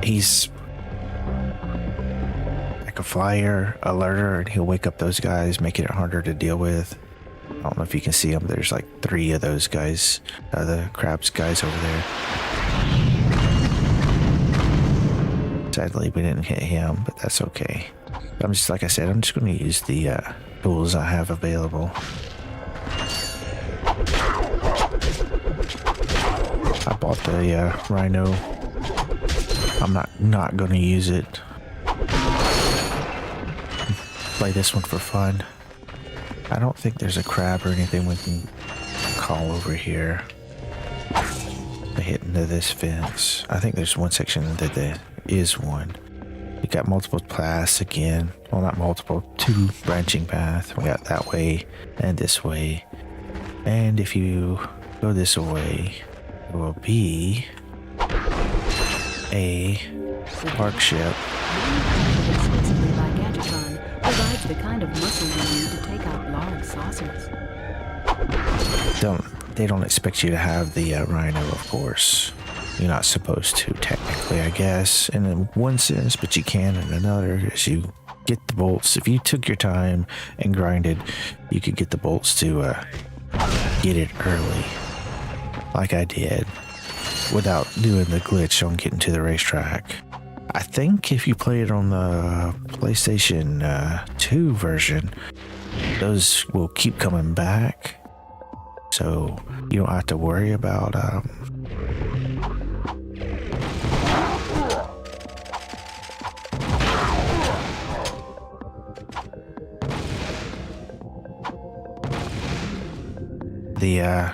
He's like a flyer, alerter, and he'll wake up those guys, making it harder to deal with. I don't know if you can see them. There's like 3 of those guys, the crabs guys over there. Sadly, we didn't hit him, but that's okay. I'm just, like I said, I'm just going to use the tools I have available. I bought the rhino. I'm not going to use it. Play this one for fun. I don't think there's a crab or anything we can call over here to hit into this fence. I think there's one section that there is one. We got multiple paths again. Well, not multiple, 2 branching paths. We got that way and this way. And if you go this way, it will be a park ship. Provides the kind of muscle you need to take out large saucers. They don't expect you to have the rhino, of course. You're not supposed to, technically, I guess, in one sense, but you can in another, as you get the bolts. If you took your time and grinded, you could get the bolts to get it early, like I did, without doing the glitch on getting to the racetrack. I think if you play it on the PlayStation 2 version, those will keep coming back, so you don't have to worry about the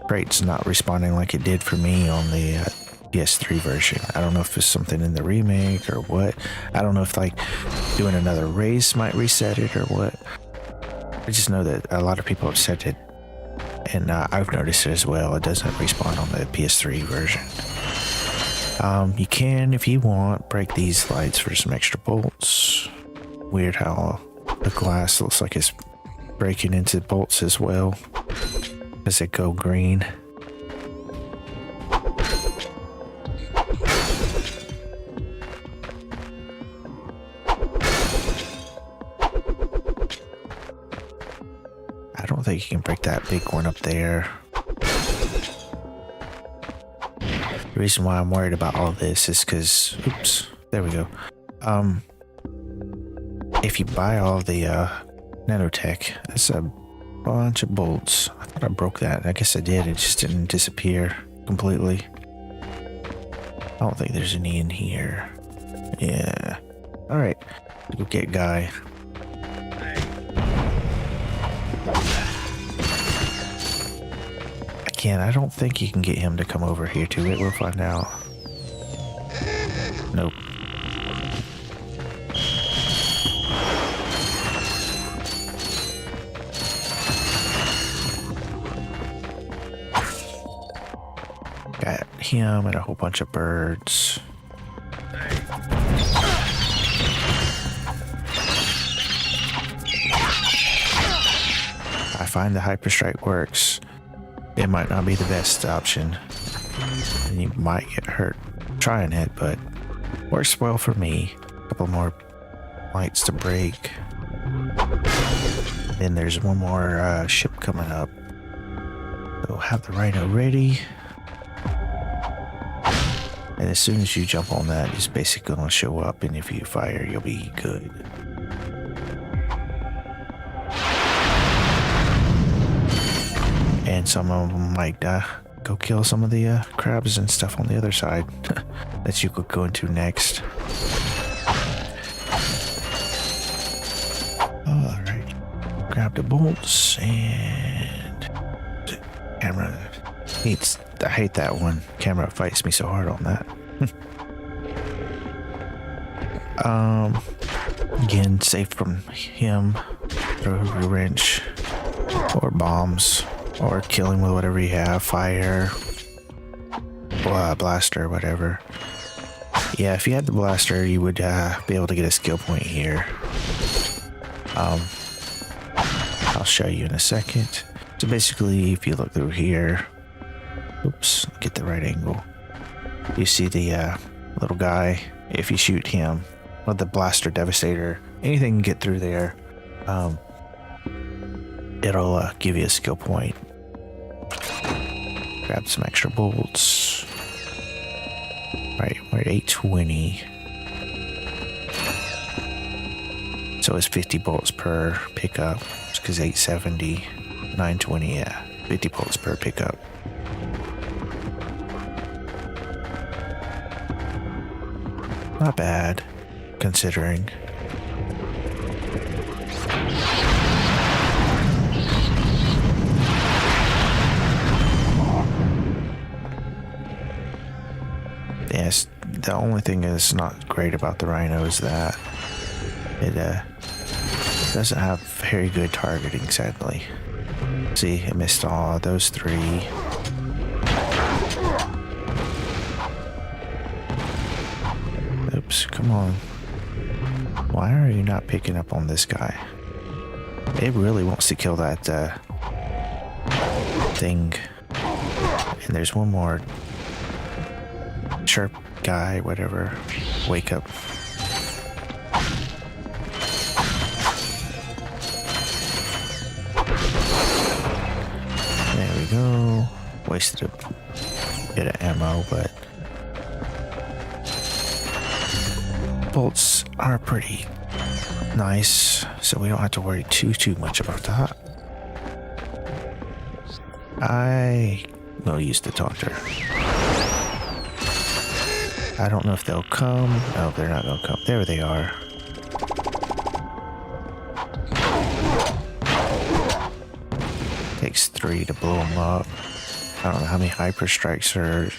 crates not responding like it did for me on the PS3 version. I don't know if it's something in the remake or what. I don't know if like doing another race might reset it or what. I just know that a lot of people have said it, and I've noticed it as well. It doesn't respawn on the PS3 version. You can, if you want, break these lights for some extra bolts. Weird how the glass looks like it's breaking into bolts as well as they go green. I don't think you can break that big one up there. The reason why I'm worried about all this is because, oops, there we go. If you buy all the nanotech, that's a bunch of bolts. I thought I broke that. I guess I did. It just didn't disappear completely. I don't think there's any in here. Yeah. All right. Go get Guy. Again, I don't think you can get him to come over here to it. We'll find out. Nope. Got him and a whole bunch of birds. I find the hyperstrike works. It might not be the best option, and you might get hurt trying it, but works well for me. A couple more lights to break. Then there's one more ship coming up. We'll have the rhino ready. And as soon as you jump on that, it's basically going to show up, and if you fire, you'll be good. And some of them might go kill some of the crabs and stuff on the other side that you could go into next. Alright. Grab the bolts and... Camera needs... I hate that one. Camera fights me so hard on that. Again, safe from him. throw a wrench or bombs or kill him with whatever you have, fire, or a blaster, whatever. Yeah, if you had the blaster, you would be able to get a skill point here. I'll show you in a second. So basically, if you look through here, oops, get the right angle. You see the little guy. If you shoot him with the blaster devastator, anything can get through there. It'll give you a skill point. Grab some extra bolts. Right, we're at 820. So it's 50 bolts per pickup. It's because 870, 920, yeah. 50 bolts per pickup. Not bad, considering. Yes, the only thing that's not great about the Rhino is that it doesn't have very good targeting, sadly. See, it missed all those three. Oops, come on. Why are you not picking up on this guy? It really wants to kill that thing. And there's one more sharp guy, whatever. Wake up. There we go. Wasted a bit of ammo, but bolts are pretty nice, so we don't have to worry too much about that. I will use the taunter. I don't know if they'll come. No, they're not gonna come. There they are. Takes 3 to blow them up. I don't know how many hyper strikes or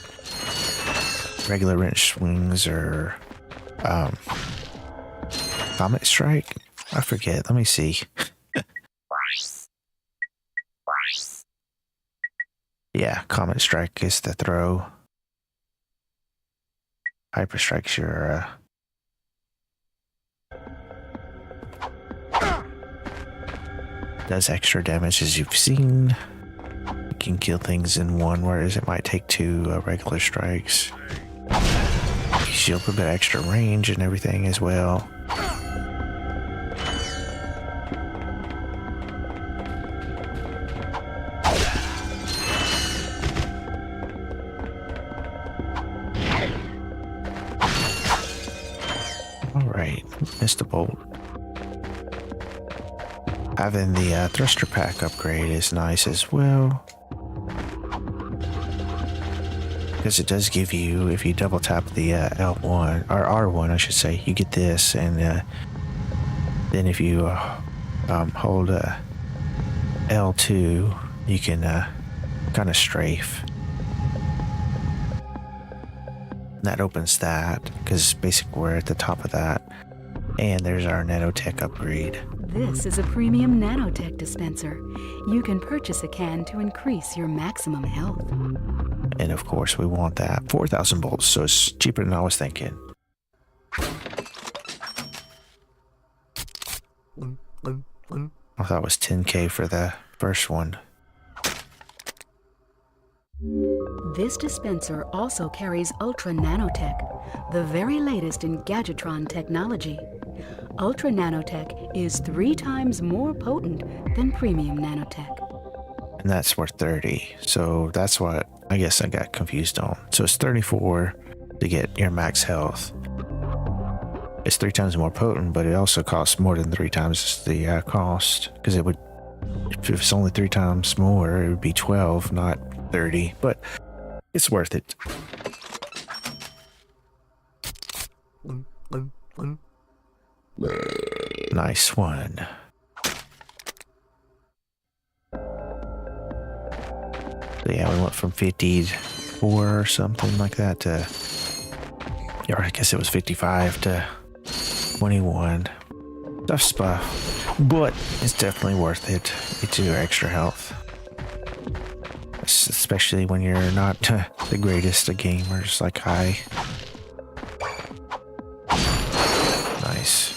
regular wrench swings or comet strike. I forget. Let me see. Yeah, comet strike is the throw. Hyper strikes your does extra damage, as you've seen. You can kill things in one, whereas it might take 2 regular strikes. Gives you a little bit extra range and everything as well. Alright, missed a bolt. Having the thruster pack upgrade is nice as well, because it does give you, if you double tap the L1 or R1 I should say, you get this, and then if you hold L2 you can kind of strafe. That opens that, because basically we're at the top of that. And there's our nanotech upgrade. This is a premium nanotech dispenser. You can purchase a can to increase your maximum health. And of course we want that. 4,000 bolts, so it's cheaper than I was thinking. I thought it was 10K for the first one. This dispenser also carries Ultra Nanotech, the very latest in Gadgetron technology. Ultra Nanotech is 3 times more potent than Premium Nanotech. And that's worth 30. So that's what I guess I got confused on. So it's 34 to get your max health. It's 3 times more potent, but it also costs more than 3 times the cost. Because it would, if it's only 3 times more, it would be 12, not 30. But it's worth it. Nice one. So yeah, we went from 54 or something like that to, or I guess it was 55 to 21. Tough stuff. but it's definitely worth it. Gets you extra health. Especially when you're not the greatest of gamers like I. Nice.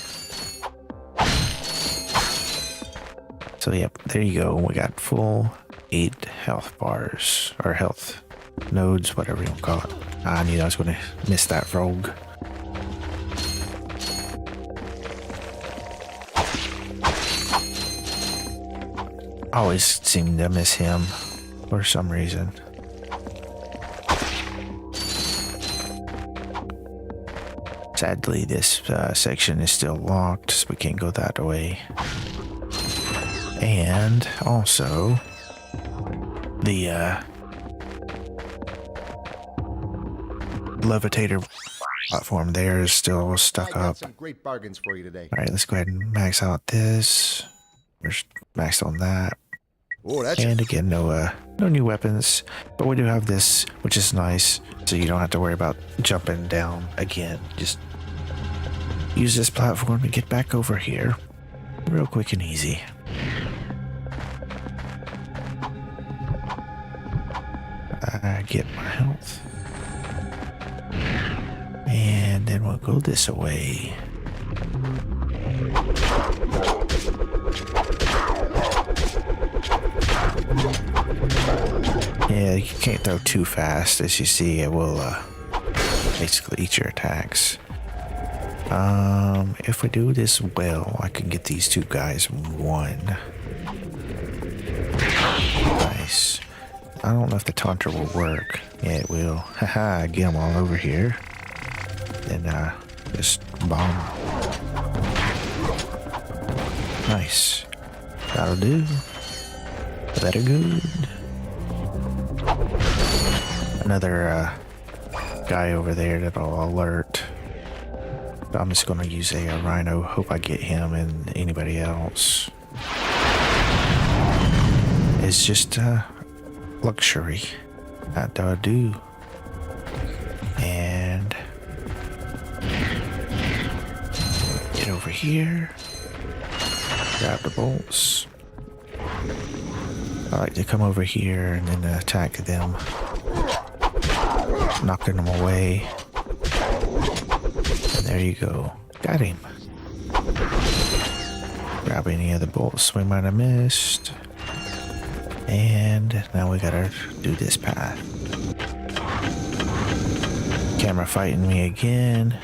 So yep, there you go. We got full 8 health bars, or health nodes, whatever you want to call it. I knew I was going to miss that rogue. I always seem to miss him for some reason. Sadly, this section is still locked, so we can't go that way. And also, the levitator platform there is still stuck up. Some great bargains for you today. All right, let's go ahead and max out this. We're maxed on that. Oh, that's and again, no new weapons, but we do have this, which is nice, so you don't have to worry about jumping down again. Just use this platform to get back over here, real quick and easy. I get my health, and then we'll go this way. Yeah, you can't throw too fast. As you see, it will basically eat your attacks. If we do this well, I can get these 2 guys 1. Nice. I don't know if the taunter will work. Yeah, it will. Haha, get them all over here. Then just bomb. Nice. That'll do. Better good. Another guy over there that'll alert. I'm just gonna use a rhino. Hope I get him and anybody else. It's just luxury. That'll do. And get over here. Grab the bolts. I like to come over here and then attack them, knocking them away. And there you go. Got him. Grab any other bolts we might have missed. And now we gotta do this path. Camera fighting me again.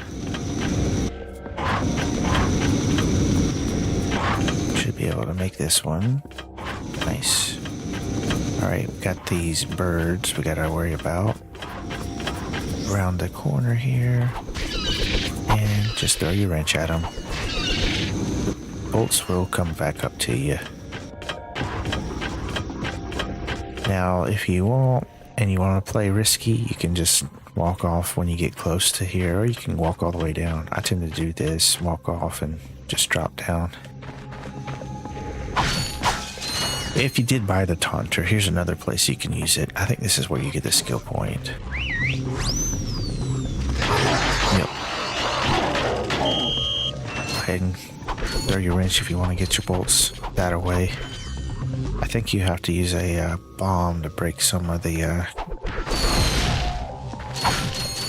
Should be able to make this one. Nice. Alright, we got these birds we gotta worry about. Around the corner here. And just throw your wrench at them. Bolts will come back up to you. Now, if you want, and you want to play risky, you can just walk off when you get close to here, or you can walk all the way down. I tend to do this, walk off and just drop down. If you did buy the taunter, here's another place you can use it. I think this is where you get the skill point. Yep. Go ahead and throw your wrench if you want to get your bolts that away. I think you have to use a bomb to break some of the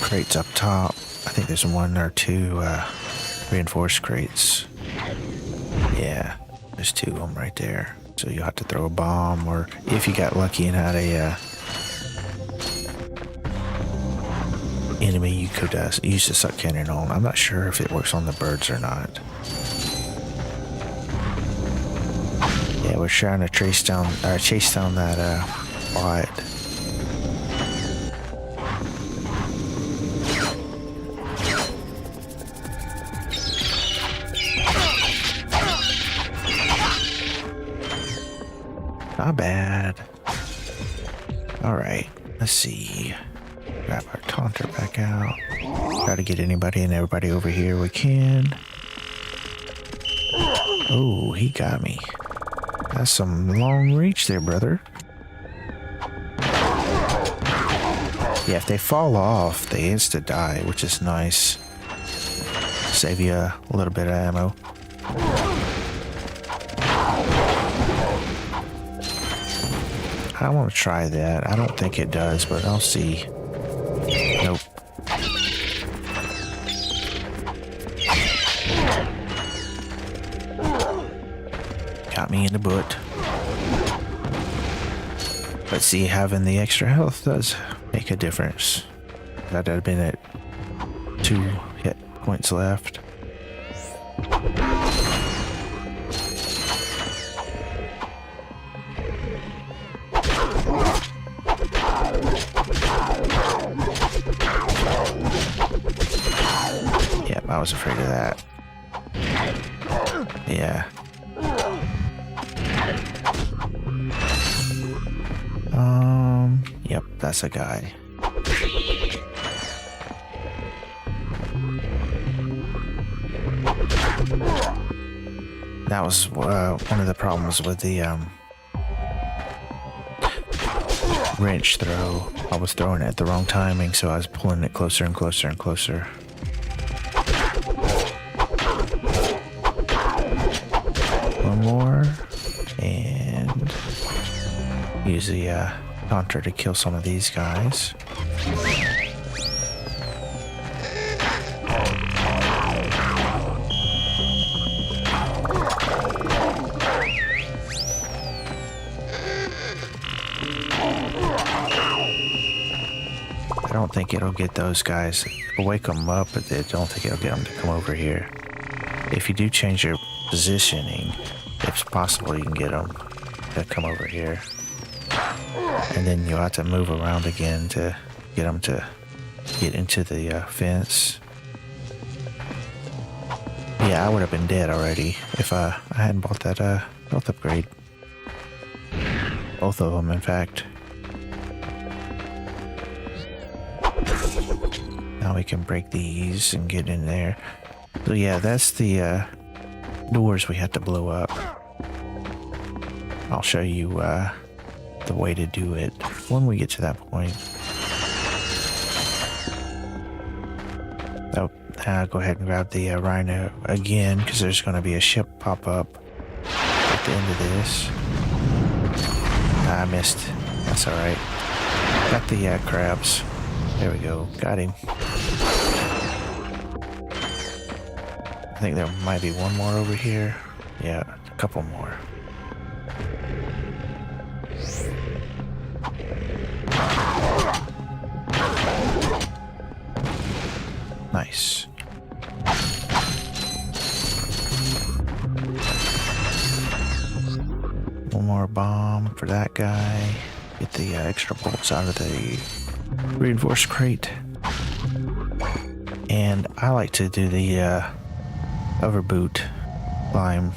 crates up top. I think there's 1 or 2 reinforced crates. Yeah, there's 2 of them right there. So you'll have to throw a bomb, or if you got lucky and had a enemy, you could use the suck cannon on. I'm not sure if it works on the birds or not. Yeah, we're trying to chase down that bot. Not bad. Alright, let's see. Grab our taunter back out. Try to get anybody and everybody over here we can. Oh, he got me. That's some long reach there, brother. Yeah, if they fall off, they insta die, which is nice. Save you a little bit of ammo. I want to try that. I don't think it does, but I'll see. Nope. Got me in the butt. But see, having the extra health does make a difference. I'd have been at 2 hit points left. Yep, I was afraid of that. Yeah. Yep, that's a guy. That was one of the problems with the wrench throw. I was throwing it at the wrong timing, so I was pulling it closer and closer and closer. One more, and use the taunter to kill some of these guys. I don't think it'll get those guys. It'll wake them up, but I don't think it'll get them to come over here. If you do change your positioning, it's possible you can get them to come over here. And then you'll have to move around again to get them to get into the fence. Yeah, I would have been dead already if I hadn't bought that health upgrade. Both of them, in fact. Now we can break these and get in there. So yeah, that's the doors we have to blow up. I'll show you the way to do it when we get to that point. Oh, go ahead and grab the rhino again, because there's going to be a ship pop up at the end of this. I missed. That's alright. Got the crabs. There we go. Got him. I think there might be one more over here. Yeah, a couple more. Nice. One more bomb for that guy. Get the extra bolts out of the reinforced crate. And I like to do the hover boot climb.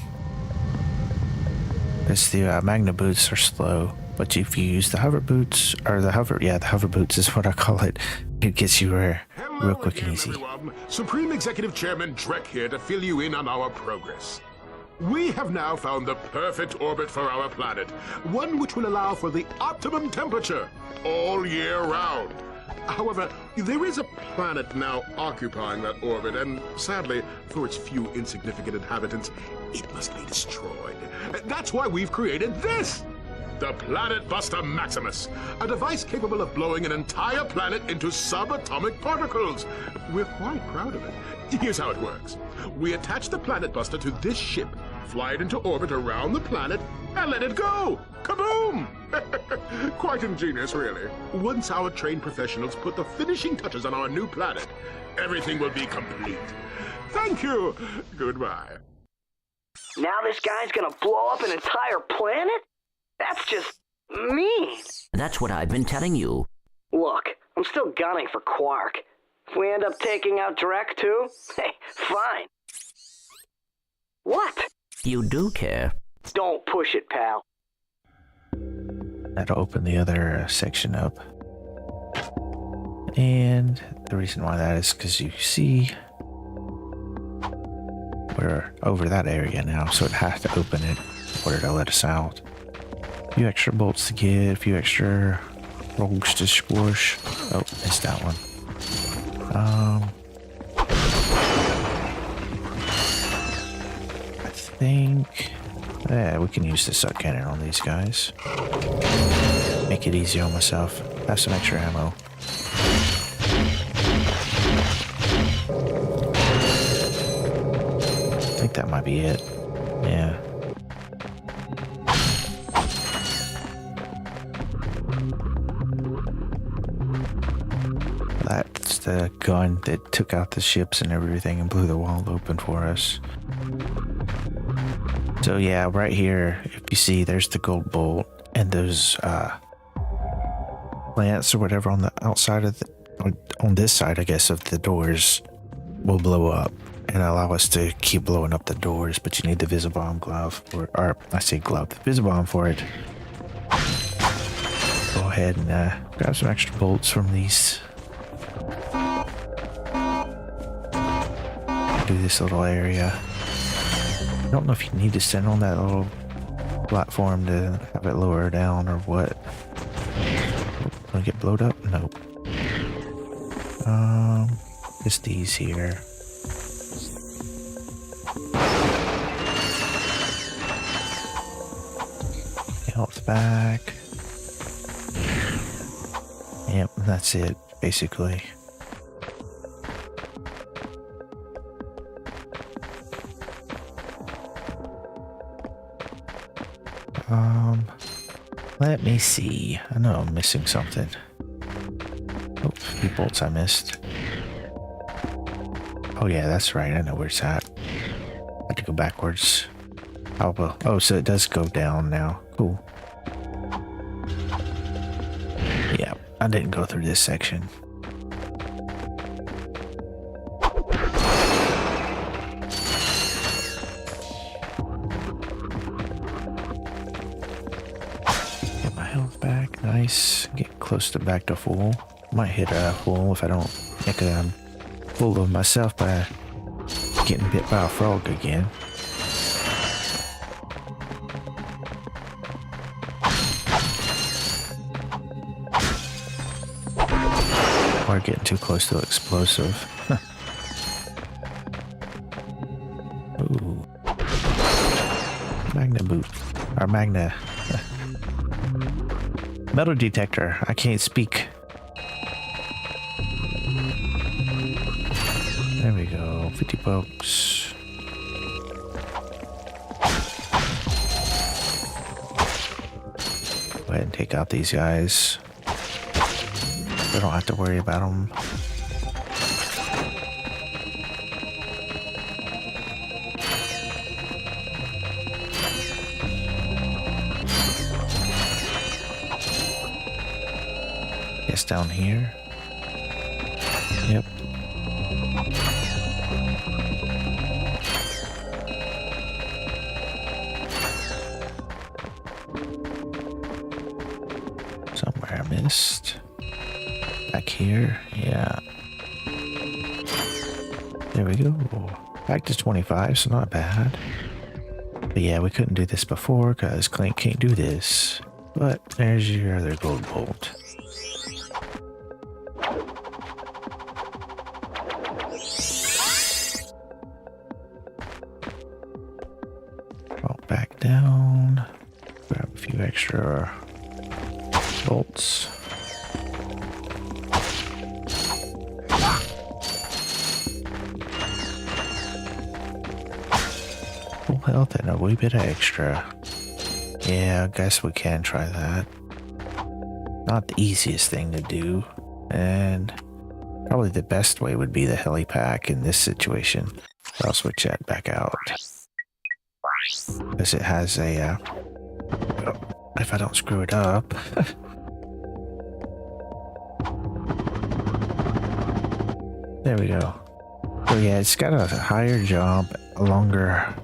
It's the magna boots are slow, but if you use the hover boots, or the hover boots is what I call it, it gets you real quick and easy. Everyone. Supreme Executive Chairman Drek here to fill you in on our progress. We have now found the perfect orbit for our planet, one which will allow for the optimum temperature all year round. However, there is a planet now occupying that orbit, and sadly, for its few insignificant inhabitants, it must be destroyed. That's why we've created this! The Planet Buster Maximus, a device capable of blowing an entire planet into subatomic particles. We're quite proud of it. Here's how it works. We attach the Planet Buster to this ship, fly it into orbit around the planet, and let it go! Kaboom! Quite ingenious, really. Once our trained professionals put the finishing touches on our new planet, everything will be complete. Thank you! Goodbye. Now this guy's gonna blow up an entire planet? That's just mean. That's what I've been telling you. Look, I'm still gunning for Quark. If we end up taking out Drek too, hey, fine. What? You do care. Don't push it, pal. That'll open the other section up. And the reason why that is because you see we're over that area now, so it has to open it in order to let us out. A few extra bolts to get, a few extra rogues to squish. Oh, missed that one. I think, yeah, we can use the suck cannon on these guys. make it easier on myself. Have some extra ammo. I think that might be it. Yeah. That's the gun that took out the ships and everything and blew the wall open for us. So yeah, right here, if you see, there's the gold bolt and those plants or whatever on the outside of on this side, I guess, of the doors will blow up and allow us to keep blowing up the doors, but you need the Visibomb glove, or I say glove, the Visibomb for it. Go ahead and grab some extra bolts from these. Do this little area. I don't know if you need to stand on that little platform to have it lower down or what. Gonna get blowed up? Nope. Just these here. Health back. Yep, that's it, basically. Let me see. I know I'm missing something. Oh, a few bolts I missed. Oh yeah, that's right. I know where it's at. I have to go backwards. Oh, so it does go down now. Cool. Yeah, I didn't go through this section. Get my health back. Nice. Get close to back to full. Might hit a full if I don't make a fool of myself by getting bit by a frog again. Or getting too close to explosive. Ooh. Magna boot. Or magna. Metal detector. I can't speak. There we go. 50 bucks. Go ahead and take out these guys. I don't have to worry about them. Guess down here. Yep. Somewhere I missed. Back here, yeah. There we go. Back to 25, so not bad. But yeah, we couldn't do this before because Clank can't do this. But there's your other gold bolt. Drop back down. Grab a few extra bolts. Full health and a wee bit of extra. Yeah, I guess we can try that. Not the easiest thing to do, and probably the best way would be the heli pack in this situation. I'll switch that back out. Because it has a, if I don't screw it up. There we go. So yeah, it's got a higher jump, a longer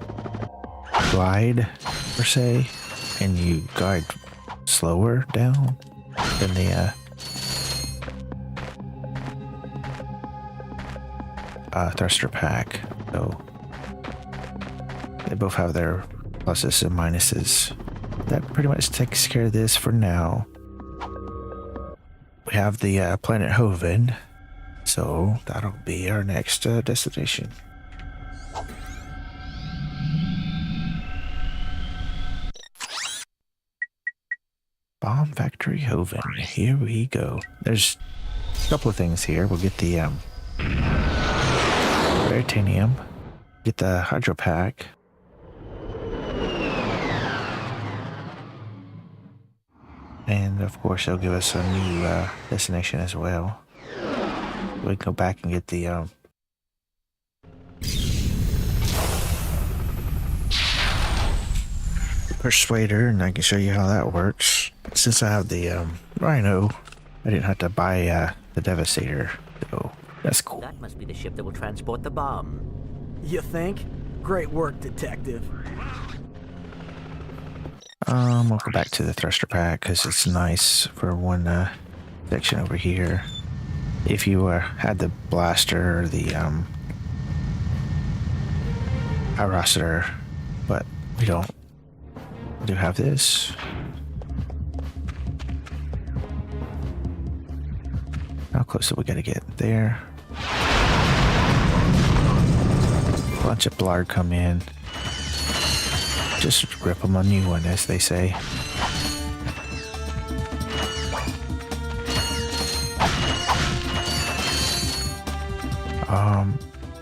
glide, per se, and you glide slower down than the thruster pack. So they both have their pluses and minuses. That pretty much takes care of this for now. We have the planet Hoven, so that'll be our next destination. Bomb Factory Hoven. Here we go. There's a couple of things here. We'll get the Veritanium, get the Hydro Pack, and of course they'll give us a new destination as well. We can go back and get the Persuader, and I can show you how that works. Since I have the Rhino, I didn't have to buy the Devastator, so that's cool. That must be the ship that will transport the bomb. You think? Great work, Detective. We'll go back to the Thruster Pack because it's nice for one section over here. If you had the blaster or the Pyroster, but we don't. We do have this. How close do we gotta get there? Bunch of Blarg come in. Just rip them a new one, as they say.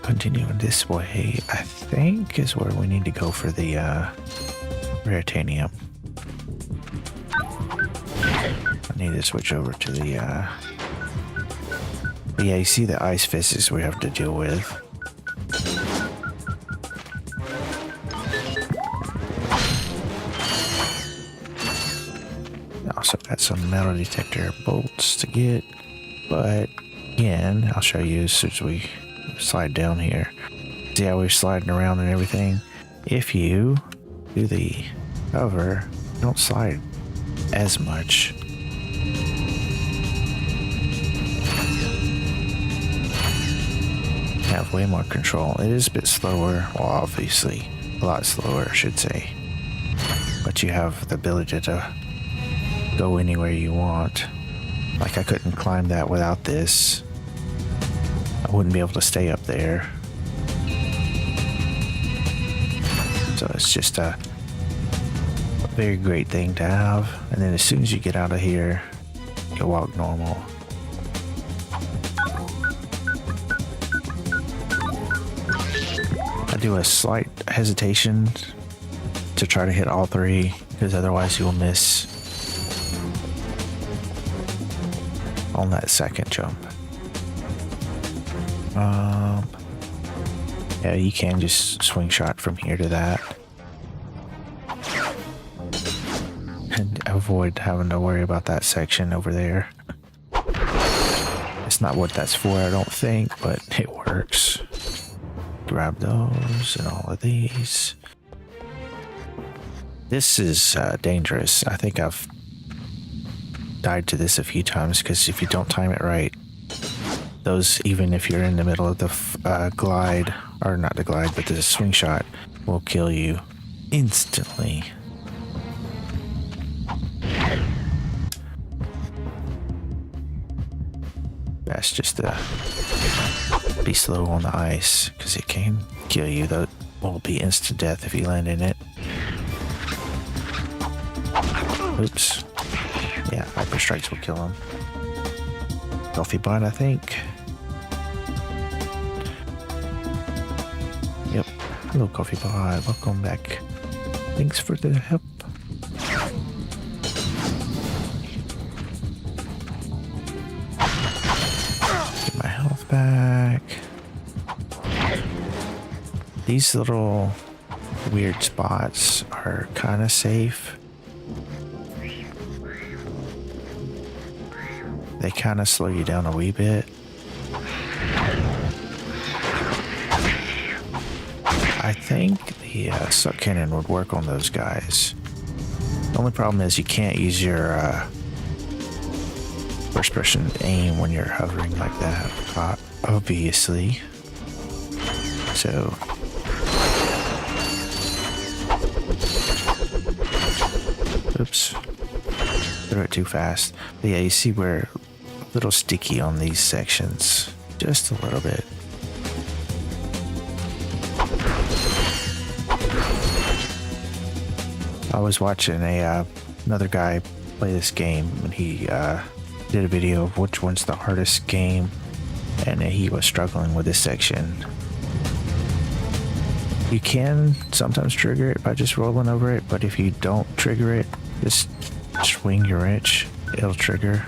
Continuing this way, I think is where we need to go for the Veritanium. I need to switch over to the but yeah, you see the ice physics we have to deal with. Also got some metal detector bolts to get, but again, I'll show you as soon as we slide down here. See how we're sliding around and everything? If you do the hover, don't slide as much. Have way more control. It is a bit slower, well, obviously a lot slower, I should say, but you have the ability to go anywhere you want. Like I couldn't climb that without this. I wouldn't be able to stay up there. So it's just a very great thing to have. And then as soon as you get out of here, you walk normal. I do a slight hesitation to try to hit all three, because otherwise you'll miss on that second jump. Yeah, you can just swing shot from here to that and avoid having to worry about that section over there. It's not what that's for, I don't think, but it works. Grab those and all of these. This is dangerous. I think I've died to this a few times because if you don't time it right, those, even if you're in the middle of the glide, or not the glide, but the swing shot, will kill you instantly. That's just to be slow on the ice, because it can kill you. That will be instant death if you land in it. Oops. Yeah, Hyper Strikes will kill him. Coffee Bun, I think. Yep. Hello, Coffee Bun. Welcome back. Thanks for the help. Get my health back. These little weird spots are kind of safe. They kind of slow you down a wee bit. I think the suck cannon would work on those guys. The only problem is you can't use your first person aim when you're hovering like that, obviously. So oops, threw it too fast. But yeah, you see we're a little sticky on these sections, just a little bit. I was watching another guy play this game, and he did a video of which one's the hardest game, and he was struggling with this section. You can sometimes trigger it by just rolling over it, but if you don't trigger it, just swing your wrench, it'll trigger.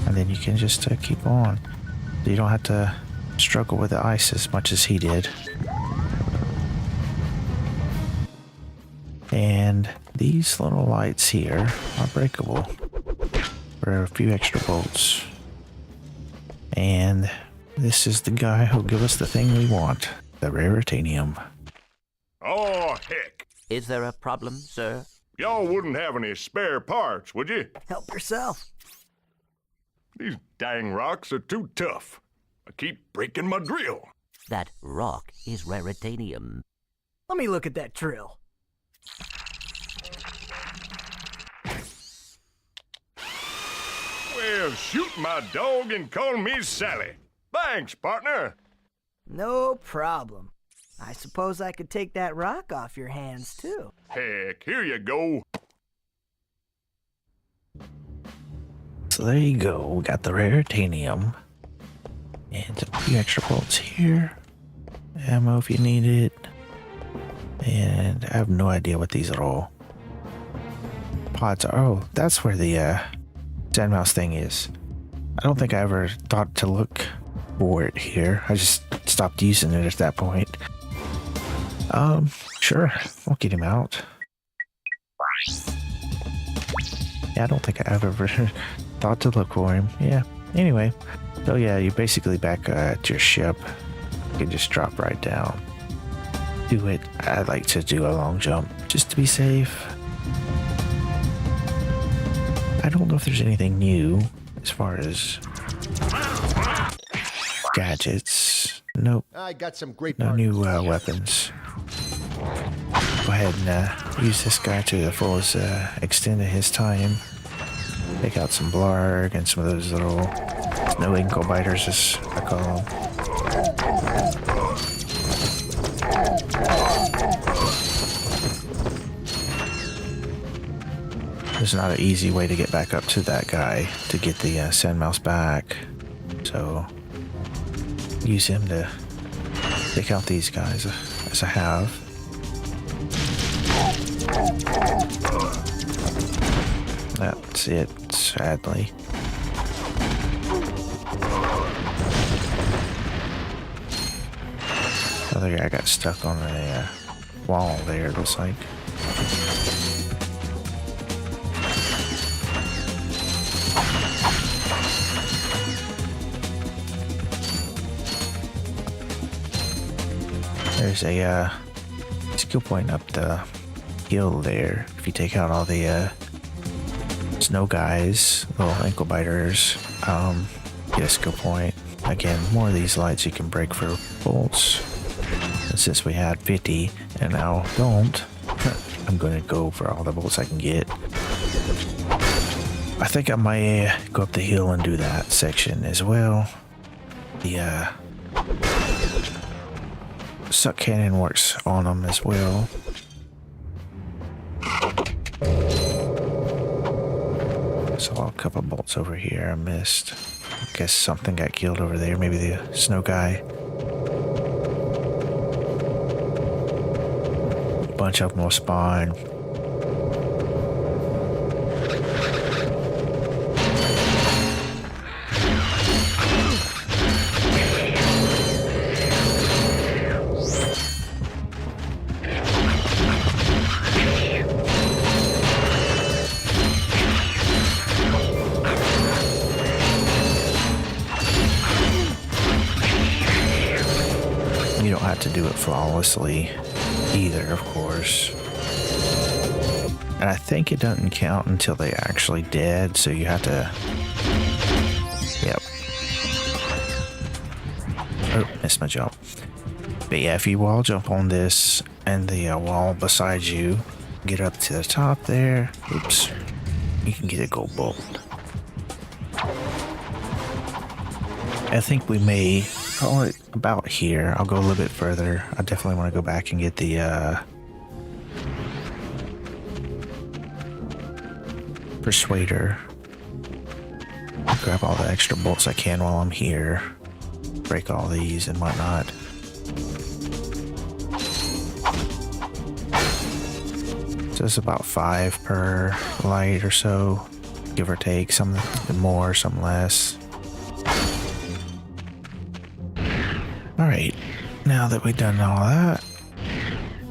And then you can just keep on. You don't have to struggle with the ice as much as he did. And these little lights here are breakable for a few extra bolts. And this is the guy who'll give us the thing we want, the raritanium. Oh, heck. Is there a problem, sir? Y'all wouldn't have any spare parts, would you? Help yourself. These dang rocks are too tough. I keep breaking my drill. That rock is raritanium. Let me look at that drill. Well, shoot my dog and call me Sally. Thanks, partner. No problem. I suppose I could take that rock off your hands, too. Heck, here you go. So there you go, we got the raritanium. And a few extra bolts here. Ammo if you need it. And I have no idea what these little pods are. Oh, that's where the sand mouse thing is. I don't think I ever thought to look for it here. I just stopped using it at that point. Sure, we'll get him out. Yeah, I don't think I ever thought to look for him. Yeah, anyway. So yeah, you're basically back at your ship. You can just drop right down. Do it. I like to do a long jump just to be safe. I don't know if there's anything new as far as gadgets. Nope. I got some great no new weapons. Go ahead and use this guy to the fullest extent of his time. Take out some blarg and some of those little snow ankle biters, as I call them. There's not an easy way to get back up to that guy to get the sand mouse back. So use him to take out these guys as I have. That's it, sadly. Other guy got stuck on a wall there, it looks like. There's a skill point up the hill there. If you take out all the snow guys, little ankle biters, get a skill point. Again, more of these lights you can break for bolts. And since we had 50 and now don't, I'm going to go for all the bolts I can get. I think I might go up the hill and do that section as well. The suck cannon works on them as well. Saw a couple bolts over here I missed. I guess something got killed over there. Maybe the snow guy. A bunch of them will spawn. You don't have to do it flawlessly either, of course. And I think it doesn't count until they actually dead, so you have to... Yep. Oh, missed my jump. But yeah, if you wall jump on this and the wall beside you, get up to the top there, oops, you can get a gold bolt. I think we may call it about here. I'll go a little bit further. I definitely want to go back and get the Persuader. Grab all the extra bolts I can while I'm here. Break all these and whatnot. So it's about 5 per light or so, give or take. Some more, some less. Alright, now that we've done all that,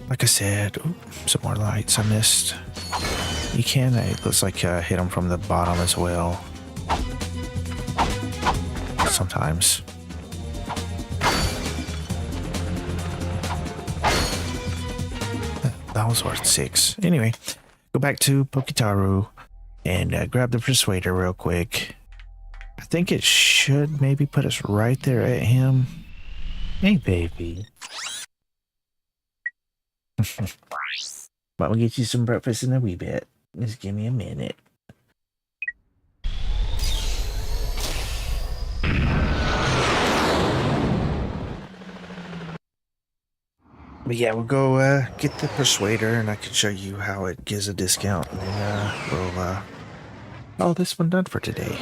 like I said, some more lights I missed. You can, it looks like hit them from the bottom as well. Sometimes. That was worth 6. Anyway, go back to Pokitaru and grab the Persuader real quick. I think it should maybe put us right there at him. Hey, baby. But we'll get you some breakfast in a wee bit. Just give me a minute. But yeah, we'll go get the Persuader and I can show you how it gives a discount. And then we'll oh, this one done for today.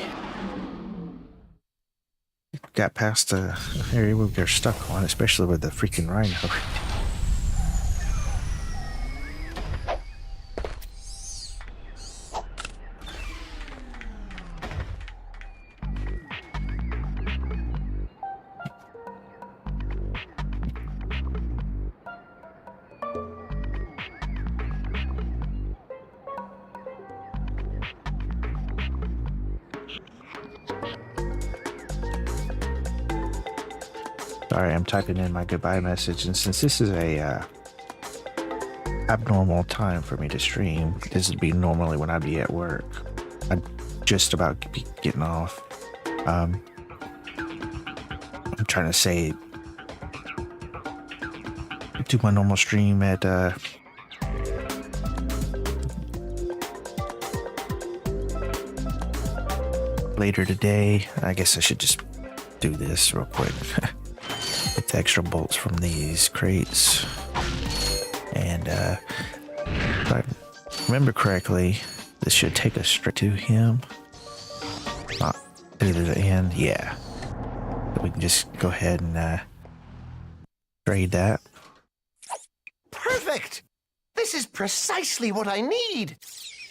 Got past the area we were stuck on, especially with the freaking rhino. Sorry, I'm typing in my goodbye message, and since this is a abnormal time for me to stream, this would be normally when I'd be at work. I'd just about be getting off. I'm trying to say, do my normal stream at later today. I guess I should just do this real quick. Get the extra bolts from these crates. And if I remember correctly, this should take us straight to him. Not to the end, yeah. So we can just go ahead and trade that. Perfect! This is precisely what I need!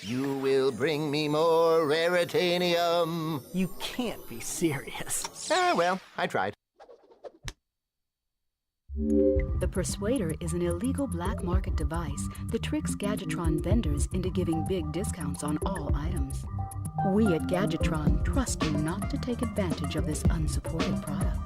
You will bring me more raritanium. You can't be serious. Ah, well, I tried. The Persuader is an illegal black market device that tricks Gadgetron vendors into giving big discounts on all items. We at Gadgetron trust you not to take advantage of this unsupported product.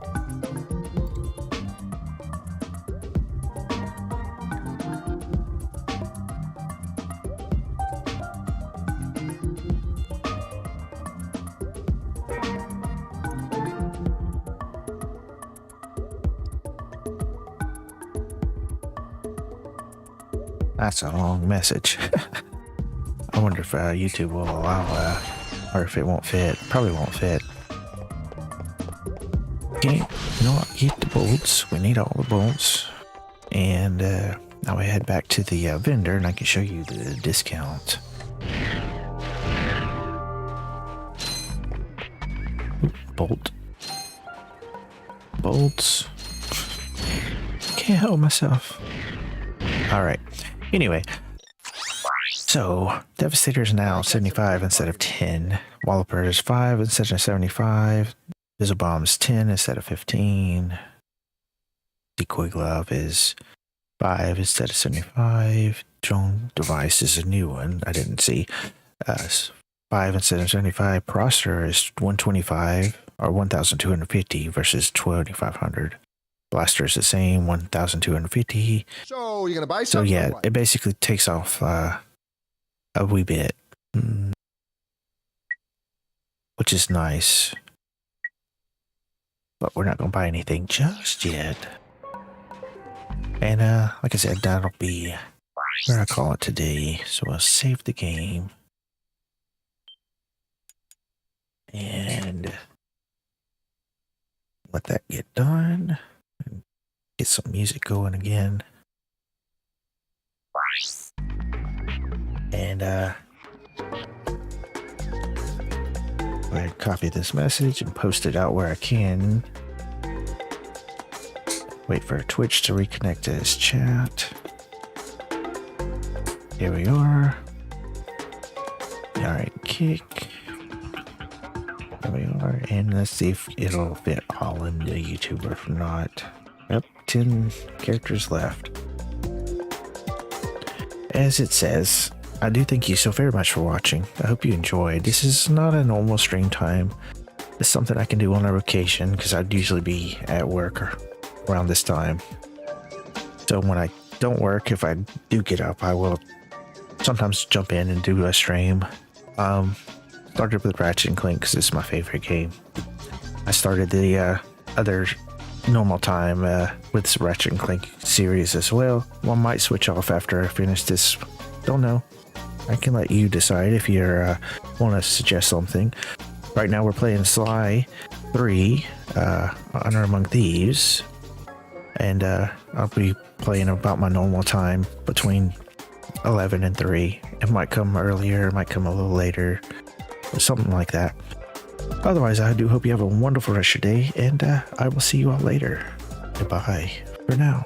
That's a long message. I wonder if YouTube will allow, or if it won't fit. Probably won't fit. Okay, you know what? Get the bolts. We need all the bolts. And now we head back to the vendor and I can show you the discount. Oop, bolt. Bolts. Can't help myself. Alright. Anyway, so Devastator is now 75 instead of 10. Walloper is 5 instead of 75. Bizzle Bomb's 10 instead of 15. Decoy Glove is 5 instead of 75. Drone Device is a new one I didn't see. 5 instead of 75. Proster is 125 or 1,250 versus 2,500. Blaster is the same, 1,250. So, you gonna buy So something? yeah, it basically takes off a wee bit, which is nice. But we're not gonna buy anything just yet. And like I said, that'll be where I call it today. So we'll save the game. And let that get done. Get some music going again. And go ahead and copy this message and post it out where I can. Wait for Twitch to reconnect to his chat. Here we are. Alright, kick. There we are. And let's see if it'll fit all into YouTube or if not. Yep, 10 characters left. As it says, I do thank you so very much for watching. I hope you enjoyed. This is not a normal stream time. It's something I can do on a vacation because I'd usually be at work or around this time. So when I don't work, if I do get up, I will sometimes jump in and do a stream. Started with Ratchet Clank because it's my favorite game. I started the other normal time with the Ratchet Clank series as well. Well, I might switch off after I finish this. Don't know. I can let you decide if you want to suggest something. Right now we're playing Sly 3, Honor Among Thieves. And I'll be playing about my normal time between 11 and 3. It might come earlier, it might come a little later, or something like that. Otherwise, I do hope you have a wonderful rest of your day, and I will see you all later. Goodbye for now.